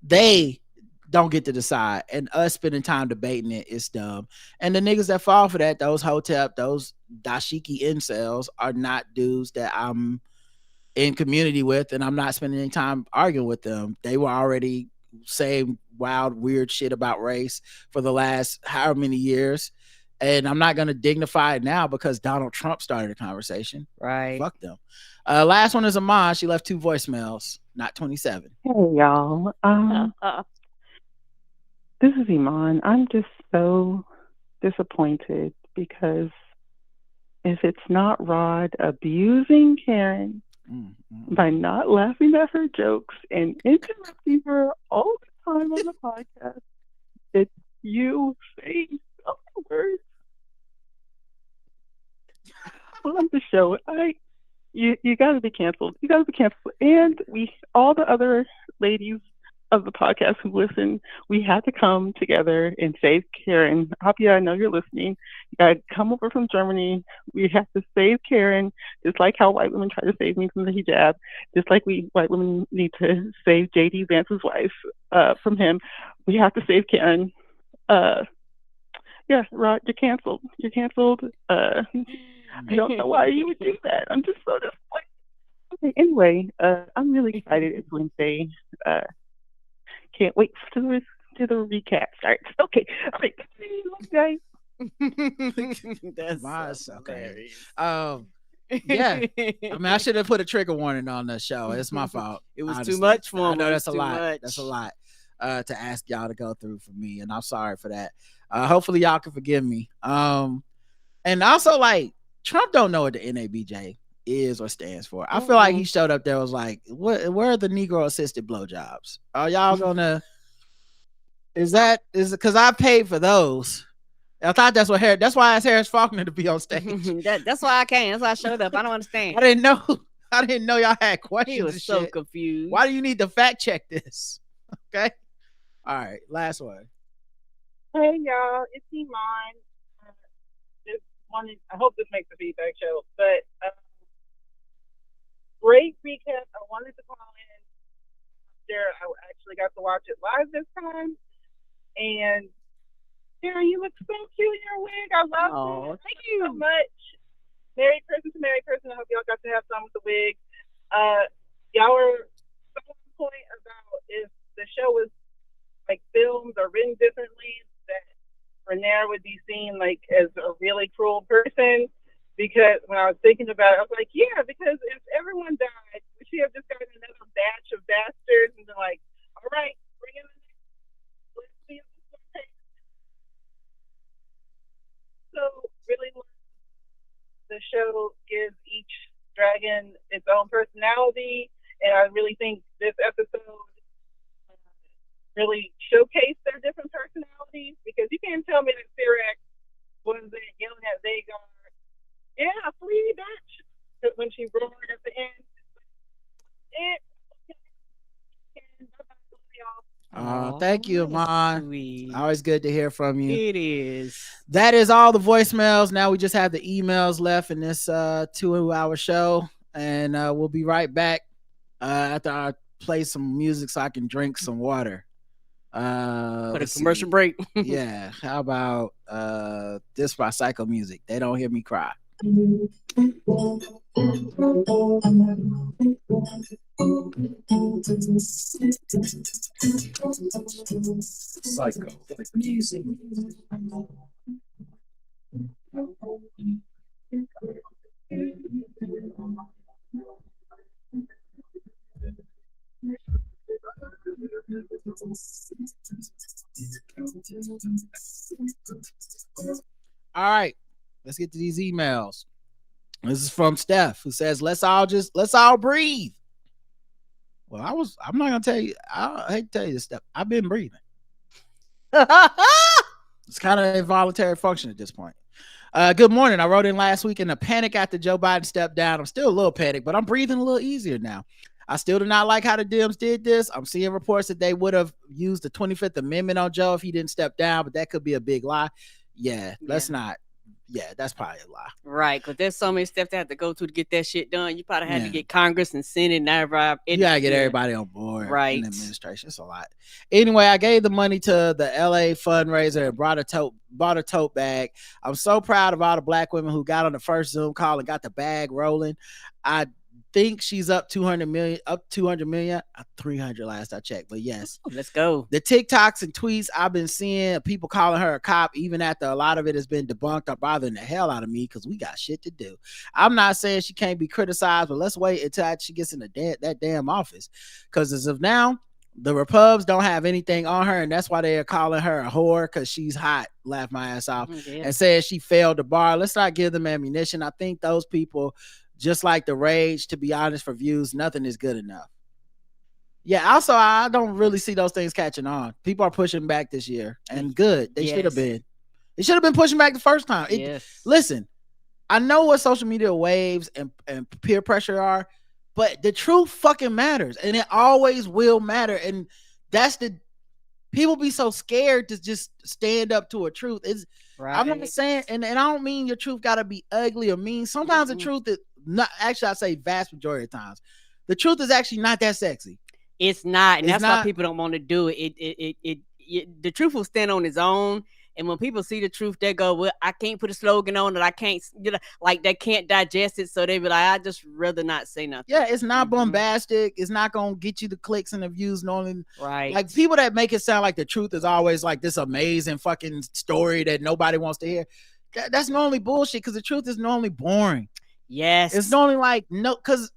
they don't get to decide, and us spending time debating it is dumb. And the niggas that fall for that, those Hotep, those Dashiki Incels, are not dudes that I'm in community with, and I'm not spending any time arguing with them. They were already saying wild, weird shit about race for the last however many years, and I'm not going to dignify it now because Donald Trump started a conversation. Right. Fuck them. Last one is Amon. She left 2 voicemails, not 27. Hey, y'all. This is Iman. I'm just so disappointed because if it's not Rod abusing Karen by not laughing at her jokes and interrupting her all the time on the podcast, it's you saying some words on the show. You got to be canceled. You got to be canceled. And all the other ladies of the podcast who listen, we had to come together and save Karen. Apia, I know you're listening. You got to come over from Germany. We have to save Karen, just like how white women try to save me from the hijab, just like we white women need to save J.D. Vance's wife from him. We have to save Karen. Yeah, Rod, you're canceled. You're canceled. I don't know why you would do that. I'm just so disappointed. Okay, anyway, I'm really excited. It's Wednesday. Can't wait to the recap starts. Okay, all right, guys. That's so okay. Yeah, I mean, I should have put a trigger warning on the show. It's my fault. It was honestly too much for him. I know that's a lot. Much. That's a lot to ask y'all to go through for me, and I'm sorry for that. Hopefully, y'all can forgive me. And also, like, Trump don't know what the NABJ is or stands for. I feel like he showed up there was like, where are the Negro assisted blowjobs? Are y'all gonna is it because I paid for those? I thought that's why I asked Harris Faulkner to be on stage. That's why I came. That's why I showed up. I don't understand. I didn't know y'all had questions. He was so confused. Why do you need to fact check this? Okay. All right, last one. Hey y'all, it's Iman. I hope this makes the feedback show, but great recap. I wanted to call in there. I actually got to watch it live this time, and Karen, you look so cute in your wig. I love it. Thank you so much. Merry Christmas, Merry Christmas. I hope y'all got to have fun with the wig. Y'all were so on point about if the show was like filmed or written differently, that Renee would be seen like as a really cruel person. Because when I was thinking about it, I was like, yeah, because if everyone died, we should have just gotten another batch of bastards and been like, all right, bring in the next. Let's see if this one takes. So really, the show gives each dragging its own personality. And I really think this episode really showcased their different personalities, because you can't tell me that Sirac wasn't yelling at Vagar, yeah, flee, bitch, when she roared at the end. Thank you, Amon. Always good to hear from you. It is. That is all the voicemails. Now we just have the emails left in this 2-hour show, and we'll be right back after I play some music so I can drink some water. Put a commercial break. Yeah. How about this by Psycho Music? They Don't Hear Me Cry. Psycho Music. All right, let's get to these emails. This is from Steph, who says, let's all breathe. Well, I'm not gonna tell you, I hate to tell you this, Steph, I've been breathing. It's kind of an involuntary function at this point. Good morning. I wrote in last week in a panic after Joe Biden stepped down. I'm still a little panicked, but I'm breathing a little easier now. I still do not like how the Dems did this. I'm seeing reports that they would have used the 25th Amendment on Joe if he didn't step down, but that could be a big lie. Let's not. Yeah, that's probably a lie. Right, because there's so many steps they have to go to get that shit done. You probably have to get Congress and Senate and everybody. You gotta get everybody on board. Right. In the administration. It's a lot. Anyway, I gave the money to the LA fundraiser and bought a tote bag. I'm so proud of all the Black women who got on the first Zoom call and got the bag rolling. I think she's up 200 million, 300 last I checked, but yes. Let's go. The TikToks and tweets I've been seeing, people calling her a cop, even after a lot of it has been debunked, are bothering the hell out of me because we got shit to do. I'm not saying she can't be criticized, but let's wait until she gets in that damn office, because as of now, the Repubs don't have anything on her, and that's why they are calling her a whore, because she's hot. Laugh my ass off. And says she failed the bar. Let's not give them ammunition. I think those people, just like the rage, to be honest, for views, nothing is good enough. Yeah, also, I don't really see those things catching on. People are pushing back this year, and good. They should have been. They should have been pushing back the first time. Listen, I know what social media waves and peer pressure are, but the truth fucking matters, and it always will matter. And that's people be so scared to just stand up to a truth. Right. I'm not saying, and I don't mean your truth got to be ugly or mean. Sometimes the truth is not, actually, I say vast majority of times, the truth is actually not that sexy. It's not, and that's why people don't want to do it. The truth will stand on its own. And when people see the truth, they go, well, I can't put a slogan on it. I can't, like they can't digest it. So they be like, I just rather not say nothing. Yeah, it's not bombastic. It's not going to get you the clicks and the views. Normally. Right. Like people that make it sound like the truth is always like this amazing fucking story that nobody wants to hear. That's normally bullshit, because the truth is normally boring. Yes. It's normally like, because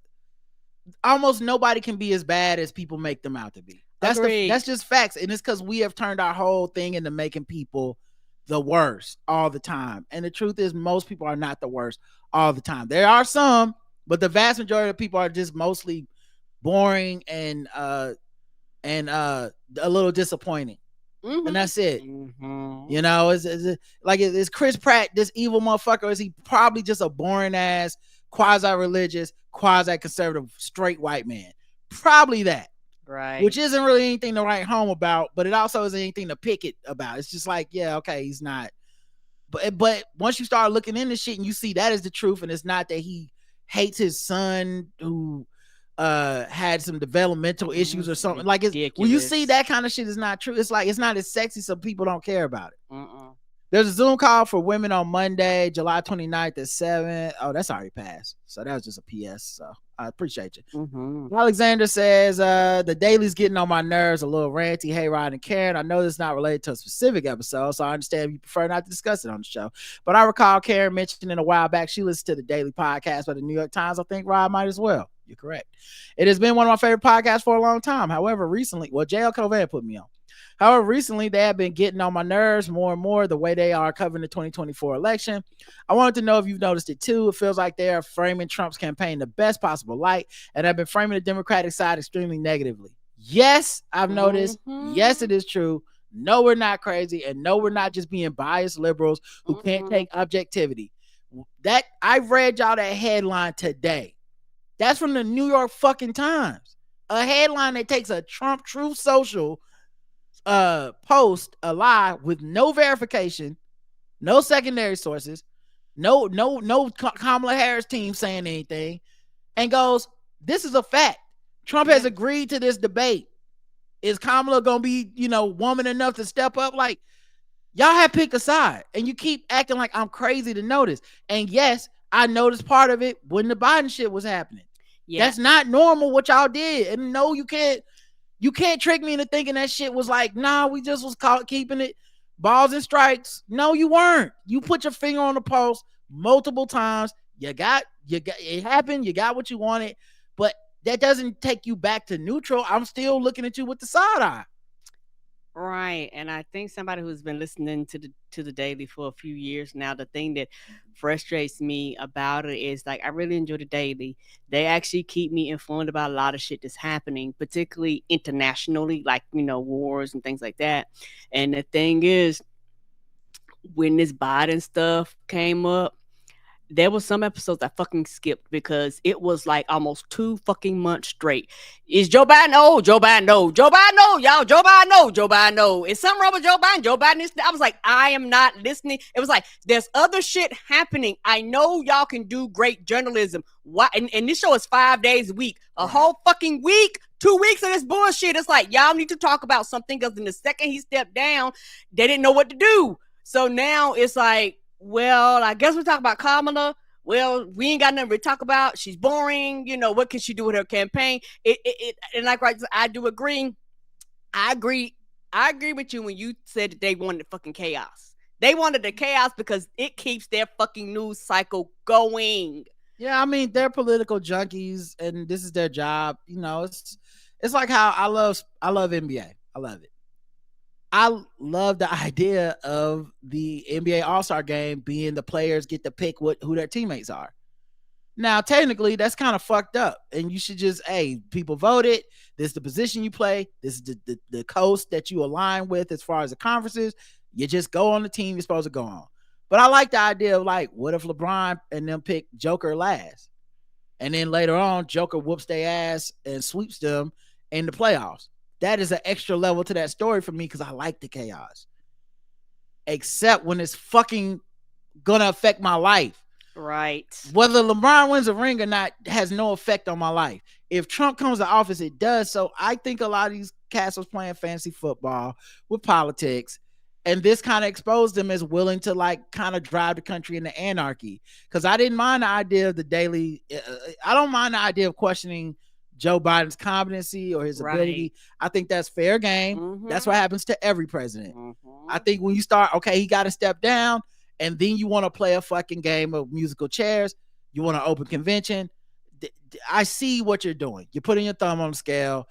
almost nobody can be as bad as people make them out to be. That's just facts. And it's because we have turned our whole thing into making people the worst all the time. And the truth is, most people are not the worst all the time. There are some, but the vast majority of people are just mostly boring and a little disappointing. Mm-hmm. And that's it. Mm-hmm. You know, is Chris Pratt this evil motherfucker, or is he probably just a boring ass, quasi-religious, quasi-conservative, straight white man? Probably that. Right. Which isn't really anything to write home about, but it also isn't anything to pick it about. It's just like, yeah, okay, he's not. But once you start looking into shit and you see that is the truth, and it's not that he hates his son who had some developmental issues or something. Like, when you see that kind of shit is not true, it's like it's not as sexy, so people don't care about it. There's a Zoom call for women on Monday, July 29th at 7. Oh, that's already passed. So that was just a PS. So I appreciate you. Mm-hmm. Alexander says, the Daily's getting on my nerves, a little ranty. Hey, Rod and Karen, I know this is not related to a specific episode, so I understand you prefer not to discuss it on the show. But I recall Karen mentioning a while back she listens to the Daily podcast by the New York Times. I think Rod might as well. You're correct. It has been one of my favorite podcasts for a long time. However, recently, JL Covan put me on. However, recently they have been getting on my nerves more and more the way they are covering the 2024 election. I wanted to know if you've noticed it too. It feels like they are framing Trump's campaign the best possible light and have been framing the Democratic side extremely negatively. Yes, I've noticed. Yes, it is true. No, we're not crazy. And no, we're not just being biased liberals who can't take objectivity. That I read y'all that headline today. That's from the New York fucking Times. A headline that takes a Trump Truth Social post, a lie with no verification, no secondary sources, no Kamala Harris team saying anything, and goes, this is a fact. Trump has agreed to this debate. Is Kamala gonna be, woman enough to step up? Like, y'all have picked a side, and you keep acting like I'm crazy to notice. And yes, I noticed part of it when the Biden shit was happening. Yeah. That's not normal what y'all did. And no, you can't trick me into thinking that shit was like, nah, we just was keeping it balls and strikes. No, you weren't. You put your finger on the pulse multiple times. You got it happened. You got what you wanted, but that doesn't take you back to neutral. I'm still looking at you with the side eye. Right. And I think somebody who's been listening to the Daily for a few years now, the thing that frustrates me about it is, like, I really enjoy the Daily. They actually keep me informed about a lot of shit that's happening, particularly internationally, like, wars and things like that. And the thing is, when this Biden stuff came up, there was some episodes I fucking skipped because it was like almost 2 fucking months straight. Is Joe Biden? No, Joe Biden, no. Joe Biden, no. Y'all, Joe Biden, no. Joe Biden, no. Is something wrong with Joe Biden? Joe Biden is. I was like, I am not listening. It was like, there's other shit happening. I know y'all can do great journalism. Why? And this show is 5 days a week. A whole fucking week. 2 weeks of this bullshit. It's like, y'all need to talk about something, because in the second he stepped down, they didn't know what to do. So now it's like, well, I guess we'll talk about Kamala. Well, we ain't got nothing to talk about. She's boring. What can she do with her campaign? And like, right, I do agree. I agree with you when you said that they wanted fucking chaos. They wanted the chaos because it keeps their fucking news cycle going. Yeah, I mean, they're political junkies, and this is their job. It's like how I love NBA. I love it. I love the idea of the NBA All-Star game being the players get to pick who their teammates are. Now, technically, that's kind of fucked up, and you should just, people voted. This is the position you play. This is the coast that you align with as far as the conferences. You just go on the team you're supposed to go on. But I like the idea of, like, what if LeBron and them pick Joker last? And then later on, Joker whoops their ass and sweeps them in the playoffs. That is an extra level to that story for me because I like the chaos. Except when it's fucking gonna affect my life. Right. Whether LeBron wins a ring or not has no effect on my life. If Trump comes to office, it does. So I think a lot of these cats was playing fantasy football with politics. And this kind of exposed them as willing to, like, kind of drive the country into anarchy. Because I didn't mind the idea of the Daily. I don't mind the idea of questioning Joe Biden's competency or his ability. I think that's fair game. Mm-hmm. That's what happens to every president. Mm-hmm. I think when you start, okay, he got to step down, and then you want to play a fucking game of musical chairs, you want to open convention. I see what you're doing. You're putting your thumb on the scale.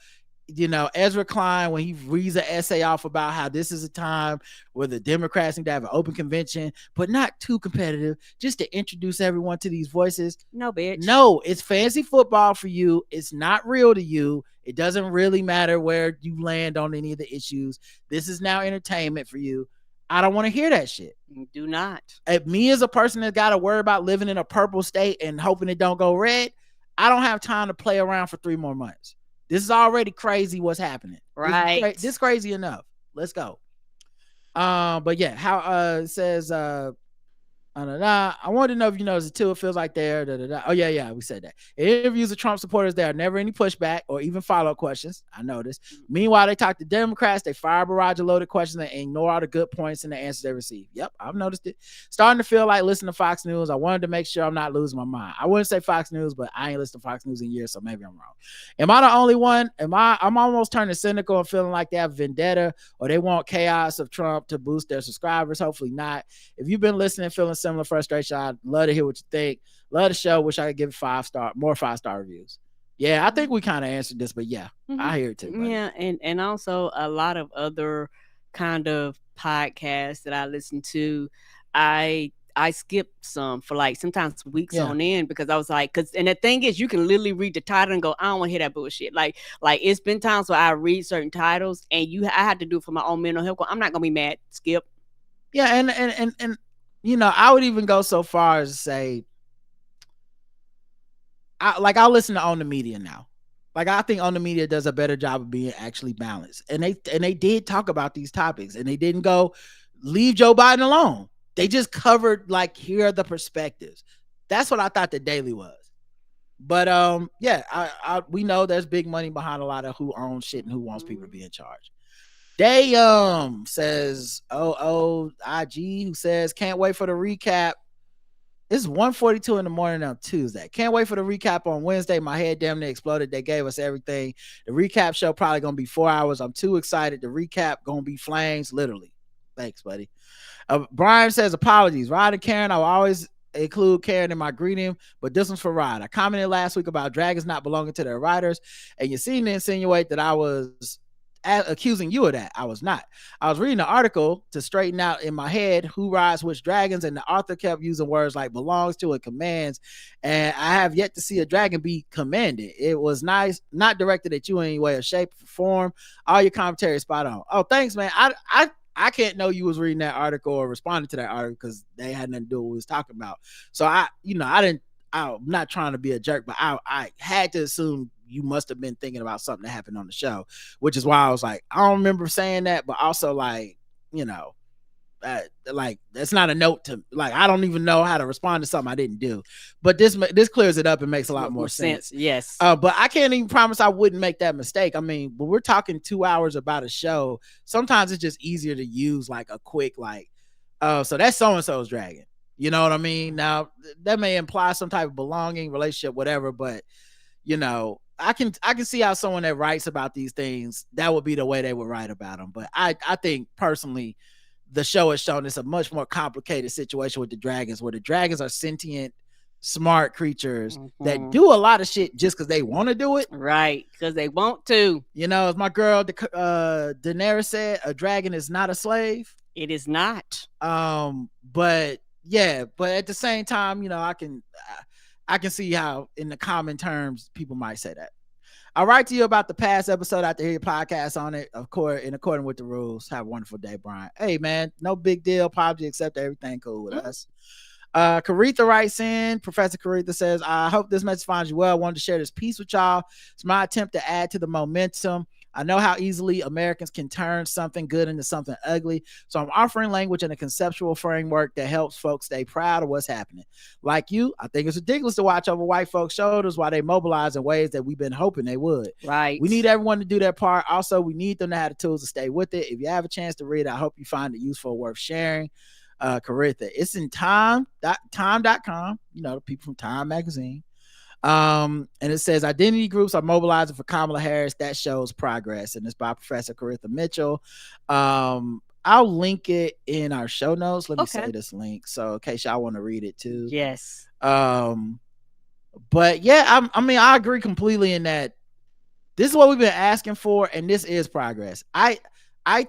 Ezra Klein, when he reads an essay off about how this is a time where the Democrats need to have an open convention, but not too competitive, just to introduce everyone to these voices. No, bitch. No, it's fancy football for you. It's not real to you. It doesn't really matter where you land on any of the issues. This is now entertainment for you. I don't want to hear that shit. Do not. Me as a person that's got to worry about living in a purple state and hoping it don't go red, I don't have time to play around for 3 more months. This is already crazy what's happening. Right. This crazy enough. Let's go. But yeah, how it says I wanted to know if you noticed it too. It feels like they're Oh yeah, we said that. In interviews with Trump supporters, there are never any pushback or even follow-up questions. I noticed. Meanwhile, they talk to Democrats, they fire a barrage of loaded questions and ignore all the good points and the answers they receive. Yep, I've noticed it. Starting to feel like listening to Fox News. I wanted to make sure I'm not losing my mind. I wouldn't say Fox News, but I ain't listened to Fox News in years, so maybe I'm wrong. Am I the only one? I'm almost turning cynical and feeling like they have vendetta or they want chaos of Trump to boost their subscribers. Hopefully not. If you've been listening, feeling similar frustration, I'd love to hear what you think. Love the show. Wish I could give it 5-star reviews. Yeah, I think we kind of answered this, but yeah, I hear it too. Buddy. Yeah, and also a lot of other kind of podcasts that I listen to, I skip some for like sometimes weeks Yeah. on end because I was like, and the thing is, you can literally read the title and go, I don't want to hear that bullshit. Like it's been times where I read certain titles and I had to do it for my own mental health. I'm not gonna be mad. Skip. Yeah, and you know, I would even go so far as to say, I'll listen to On the Media now. Like I think On the Media does a better job of being actually balanced, and they did talk about these topics, and they didn't go leave Joe Biden alone. They just covered like, here are the perspectives. That's what I thought the Daily was. But yeah, we know there's big money behind a lot of who owns shit and who wants people to be in charge. They says IG, who says can't wait for the recap. It's 1:42 in the morning on Tuesday. Can't wait for the recap on Wednesday. My head damn near exploded. They gave us everything. The recap show probably gonna be 4 hours. I'm too excited. The recap gonna be flames, literally. Thanks, buddy. Brian says apologies. Rod and Karen, I will always include Karen in my greeting, but this one's for Rod. I commented last week about dragons not belonging to their writers, and you seem to insinuate that I was accusing you of that. I was not. I was reading the article to straighten out in my head who rides which dragons, and the author kept using words like belongs to and commands, and I have yet to see a dragon be commanded. It was nice, not directed at you in any way or shape or form. All your commentary is spot on. Oh, thanks, man. I can't know you was reading that article or responding to that article because they had nothing to do with what we was talking about. So I'm not trying to be a jerk, but I had to assume you must have been thinking about something that happened on the show, which is why I was like, I don't remember saying that, but also like, like that's not a note to, like, I don't even know how to respond to something I didn't do, but this clears it up and makes a lot more sense. Yes. But I can't even promise I wouldn't make that mistake. I mean, when we're talking 2 hours about a show, sometimes it's just easier to use like a quick, like, so that's so-and-so's dragon. You know what I mean? Now that may imply some type of belonging, relationship, whatever, but I can see how someone that writes about these things, that would be the way they would write about them. But I think personally, the show has shown it's a much more complicated situation with the dragons, where the dragons are sentient, smart creatures that do a lot of shit just because they want to do it. Right, because they want to. As my girl Daenerys said, a dragon is not a slave. It is not. But at the same time, I can see how in the common terms people might say that. I'll write to you about the past episode after hear your podcast on it, of course, in accordance with the rules. Have a wonderful day, Brian. Hey, man, no big deal. Apology, accept everything cool with us. Caritha writes in. Professor Caritha says, I hope this message finds you well. I wanted to share this piece with y'all. It's my attempt to add to the momentum. I know how easily Americans can turn something good into something ugly. So I'm offering language and a conceptual framework that helps folks stay proud of what's happening. Like you, I think it's ridiculous to watch over white folks' shoulders while they mobilize in ways that we've been hoping they would. Right. We need everyone to do their part. Also, we need them to have the tools to stay with it. If you have a chance to read it, I hope you find it useful, worth sharing. Caritha, it's in time.com, the people from Time magazine. And it says identity groups are mobilizing for Kamala Harris. That shows progress, and it's by Professor Caritha Mitchell. I'll link it in our show notes. Let me say this link, so in case y'all want to read it too. Yes. But yeah, I agree completely in that this is what we've been asking for, and this is progress. I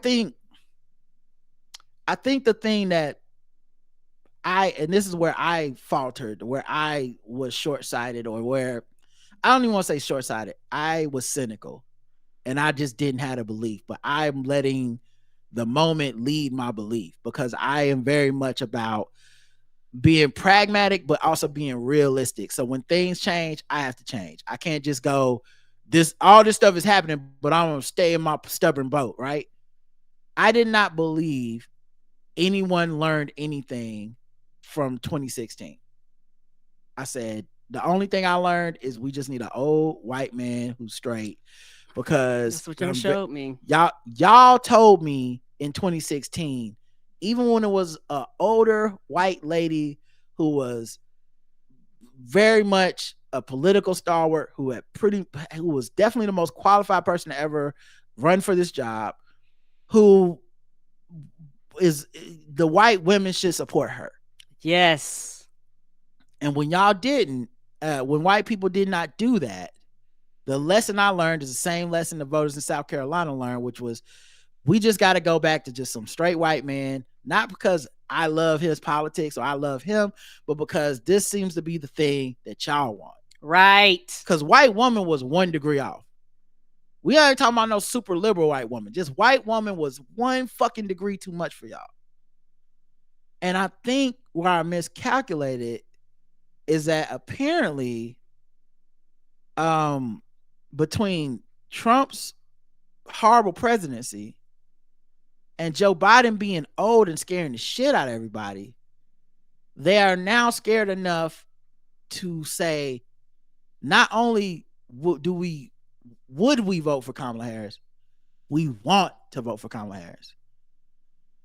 think the thing that and this is where I faltered, where I was short-sighted, or where I don't even want to say short-sighted. I was cynical and I just didn't have a belief, but I'm letting the moment lead my belief, because I am very much about being pragmatic, but also being realistic. So when things change, I have to change. I can't just go, all this stuff is happening, but I'm going to stay in my stubborn boat, right? I did not believe anyone learned anything from 2016. I said, the only thing I learned is we just need an old white man who's straight, because that's what y'all showed me. Y'all told me in 2016, even when it was an older white lady who was very much a political stalwart, who was definitely the most qualified person to ever run for this job, who is the white women should support her. Yes. And when y'all didn't, when white people did not do that, The lesson I learned is the same lesson the voters in South Carolina learned, which was we just got to go back to just some straight white man, not because I love his politics or I love him, but because this seems to be the thing that y'all want. Right. Because white woman was 1 degree off. We ain't talking about no super liberal white woman. Just white woman was 1 fucking degree too much for y'all. And I think where I miscalculated is that apparently between Trump's horrible presidency and Joe Biden being old and scaring the shit out of everybody, they are now scared enough to say, not only would we vote for Kamala Harris, we want to vote for Kamala Harris.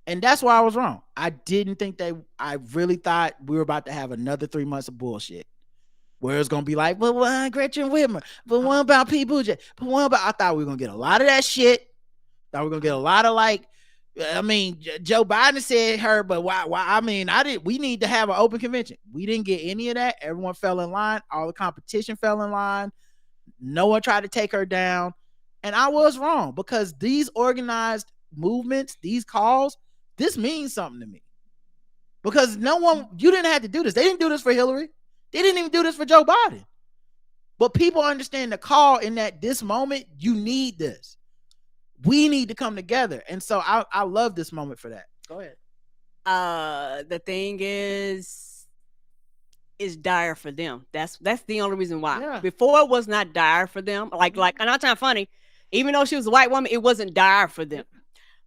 And that's why I was wrong. I didn't think I really thought we were about to have another 3 months of bullshit where it's going to be like, but what Gretchen Whitmer, but what about Pete Buttigieg, but what about, I thought we were going to get a lot of that shit. Thought we were going to get a lot of Joe Biden said her, but why? We need to have an open convention. We didn't get any of that. Everyone fell in line. All the competition fell in line. No one tried to take her down. And I was wrong because these organized movements, these calls, this means something to me. Because you didn't have to do this. They didn't do this for Hillary. They didn't even do this for Joe Biden. But people understand the call in that this moment, you need this. We need to come together. And so I love this moment for that. Go ahead. The thing is, it's dire for them. That's the only reason why. Yeah. Before it was not dire for them. Like, and I'm not funny. Even though she was a white woman, it wasn't dire for them.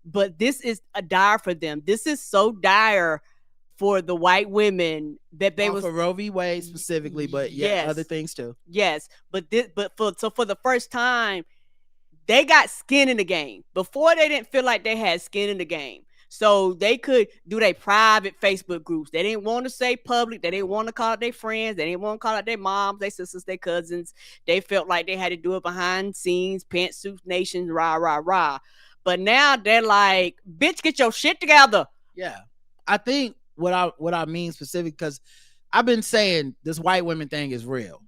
But this is a dire for them. This is so dire for the white women that they was for Roe v. Wade specifically, but yes, other things too. Yes, but for the first time, they got skin in the game. Before they didn't feel like they had skin in the game. So they could do their private Facebook groups. They didn't want to say public. They didn't want to call out their friends. They didn't want to call out their moms, their sisters, their cousins. They felt like they had to do it behind scenes, pantsuit nations, rah, rah, rah. But now they're like, bitch, get your shit together. Yeah. I think what I mean specific, because I've been saying this white women thing is real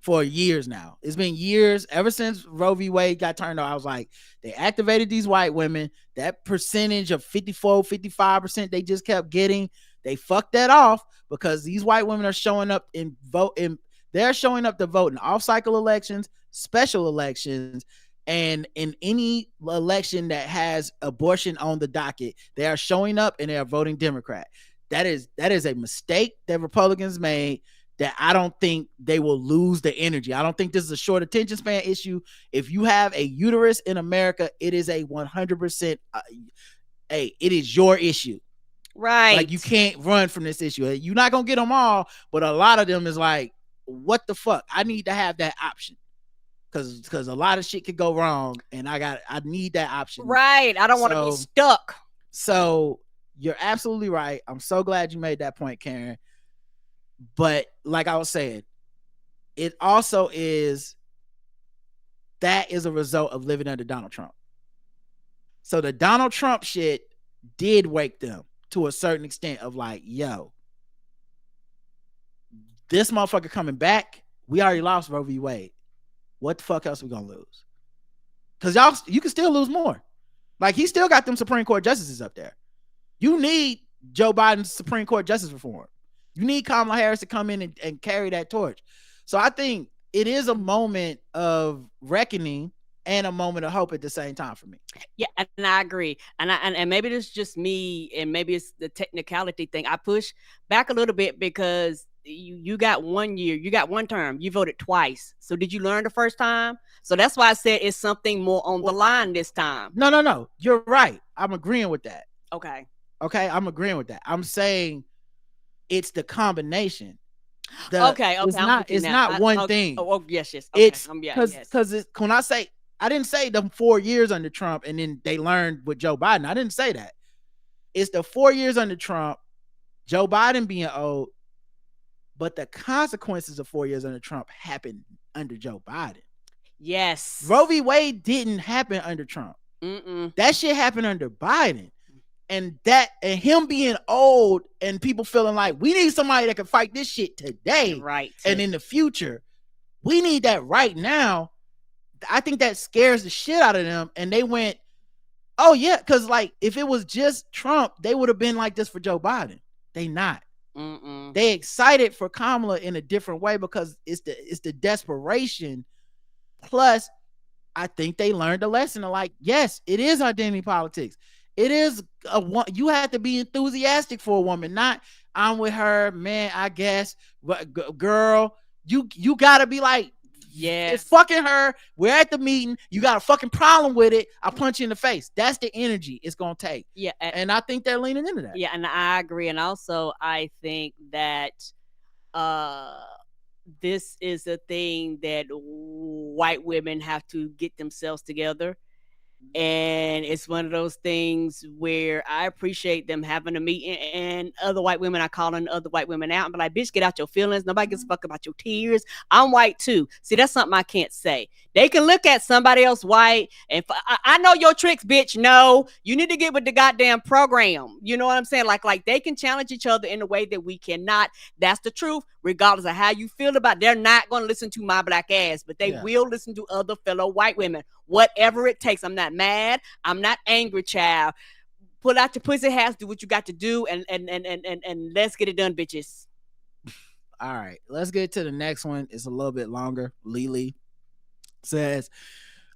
for years now. It's been years, ever since Roe v. Wade got turned on. I was like, they activated these white women. That percentage of 54, 55% they just kept getting, they fucked that off because these white women are showing up they're showing up to vote in off-cycle elections, special elections, and in any election that has abortion on the docket. They are showing up and they are voting Democrat. That is a mistake that Republicans made, that I don't think they will lose the energy. I don't think this is a short attention span issue. If you have a uterus in America, it is a 100%, it is your issue. Right. Like, you can't run from this issue. You're not going to get them all, but a lot of them is like, what the fuck? I need to have that option. Because a lot of shit could go wrong, and I need that option. Right. I don't want to be stuck. So you're absolutely right. I'm so glad you made that point, Karen. But like I was saying, it also is a result of living under Donald Trump. So the Donald Trump shit did wake them to a certain extent of like, yo, this motherfucker coming back, we already lost Roe v. Wade. What the fuck else we gonna lose? Because you can still lose more. Like, he still got them Supreme Court justices up there. You need Joe Biden's Supreme Court justice reform. You need Kamala Harris to come in and carry that torch. So I think it is a moment of reckoning and a moment of hope at the same time for me. Yeah, and I agree. And maybe it's just me, and maybe it's the technicality thing. I push back a little bit because you got 1 year, you got one term, you voted twice. So did you learn the first time? So that's why I said it's something more on the line this time. No. You're right. I'm agreeing with that. Okay, I'm agreeing with that. I'm saying it's the combination. Okay. It's not one thing. Oh, yes. Okay. It's because when I say, I didn't say the 4 years under Trump and then they learned with Joe Biden. I didn't say that. It's the 4 years under Trump, Joe Biden being old, but the consequences of 4 years under Trump happened under Joe Biden. Yes. Roe v. Wade didn't happen under Trump. That shit happened under Biden. And him being old and people feeling like we need somebody that can fight this shit today. Right. And in the future, we need that right now. I think that scares the shit out of them, and they went, oh yeah, because like if it was just Trump, they would have been like this for Joe Biden. They not. They excited for Kamala in a different way because it's the desperation. Plus, I think they learned a lesson of like, yes, it is identity politics. It is you have to be enthusiastic for a woman, not I'm with her, man. I guess, but girl, you gotta be like, yeah, it's fucking her. We're at the meeting. You got a fucking problem with it. I'll punch you in the face. That's the energy it's gonna take. Yeah, and I think they're leaning into that. Yeah, and I agree. And also, I think that this is a thing that white women have to get themselves together. And it's one of those things where I appreciate them having a meeting, and other white women are calling other white women out and be like, bitch, get out your feelings. Nobody gives a fuck about your tears. I'm white too. See, that's something I can't say. They can look at somebody else white and I know your tricks, bitch. No, you need to get with the goddamn program. You know what I'm saying? Like they can challenge each other in a way that we cannot. That's the truth. Regardless of how you feel about it, they're not going to listen to my black ass, but they will listen to other fellow white women. Whatever it takes. I'm not mad. I'm not angry, child. Pull out your pussy hats, do what you got to do, and let's get it done, bitches. All right, let's get to the next one. It's a little bit longer. Lily says,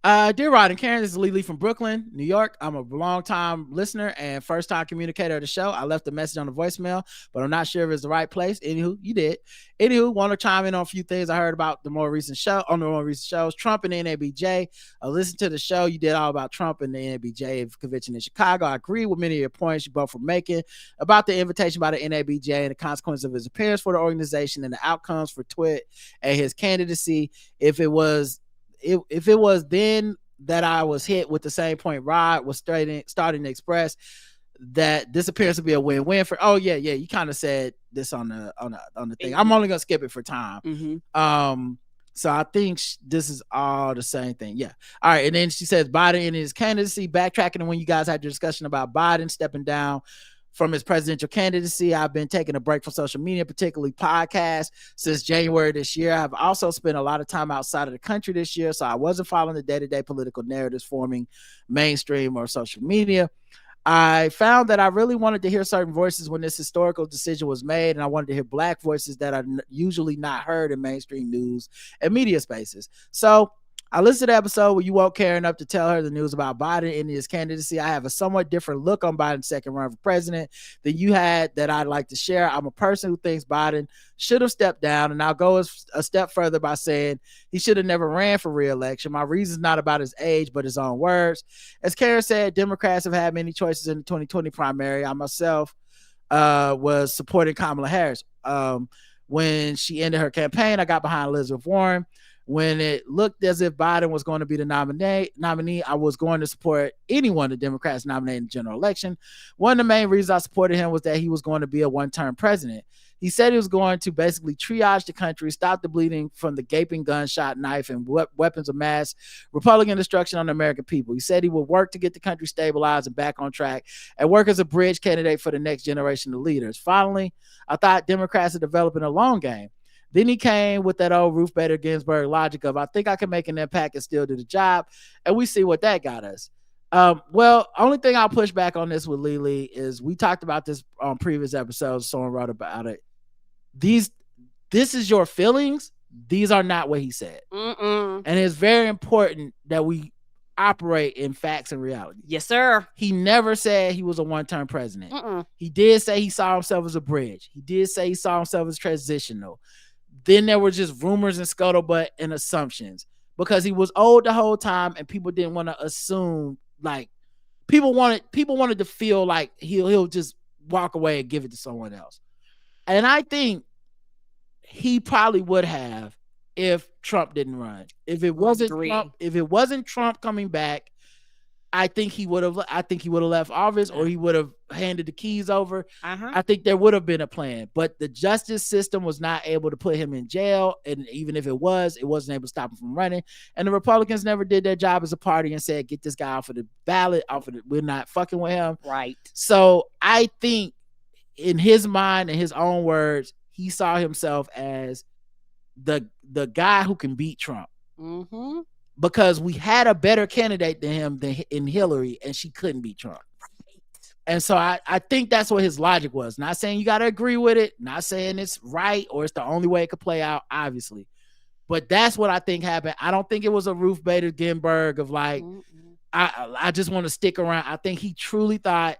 dear Rod and Karen, this is Lily from Brooklyn, New York. I'm a long-time listener and first-time communicator of the show. I left a message on the voicemail, but I'm not sure if it's the right place. Anywho, you did. Anywho, want to chime in on a few things I heard about the more recent shows. Trump and the NABJ. I listened to the show you did all about Trump and the NABJ convention in Chicago. I agree with many of your points you both were making about the invitation by the NABJ and the consequences of his appearance for the organization and the outcomes for Twit and his candidacy. If it was then that I was hit with the same point Rod was starting to express, that this appears to be a win-win for. Oh yeah, you kind of said this on the thing. I'm only gonna skip it for time. So I think this is all the same thing. Yeah. All right. And then she says Biden in his candidacy, backtracking to when you guys had your discussion about Biden stepping down from his presidential candidacy. I've been taking a break from social media, particularly podcasts, since January this year. I've also spent a lot of time outside of the country this year, so I wasn't following the day-to-day political narratives forming mainstream or social media. I found that I really wanted to hear certain voices when this historical decision was made, and I wanted to hear Black voices that are usually not heard in mainstream news and media spaces. So I listened to the episode where you woke Karen up to tell her the news about Biden and his candidacy. I have a somewhat different look on Biden's second run for president than you had that I'd like to share. I'm a person who thinks Biden should have stepped down, and I'll go a step further by saying he should have never ran for re-election. My reason's not about his age, but his own words. As Karen said, Democrats have had many choices in the 2020 primary. I myself was supporting Kamala Harris. When she ended her campaign, I got behind Elizabeth Warren. When it looked as if Biden was going to be the nominee, I was going to support anyone the Democrats nominated in the general election. One of the main reasons I supported him was that he was going to be a one-term president. He said he was going to basically triage the country, stop the bleeding from the gaping gunshot, knife, and weapons of mass Republican destruction on the American people. He said he would work to get the country stabilized and back on track and work as a bridge candidate for the next generation of leaders. Finally, I thought Democrats are developing a long game. Then he came with that old Ruth Bader Ginsburg logic of, I think I can make an impact and still do the job. And we see what that got us. Well, only thing I'll push back on this with Lily is we talked about this on previous episodes. Someone wrote about it. This is your feelings. These are not what he said. And it's very important that we operate in facts and reality. Yes, sir. He never said he was a one-term president. He did say he saw himself as a bridge. He did say he saw himself as transitional. Then there were just rumors and scuttlebutt and assumptions because he was old the whole time, and people didn't want to assume, like people wanted to feel like he'll just walk away and give it to someone else. And I think he probably would have if Trump didn't run. If it wasn't Trump coming back, I think he would have left office, or he would have handed the keys over. I think there would have been a plan, but the justice system was not able to put him in jail. And even if it wasn't able to stop him from running. And the Republicans never did their job as a party and said, get this guy off of the ballot, we're not fucking with him. Right. So I think in his mind, in his own words, he saw himself as the guy who can beat Trump. because we had a better candidate than him in Hillary, and she couldn't beat Trump. And so I think that's what his logic was. Not saying you got to agree with it, not saying it's right or it's the only way it could play out, obviously. But that's what I think happened. I don't think it was a Ruth Bader Ginsburg of like, I just want to stick around. I think he truly thought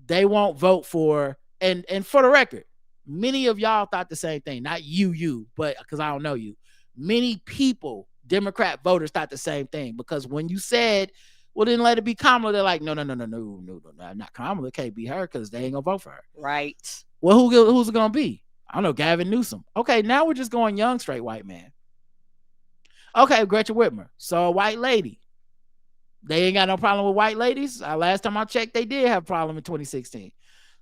they won't vote for, and for the record, many of y'all thought the same thing. Not you, but because I don't know you. Many people, Democrat voters, thought the same thing, because when you said, well, then let it be Kamala, they're like, no, not Kamala. It can't be her because they ain't gonna vote for her. Right. Well, who's it gonna be? I don't know, Gavin Newsom. Okay, now we're just going young, straight white man. Okay, Gretchen Whitmer. So a white lady. They ain't got no problem with white ladies. Last time I checked, they did have a problem in 2016.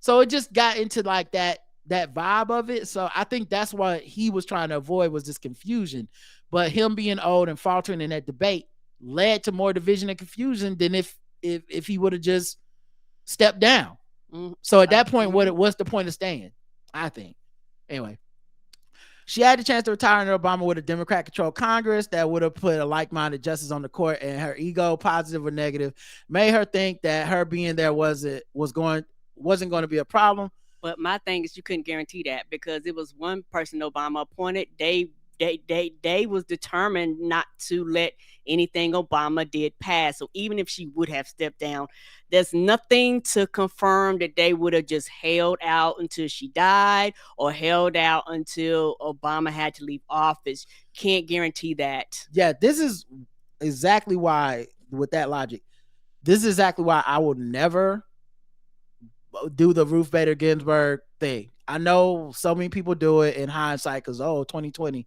So it just got into like that vibe of it. So I think that's what he was trying to avoid, was this confusion. But him being old and faltering in that debate led to more division and confusion than if he would have just stepped down. So at that point, what's the point of staying? I think. Anyway, she had the chance to retire under Obama with a Democrat-controlled Congress that would have put a like-minded justice on the court, and her ego, positive or negative, made her think that her being there wasn't going to be a problem. But my thing is, you couldn't guarantee that, because it was one person Obama appointed. They was determined not to let anything Obama did pass. So even if she would have stepped down, there's nothing to confirm that they would have just held out until she died or held out until Obama had to leave office. Can't guarantee that. Yeah, this is exactly why, with that logic, this is exactly why I will never do the Ruth Bader Ginsburg thing. I know so many people do it in hindsight because 2020,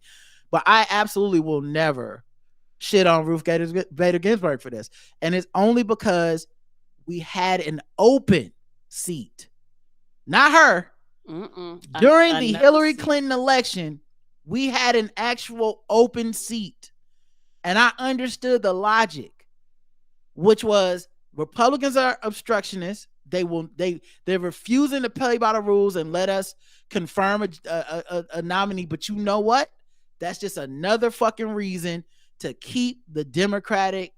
but I absolutely will never shit on Ruth Bader Ginsburg for this. And it's only because we had an open seat, not her. During the Hillary Clinton election, we had an actual open seat, and I understood the logic, which was Republicans are obstructionists. They're refusing to play by the rules and let us confirm a nominee. But you know what? That's just another fucking reason to keep the Democratic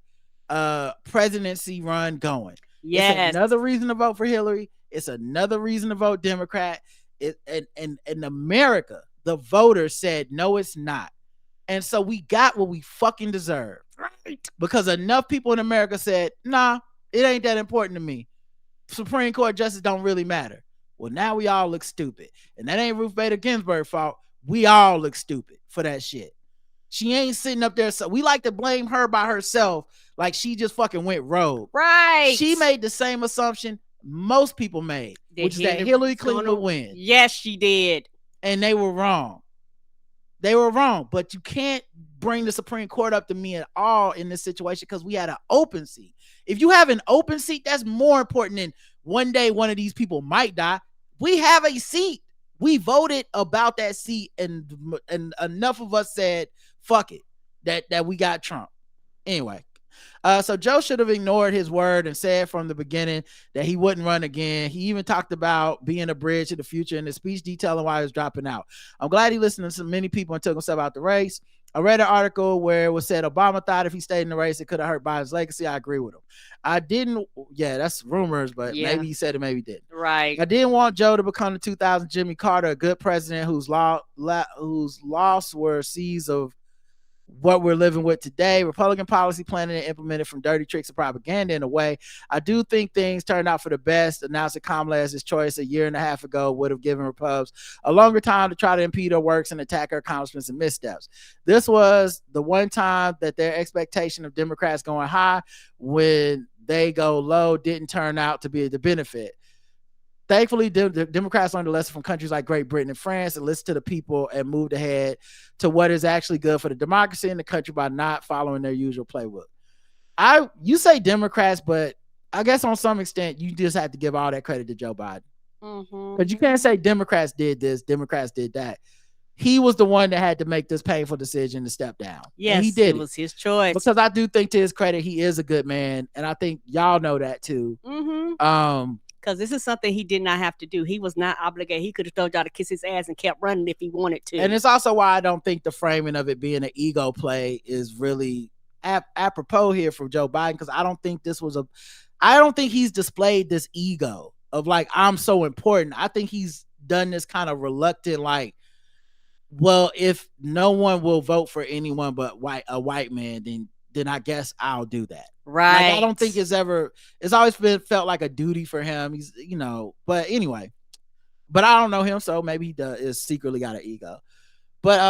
presidency run going. Yes. It's another reason to vote for Hillary. It's another reason to vote Democrat. And America, the voters said, no, it's not. And so we got what we fucking deserve. Right. Because enough people in America said, nah, it ain't that important to me. Supreme Court justice don't really matter. Well, now we all look stupid. And that ain't Ruth Bader Ginsburg's fault. We all look stupid for that shit. She ain't sitting up there. So we like to blame her by herself, like she just fucking went rogue. Right. She made the same assumption most people made, which is that Hillary Clinton would win. Yes, she did. And they were wrong. They were wrong. But you can't bring the Supreme Court up to me at all in this situation, because we had an open seat. If you have an open seat, that's more important than one day one of these people might die. We have a seat. We voted about that seat, and enough of us said, fuck it, that we got Trump. Anyway, so Joe should have ignored his word and said from the beginning that he wouldn't run again. He even talked about being a bridge to the future in the speech detailing why he was dropping out. I'm glad he listened to so many people and took himself out the race. I read an article where it was said Obama thought if he stayed in the race, it could have hurt Biden's legacy. I agree with him. I didn't. Yeah, that's rumors, but maybe he said it, maybe he didn't. Right. I didn't want Joe to become the 2000 Jimmy Carter, a good president whose loss were seeds of what we're living with today. Republican policy planning and implemented from dirty tricks of propaganda in a way. I do think things turned out for the best. Announcing Kamala as his choice a year and a half ago would have given Repubs a longer time to try to impede her works and attack her accomplishments and missteps. This was the one time that their expectation of Democrats going high when they go low didn't turn out to be the benefit. Thankfully, the Democrats learned a lesson from countries like Great Britain and France and listened to the people and moved ahead to what is actually good for the democracy in the country by not following their usual playbook. You say Democrats, but I guess on some extent, you just have to give all that credit to Joe Biden. Because you can't say Democrats did this, Democrats did that. He was the one that had to make this painful decision to step down. Yes, and he did. It was his choice. Because I do think, to his credit, he is a good man, and I think y'all know that too. Because this is something he did not have to do. He was not obligated. He could have told y'all to kiss his ass and kept running if he wanted to. And it's also why I don't think the framing of it being an ego play is really apropos here for Joe Biden, because I don't think he's displayed this ego of like, I'm so important. I think he's done this kind of reluctant, like, well, if no one will vote for anyone but a white man, then I guess I'll do that. Right. Like, I don't think it's always felt like a duty for him. He's, but anyway, but I don't know him, so maybe he is secretly got an ego. But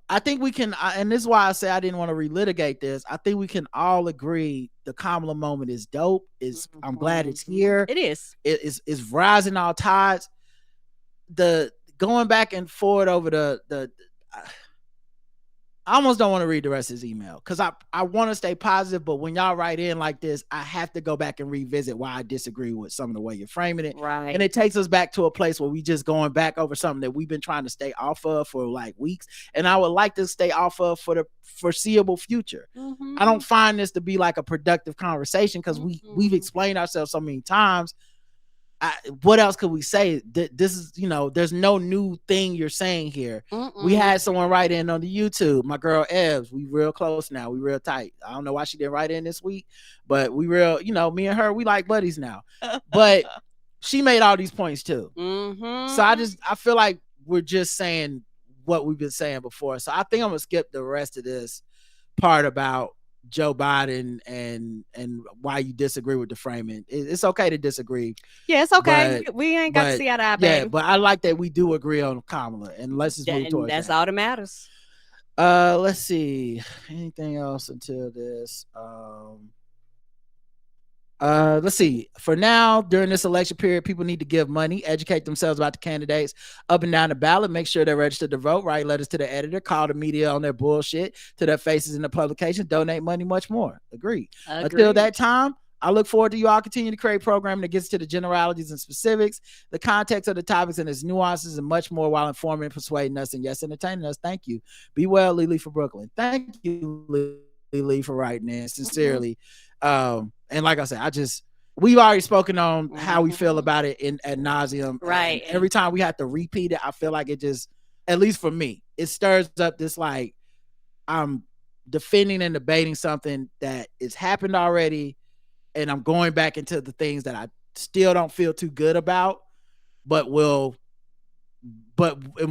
I think we can, and this is why I say I didn't want to relitigate this. I think we can all agree the Kamala moment is dope. I'm glad it's here. It is. It's rising all tides. The going back and forth over the I almost don't want to read the rest of his email because I want to stay positive, but when y'all write in like this, I have to go back and revisit why I disagree with some of the way you're framing it. Right. And it takes us back to a place where we just going back over something that we've been trying to stay off of for like weeks. And I would like to stay off of for the foreseeable future. Mm-hmm. I don't find this to be like a productive conversation because we've explained ourselves so many times. What else could we say? This is, there's no new thing you're saying here. We had someone write in on the YouTube, my girl Evs. We real close now. We real tight. I don't know why she didn't write in this week, but we real, me and her, we like buddies now. But she made all these points too. Mm-hmm. So I feel like we're just saying what we've been saying before. So I think I'm gonna skip the rest of this part about Joe Biden and why you disagree with the framing. It's okay to disagree. Yeah, it's okay. We ain't got to see eye to eye, baby. Yeah, but I like that we do agree on Kamala, and let's just move towards that's all that matters. Let's see. Anything else until this? Let's see. For now, during this election period, people need to give money, educate themselves about the candidates up and down the ballot, make sure they're registered to vote, write letters to the editor, call the media on their bullshit, to their faces in the publications, donate money, much more. Agreed. Until that time, I look forward to you all continue to create programming that gets to the generalities and specifics, the context of the topics and its nuances and much more while informing and persuading us and yes, entertaining us. Thank you. Be well, Lily for Brooklyn. Thank you, Lily, for writing in. Sincerely. And like I said, we've already spoken on how we feel about it ad nauseum. Right. And every time we have to repeat it, I feel like it just, at least for me, it stirs up this like I'm defending and debating something that has happened already, and I'm going back into the things that I still don't feel too good about, but am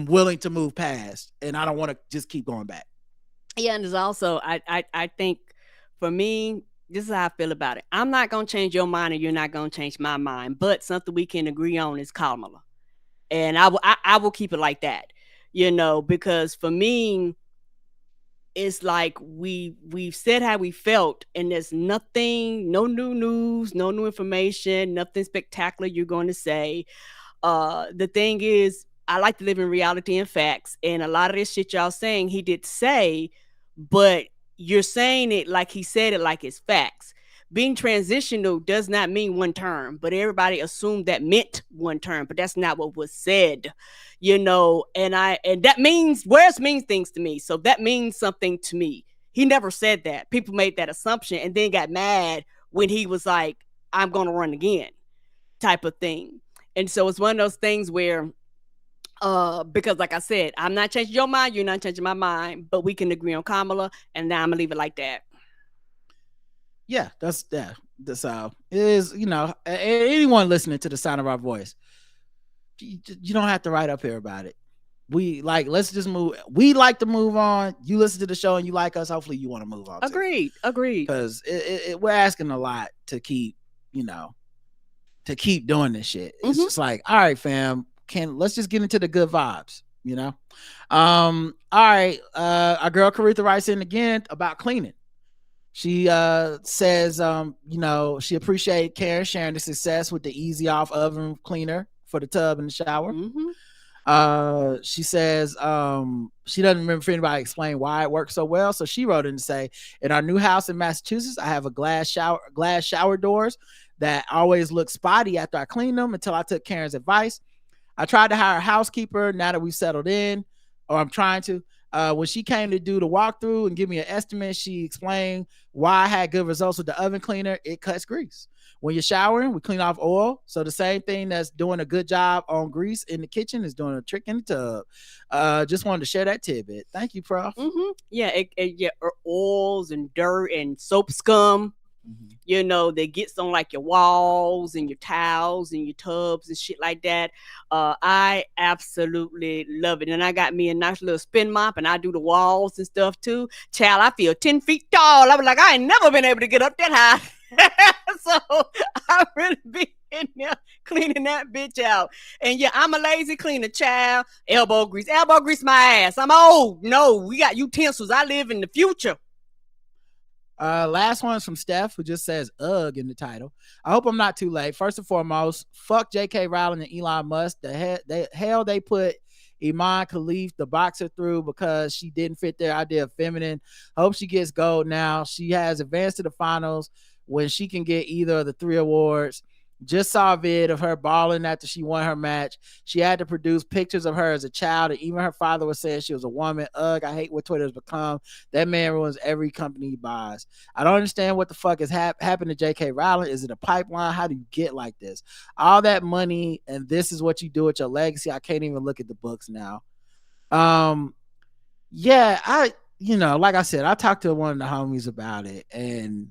willing to move past, and I don't want to just keep going back. Yeah, and there's also I think for me, this is how I feel about it. I'm not going to change your mind and you're not going to change my mind, but something we can agree on is Kamala. And I will keep it like that, because for me, it's like we've said how we felt and there's nothing, no new news, no new information, nothing spectacular you're going to say. The thing is, I like to live in reality and facts, and a lot of this shit y'all saying he did say, but you're saying it like he said it like it's facts. Being transitional does not mean one term, but everybody assumed that meant one term, but that's not what was said, and that means words means things to me. So that means something to me. He never said that. People made that assumption and then got mad when he was like, I'm going to run again type of thing. And so it's one of those things where, because like I said, I'm not changing your mind, you're not changing my mind, but we can agree on Kamala, and now I'm gonna leave it like that. Yeah, that's how it is. Anyone listening to the sound of our voice, you don't have to write up here about it. Let's just move. We like to move on. You listen to the show and you like us. Hopefully you want to move on. Agreed. Because we're asking a lot to keep doing this shit. It's just like, all right, fam, let's just get into the good vibes, all right. Our girl Caritha writes in again about cleaning. She says she appreciated Karen sharing the success with the easy off oven cleaner for the tub and the shower. She says she doesn't remember if anybody explained why it works so well, so she wrote in to say, in our new house in Massachusetts, I have a glass shower doors that always look spotty after I clean them until I took Karen's advice. I tried to hire a housekeeper now that we've settled in, or I'm trying to. When she came to do the walkthrough and give me an estimate, she explained why I had good results with the oven cleaner. It cuts grease. When you're showering, we clean off oil. So the same thing that's doing a good job on grease in the kitchen is doing a trick in the tub. Just wanted to share that tidbit. Thank you, Prof. Yeah, oils and dirt and soap scum. You know, that gets on like your walls and your towels and your tubs and shit like that. I absolutely love it. And I got me a nice little spin mop and I do the walls and stuff too. Child, I feel 10 feet tall. I was like, I ain't never been able to get up that high. So I really be in there cleaning that bitch out. And yeah, I'm a lazy cleaner, child. Elbow grease my ass. I'm old. No, we got utensils. I live in the future. Last one is from Steph, who just says "ugh" in the title. I hope I'm not too late. First and foremost, fuck J.K. Rowling and Elon Musk. The hell they put Iman Khalif, the boxer, through because she didn't fit their idea of feminine. Hope she gets gold now. She has advanced to the finals when she can get either of the 3 awards. Just saw a vid of her balling after she won her match. She had to produce pictures of her as a child, and even her father was saying she was a woman. Ugh, I hate what Twitter's become. That man ruins every company he buys. I don't understand what the fuck has happened to J.K. Rowling. Is it a pipeline? How do you get like this? All that money, and this is what you do with your legacy. I can't even look at the books now. Yeah, like I said, I talked to one of the homies about it, and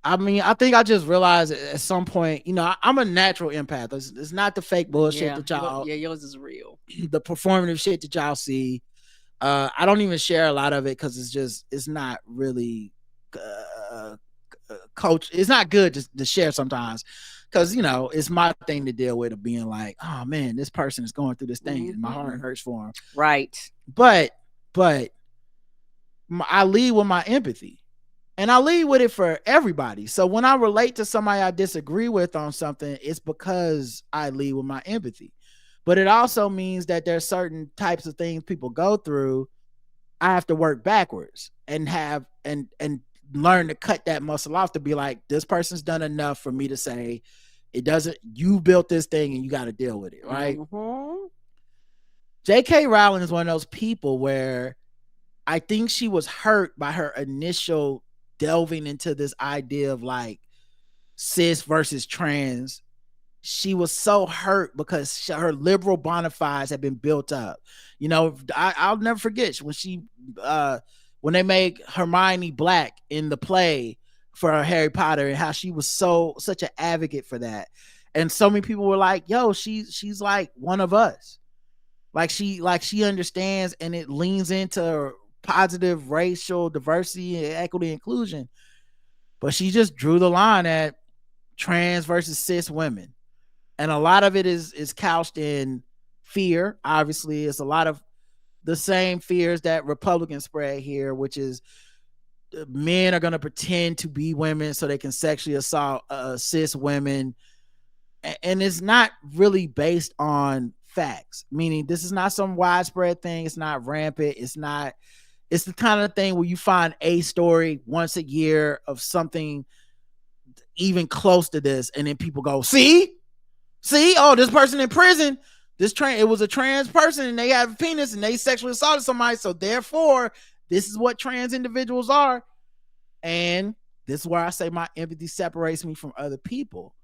I mean, I think I just realized at some point, I'm a natural empath. It's not the fake bullshit that y'all. Yeah, yours is real. The performative shit that y'all see. I don't even share a lot of it because it's not really coach. It's not good to share sometimes because, it's my thing to deal with of being like, oh man, this person is going through this thing and my heart hurts for him. Right. But I lead with my empathy. And I lead with it for everybody. So when I relate to somebody I disagree with on something, it's because I lead with my empathy. But it also means that there's certain types of things people go through. I have to work backwards and learn to cut that muscle off to be like, this person's done enough for me to say, you built this thing and you got to deal with it, right? J.K. Rowling is one of those people where I think she was hurt by her initial delving into this idea of like cis versus trans. She was so hurt because her liberal bona fides had been built up. I'll never forget when they made Hermione black in the play for Harry Potter and how she was such an advocate for that. And so many people were like, yo, she's like one of us. Like she understands and it leans into positive racial diversity and equity and inclusion, but she just drew the line at trans versus cis women, and a lot of it is couched in fear. Obviously, it's a lot of the same fears that Republicans spread here, which is men are going to pretend to be women so they can sexually assault cis women, and it's not really based on facts. Meaning, this is not some widespread thing. It's not rampant. It's the kind of thing where you find a story once a year of something even close to this, and then people go, see, oh, this person in prison, it was a trans person, and they have a penis, and they sexually assaulted somebody, so therefore, this is what trans individuals are. And this is where I say my empathy separates me from other people,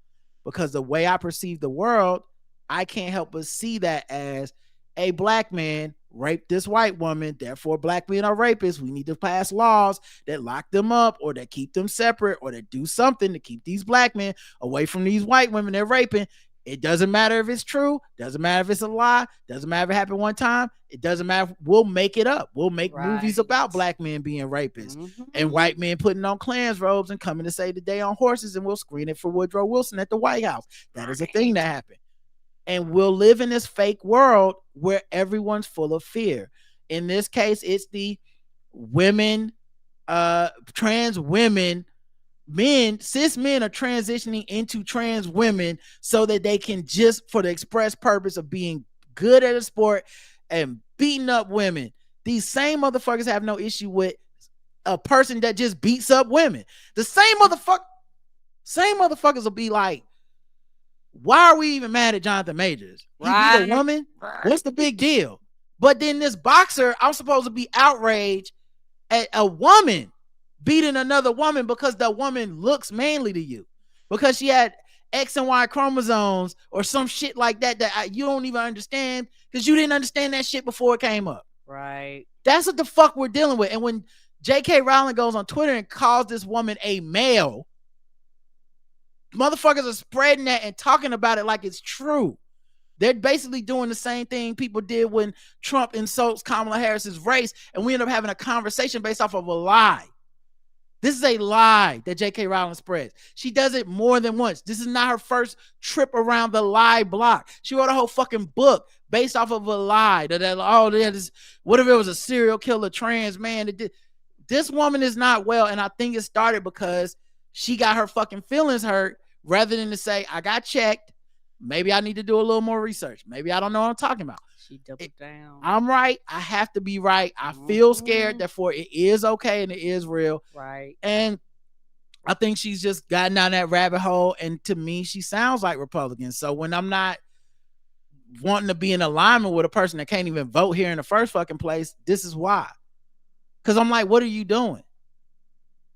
because the way I perceive the world, I can't help but see that as a black man raped this white woman, therefore black men are rapists. We need to pass laws that lock them up or that keep them separate or that do something to keep these black men away from these white women they're raping. It doesn't matter if it's true, doesn't matter if it's a lie, doesn't matter if it happened one time, it doesn't matter. We'll make it up. We'll make movies about black men being rapists and white men putting on Klans robes and coming to save the day on horses, and we'll screen it for Woodrow Wilson at the White House. That is a thing that happened. And we'll live in this fake world where everyone's full of fear. In this case, it's the women, trans women, cis men are transitioning into trans women so that they can just, for the express purpose of being good at a sport and beating up women. These same motherfuckers have no issue with a person that just beats up women. The same motherfuckers will be like, why are we even mad at Jonathan Majors? He beat a woman? What's the big deal? But then this boxer, I'm supposed to be outraged at a woman beating another woman because the woman looks manly to you. because she had X and Y chromosomes or some shit like that you don't even understand because you didn't understand that shit before it came up. Right. That's what the fuck we're dealing with. And when J.K. Rowling goes on Twitter and calls this woman a male, motherfuckers are spreading that and talking about it like it's true. They're basically doing the same thing people did when Trump insults Kamala Harris's race, and we end up having a conversation based off of a lie. This is a lie that J.K. Rowling spreads. She does it more than once. This is not her first trip around the lie block. She wrote a whole fucking book based off of a lie. What if it was a serial killer trans man? This woman is not well, and I think it started because she got her fucking feelings hurt rather than to say, I got checked. Maybe I need to do a little more research. Maybe I don't know what I'm talking about. She doubled down. I'm right. I have to be right. I feel scared. Therefore, it is okay and it is real. Right. And I think she's just gotten down that rabbit hole. And to me, she sounds like Republican. So when I'm not wanting to be in alignment with a person that can't even vote here in the first fucking place, this is why. Because I'm like, what are you doing?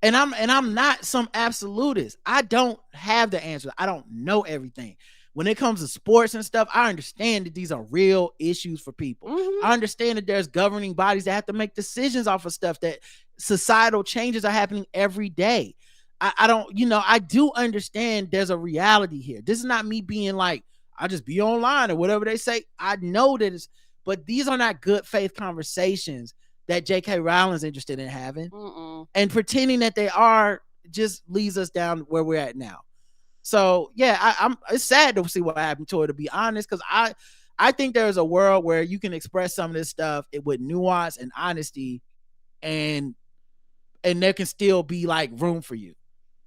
And I'm not some absolutist. I don't have the answers. I don't know everything. When it comes to sports and stuff, I understand that these are real issues for people. I understand that there's governing bodies that have to make decisions off of stuff, that societal changes are happening every day. I do understand there's a reality here. This is not me being like, I just be online or whatever they say. I know that but these are not good faith conversations that J.K. Rowling's interested in having. And pretending that they are just leads us down where we're at now. So yeah, it's sad to see what happened to her, to be honest, because I think there's a world where you can express some of this stuff with nuance and honesty, and there can still be like room for you.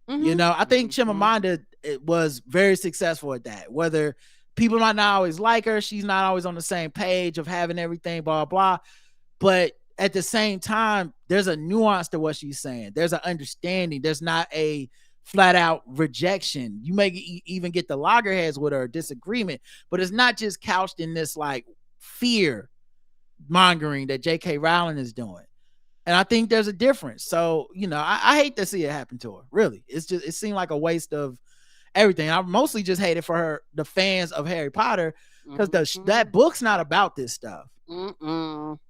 You know, I think Chimamanda was very successful at that. Whether people might not always like her, she's not always on the same page of having everything, blah blah. But at the same time, there's a nuance to what she's saying. There's an understanding. There's not a flat out rejection. You may even get the loggerheads with her, disagreement, but it's not just couched in this like fear mongering that J.K. Rowling is doing. And I think there's a difference. So, you know, I hate to see it happen to her. Really. It seemed like a waste of everything. I mostly just hate it for her, the fans of Harry Potter, because that book's not about this stuff.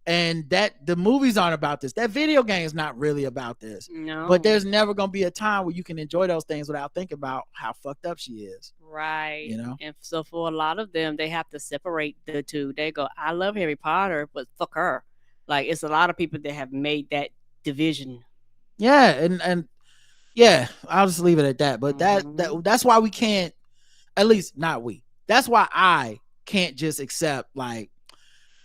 And that the movies aren't about this. That video game is not really about this. No. But there's never gonna be a time where you can enjoy those things without thinking about how fucked up she is. Right. You know? And so for a lot of them, they have to separate the two. They go, I love Harry Potter, but fuck her. Like, it's a lot of people that have made that division. Yeah, and yeah, I'll just leave it at that. But that's why we can't, at least not we. That's why I can't just accept like,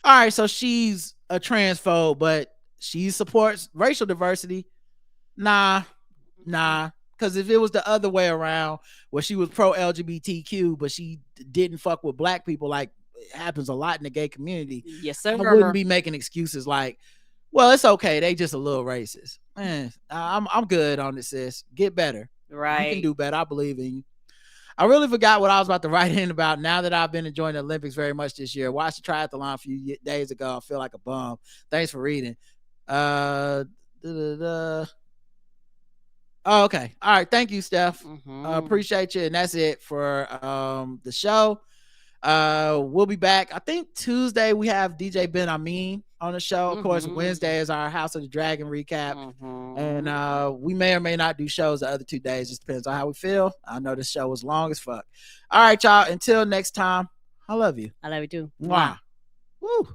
all right, so she's a transphobe, but she supports racial diversity. Nah. Because if it was the other way around, where she was pro LGBTQ, but she didn't fuck with black people, like it happens a lot in the gay community. Yes, sir. I wouldn't be making excuses like, well, it's okay, they just a little racist. Man, I'm good on this, sis. Get better. Right. You can do better. I believe in you. I really forgot what I was about to write in about now that I've been enjoying the Olympics very much this year. Watched the triathlon a few days ago. I feel like a bum. Thanks for reading. Oh, okay. All right. Thank you, Steph. Appreciate you. And that's it for the show. We'll be back. I think Tuesday we have DJ Ben Amin on the show. Of course, Wednesday is our House of the Dragon recap. And we may or may not do shows the other 2 days. Just depends on how we feel. I know this show was long as fuck. All right, y'all. Until next time, I love you. I love you too. Mwah. Woo.